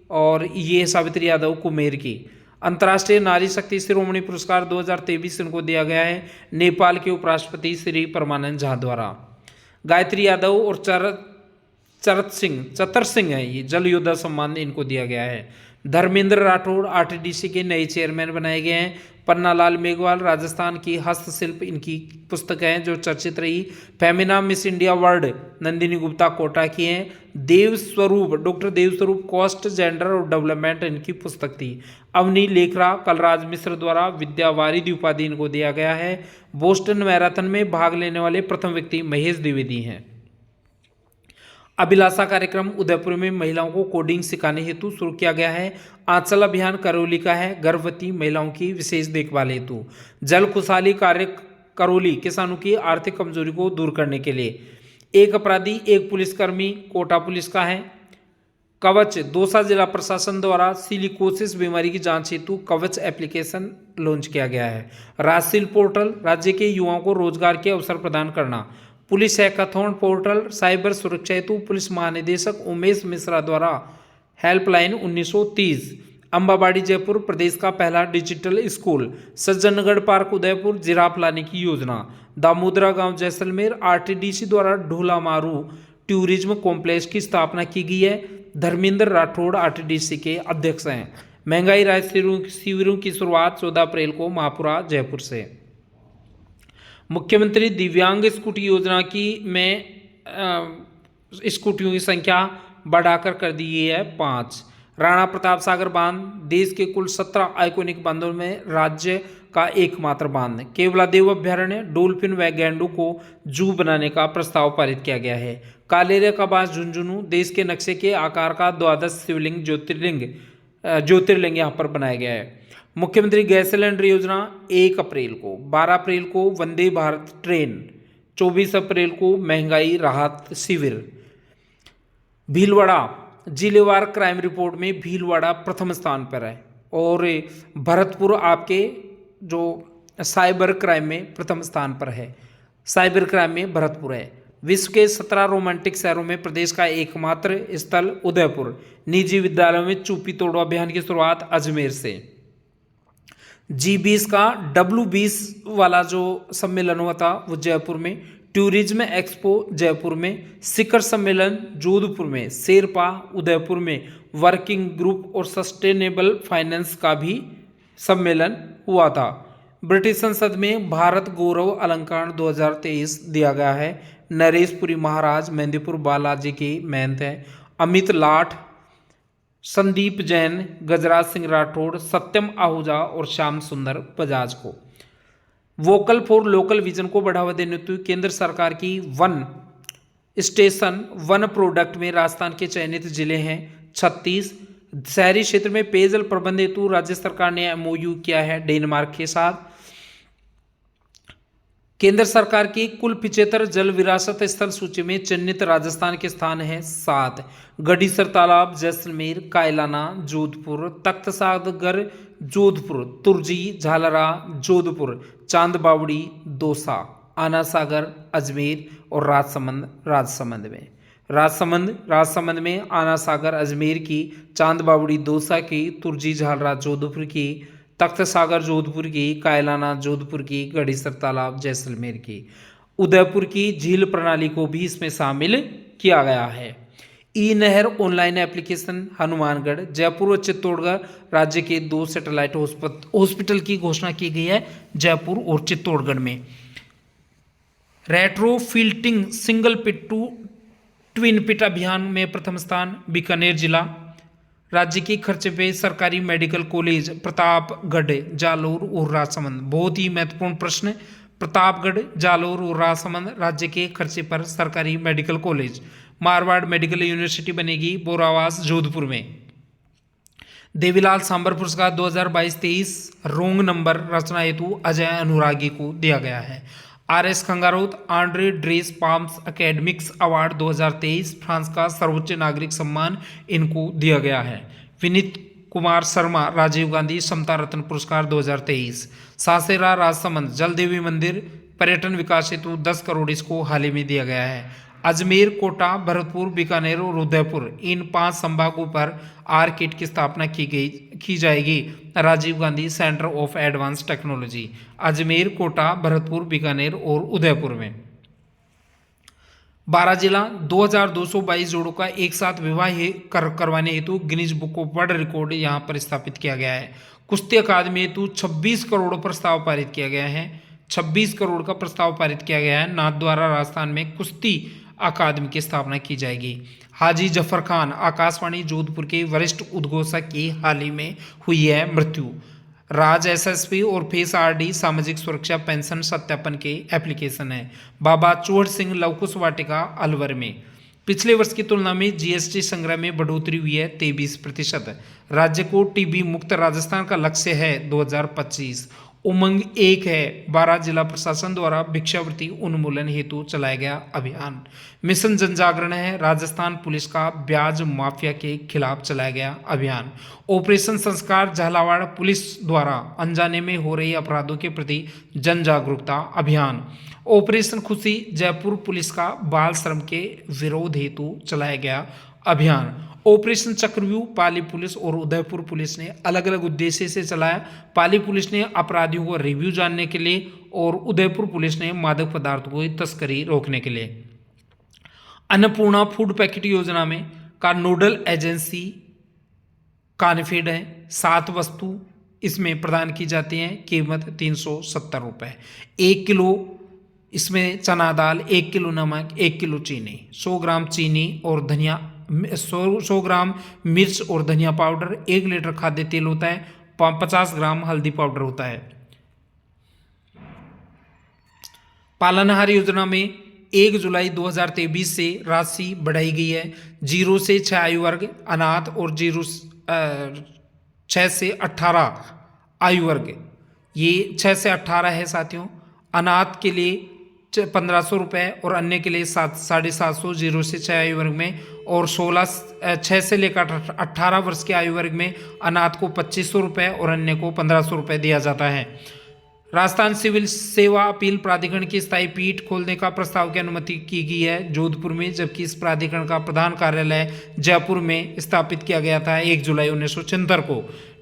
और ये सावित्री यादव कुमेर की। अंतर्राष्ट्रीय नारी शक्ति शिरोमणि पुरस्कार 2023 इनको दिया गया है नेपाल के उपराष्ट्रपति श्री परमानंद झा द्वारा। गायत्री यादव और चतर सिंह है ये जल योद्धा सम्मान इनको दिया गया है। धर्मेंद्र राठौड़ आरटीडीसी के नए चेयरमैन बनाए गए हैं। पन्नालाल मेघवाल राजस्थान की हस्तशिल्प इनकी पुस्तक है जो चर्चित रही। Femina miss India world Nandini Gupta Kota की हैं। डॉक्टर देवस्वरूप कॉस्ट जेंडर और डेवलपमेंट इनकी पुस्तक थी। अवनी लेखरा कलराज मिश्र द्वारा विद्या वारिधि उपाधि इनको दिया गया है। बोस्टन मैराथन में भाग लेने वाले प्रथम व्यक्ति महेश द्विवेदी हैं। अभिलाषा कार्यक्रम उदयपुर में महिलाओं को कोडिंग सिखाने हेतु शुरू किया गया है। आंचल अभियान करौली का है गर्भवती महिलाओं की विशेष देखभाल हेतु। जल खुशहाली कार्य करौली किसानों की आर्थिक कमजोरी को दूर करने के लिए। 1 अपराधी 1 पुलिसकर्मी कोटा पुलिस का है। कवच दौसा जिला प्रशासन द्वारा सिलिकोसिस बीमारी की जांच हेतु कवच एप्लीकेशन लॉन्च किया गया है। राजशील पोर्टल राज्य के युवाओं को रोजगार के अवसर प्रदान करना। पुलिस हैकाथॉन पोर्टल साइबर सुरक्षा हेतु पुलिस महानिदेशक उमेश मिश्रा द्वारा हेल्पलाइन 1930। अम्बाबाड़ी जयपुर प्रदेश का पहला digital school. Sajjangarh park Udaipur giraffe लाने की योजना। दामोदरा गांव जैसलमेर आरटीडीसी द्वारा ढोलामारू टूरिज्म कॉम्प्लेक्स की स्थापना की गई है। धर्मेंद्र राठौड़ आरटीडीसी के अध्यक्ष हैं। महंगाई राहत शिविरों की शुरुआत 14 अप्रैल को महापुरा जयपुर से। मुख्यमंत्री दिव्यांग स्कूटी योजना की स्कूटियों की संख्या बढ़ाकर कर दी है 5। राणा प्रताप सागर बांध देश के कुल 17 आइकोनिक बांधों में राज्य का एकमात्र बांध। केवलादेव अभ्यारण्य डोल्फिन व गैंडों को जू बनाने का प्रस्ताव पारित किया गया है। कालेरे का बास झुंझुनू देश के नक्शे के आकार का 12 शिवलिंग ज्योतिर्लिंग यहाँ पर बनाया गया है। मुख्यमंत्री गैस सिलेंडर योजना 1 अप्रैल को। 12 अप्रैल को वंदे भारत ट्रेन। 24 अप्रैल को महंगाई राहत शिविर। भीलवाड़ा जिलेवार क्राइम रिपोर्ट में भीलवाड़ा प्रथम स्थान पर है और भरतपुर आपके जो साइबर क्राइम में प्रथम स्थान पर है। साइबर क्राइम में भरतपुर है। विश्व के 17 रोमांटिक शहरों में प्रदेश का एकमात्र स्थल उदयपुर। निजी विद्यालयों में चूपी तोड़ो अभियान की शुरुआत अजमेर से। G20 का W20 वाला जो सम्मेलन हुआ था वो जयपुर में। टूरिज्म एक्सपो जयपुर में। शिखर सम्मेलन जोधपुर में। शेरपा उदयपुर में। वर्किंग ग्रुप और सस्टेनेबल फाइनेंस का भी सम्मेलन हुआ था। ब्रिटिश संसद में भारत गौरव अलंकार 2023 दिया गया है। नरेशपुरी महाराज मेहंदीपुर बालाजी की महंत है। अमित लाठ संदीप जैन गजराज सिंह राठौड़ सत्यम आहूजा और श्याम सुंदर बजाज को। वोकल फॉर लोकल विजन को बढ़ावा देने हेतु केंद्र सरकार की वन स्टेशन वन प्रोडक्ट में राजस्थान के चयनित जिले हैं 36। शहरी क्षेत्र में पेयजल प्रबंध हेतु राज्य सरकार ने एमओयू किया है डेनमार्क के साथ। केंद्र सरकार की कुल 75 जल विरासत स्थल सूची में चिन्हित राजस्थान के स्थान हैं 7। गढ़ीसर तालाब जैसलमेर कायलाना जोधपुर तख्त सागर जोधपुर तुर्जी झालरा जोधपुर चांद बावड़ी दौसा आना सागर अजमेर और राजसमंद में राजसमंद में आना सागर अजमेर की, चांद बावड़ी दौसा की, तुर्जी झालरा जोधपुर की, तख्त सागर जोधपुर की, कायलाना जोधपुर की, गढ़ीसर तालाब जैसलमेर की, उदयपुर की झील प्रणाली को भी इसमें शामिल किया गया है। ई नहर ऑनलाइन एप्लीकेशन हनुमानगढ़ जयपुर और चित्तौड़गढ़ राज्य के 2 सैटेलाइट हॉस्पिटल की घोषणा की गई है जयपुर और चित्तौड़गढ़ में। Retrofitting single pit to twin pit अभियान में प्रथम स्थान बीकानेर जिला। राज्य के खर्चे पे सरकारी मेडिकल कॉलेज प्रतापगढ़ जालोर और राजसमंद। बहुत ही महत्वपूर्ण प्रश्न। प्रतापगढ़ जालोर और राजसमंद राज्य के खर्चे पर सरकारी medical college. Marwar medical university बनेगी बोरावास जोधपुर में। देवीलाल सांबर पुरस्कार 2022-23 रोंग नंबर रचना हेतु अजय अनुरागी को दिया गया है। RS Khangarot Andre dress palms academics award 2023 France का सर्वोच्च नागरिक सम्मान इनको दिया गया है। विनीत कुमार शर्मा राजीव गांधी समता रत्न पुरस्कार 2023। सासेरा राजसमंद जलदेवी मंदिर पर्यटन विकास हेतु 10 करोड़ इसको हाल ही में दिया गया है। अजमेर कोटा भरतपुर बीकानेर और उदयपुर इन 5 संभागों पर आरकिट की स्थापना की जाएगी। Rajiv Gandhi centre of advance technology Ajmer Kota Bharatpur Bikaner और उदयपुर में। 12 जिला 2222 जोड़ों का एक साथ विवाह करवाने हेतु Guinness book of world record यहाँ पर स्थापित किया गया है। कुश्ती अकादमी हेतु 26 करोड़ प्रस्ताव पारित किया गया है। 26 करोड़ का प्रस्ताव पारित किया गया है। नाथद्वारा राजस्थान में कुश्ती अकादमी की स्थापना की जाएगी। हाजी जफर खान आकाशवाणी जोधपुर के वरिष्ठ उद्घोषक की हाल ही में हुई है मृत्यु। राज SSP और फेस RD सामाजिक सुरक्षा पेंशन सत्यापन के एप्लीकेशन है। बाबा चोहर सिंह लवकुश वाटिका अलवर में। पिछले वर्ष की तुलना में GST संग्रह में बढ़ोतरी हुई है 23%। राज्य को TB मुक्त राजस्थान का लक्ष्य है 2025। उमंग 1 है 12 जिला प्रशासन द्वारा भिक्षावृत्ति उन्मूलन हेतु चलाया गया अभियान। मिशन जनजागरण है राजस्थान पुलिस का ब्याज माफिया के खिलाफ चलाया गया अभियान। ऑपरेशन संस्कार झालावाड़ पुलिस द्वारा अनजाने में हो रही अपराधों के प्रति जन जागरूकता अभियान। ऑपरेशन खुशी जयपुर पुलिस का बाल श्रम के विरोध हेतु चलाया गया अभियान। ऑपरेशन चक्रव्यूह पाली पुलिस और उदयपुर पुलिस ने अलग अलग उद्देश्य से चलाया। पाली पुलिस ने अपराधियों को रिव्यू जानने के लिए और उदयपुर पुलिस ने मादक पदार्थों की तस्करी रोकने के लिए। अन्नपूर्णा फूड पैकेट योजना में का नोडल एजेंसी कानफीड है। 7 वस्तु इसमें प्रदान की जाती हैं, कीमत 370 रुपये। 1 किलो इसमें चना दाल, 1 किलो नमक, 1 किलो चीनी, 100 ग्राम चीनी और धनिया 100 ग्राम मिर्च और धनिया पाउडर, 1 लीटर खाद्य तेल होता है, 50 ग्राम हल्दी पाउडर होता है। पालनहार योजना में 1 जुलाई 2023 से राशि बढ़ाई गई है। 0 से 6 आयु वर्ग अनाथ और 6 से 18 आयु वर्ग, ये 6 से 18 है साथियों। अनाथ के लिए 1500 रुपये और अन्य के लिए 750, 0 से 6 आयु वर्ग में, और 6 से लेकर 18 वर्ष के आयु वर्ग में अनाथ को 2500 रुपये और अन्य को 1500 रुपये दिया जाता है। राजस्थान सिविल सेवा अपील प्राधिकरण की स्थायी पीठ खोलने का प्रस्ताव की अनुमति की गई है जोधपुर में, जबकि इस प्राधिकरण का प्रधान कार्यालय जयपुर में स्थापित किया गया था 1 जुलाई 1976 को।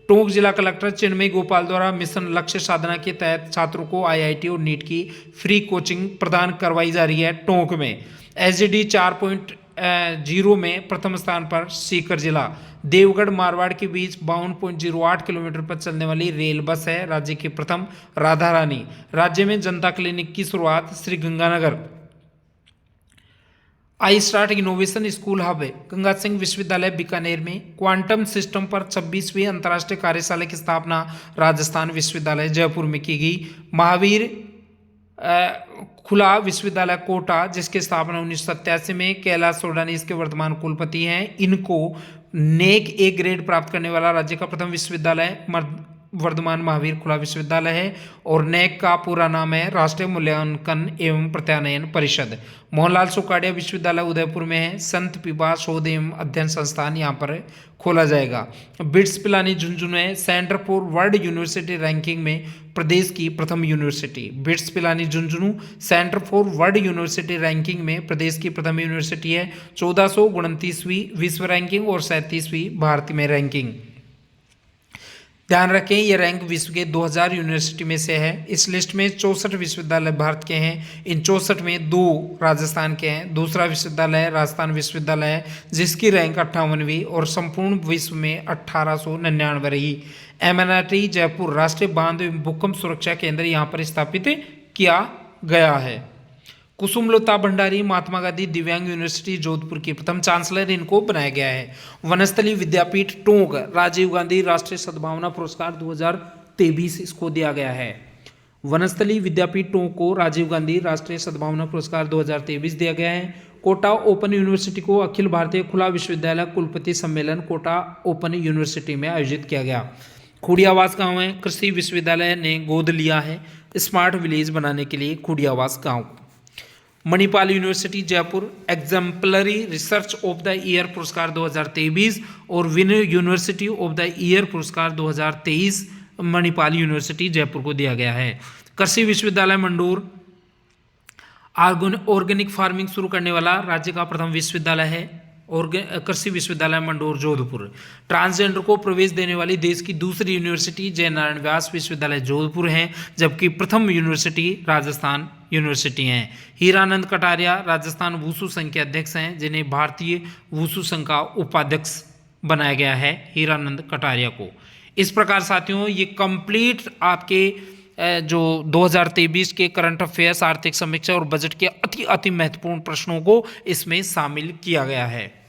टोंक जिला कलेक्टर चिन्मय गोपाल द्वारा मिशन लक्ष्य साधना के तहत छात्रों को आईआईटी और नीट की फ्री कोचिंग प्रदान करवाई जा रही है। टोंक में एसजीडी 4.0 में प्रथम स्थान पर सीकर जिला। देवगढ़ मारवाड़ के बीच 52.08 किलोमीटर पर चलने वाली रेल बस है राज्य की प्रथम। राधा रानी। राज्य में जनता क्लिनिक की शुरुआत Shri Ganganagar. I start innovation school hub है गंगा सिंह विश्वविद्यालय बीकानेर में। क्वांटम सिस्टम पर 26वीं अंतर्राष्ट्रीय कार्यशाला की स्थापना राजस्थान विश्वविद्यालय जयपुर में की गई। महावीर खुला विश्वविद्यालय कोटा, जिसकी स्थापना 1987 में कैलाश सोडानी इसके वर्तमान कुलपति हैं। इनको नेक ए ग्रेड प्राप्त करने वाला राज्य का प्रथम विश्वविद्यालय वर्धमान महावीर खुला विश्वविद्यालय है, और नेक का पूरा नाम है राष्ट्रीय मूल्यांकन एवं प्रत्यानयन परिषद। मोहनलाल सुखाड़िया विश्वविद्यालय उदयपुर में है। संत पिपा शोध एवं अध्ययन संस्थान यहाँ पर खोला जाएगा। बिट्स पिलानी झुंझुनू है centre for world university ranking में प्रदेश की प्रथम university. Bits Pilani Jhunjhunu centre for world university ranking में प्रदेश की प्रथम यूनिवर्सिटी है। 1429वीं विश्व रैंकिंग और 37वीं भारत में रैंकिंग। ध्यान रखें, यह रैंक विश्व के 2000 यूनिवर्सिटी में से है। इस लिस्ट में 64 विश्वविद्यालय भारत के हैं। इन 64 में 2 राजस्थान के हैं। दूसरा विश्वविद्यालय राजस्थान विश्वविद्यालय है, जिसकी रैंक 58वीं और संपूर्ण विश्व में 1899 रही। एमएनआरटी जयपुर राष्ट्रीय बांध एवं भूकंप सुरक्षा केंद्र यहाँ पर स्थापित किया गया है। कुसुमलता भंडारी महात्मा गांधी दिव्यांग यूनिवर्सिटी जोधपुर की प्रथम चांसलर इनको बनाया गया है। वनस्थली विद्यापीठ टोंक राजीव गांधी राष्ट्रीय सद्भावना पुरस्कार 2023 इसको दिया गया है। वनस्थली विद्यापीठ टोंक को राजीव गांधी राष्ट्रीय सद्भावना पुरस्कार 2023 दिया गया है। कोटा ओपन यूनिवर्सिटी को अखिल भारतीय खुला विश्वविद्यालय कुलपति सम्मेलन कोटा ओपन यूनिवर्सिटी में आयोजित किया गया। खुडियावास गाँव है कृषि विश्वविद्यालय ने गोद लिया है स्मार्ट विलेज बनाने के लिए खुडियावास गाँव। Manipal university Jaipur exemplary research of the year पुरस्कार 2023 और winner university of the year पुरस्कार 2023 मणिपाल यूनिवर्सिटी जयपुर को दिया गया है। कृषि विश्वविद्यालय मंडोर ऑर्गेनिक फार्मिंग शुरू करने वाला राज्य का प्रथम विश्वविद्यालय है। कृषि विश्वविद्यालय मंडोर जोधपुर। ट्रांसजेंडर को प्रवेश देने वाली देश की दूसरी यूनिवर्सिटी जयनारायण व्यास विश्वविद्यालय जोधपुर है, जबकि प्रथम यूनिवर्सिटी राजस्थान यूनिवर्सिटी हैं। हीरानंद कटारिया राजस्थान वुसु संघ के अध्यक्ष हैं, जिन्हें भारतीय वुसु संघ का उपाध्यक्ष बनाया गया है हीरानंद कटारिया को। इस प्रकार साथियों ये कंप्लीट आपके जो 2023 के करंट अफेयर्स आर्थिक समीक्षा और बजट के अति महत्वपूर्ण प्रश्नों को इसमें शामिल किया गया है।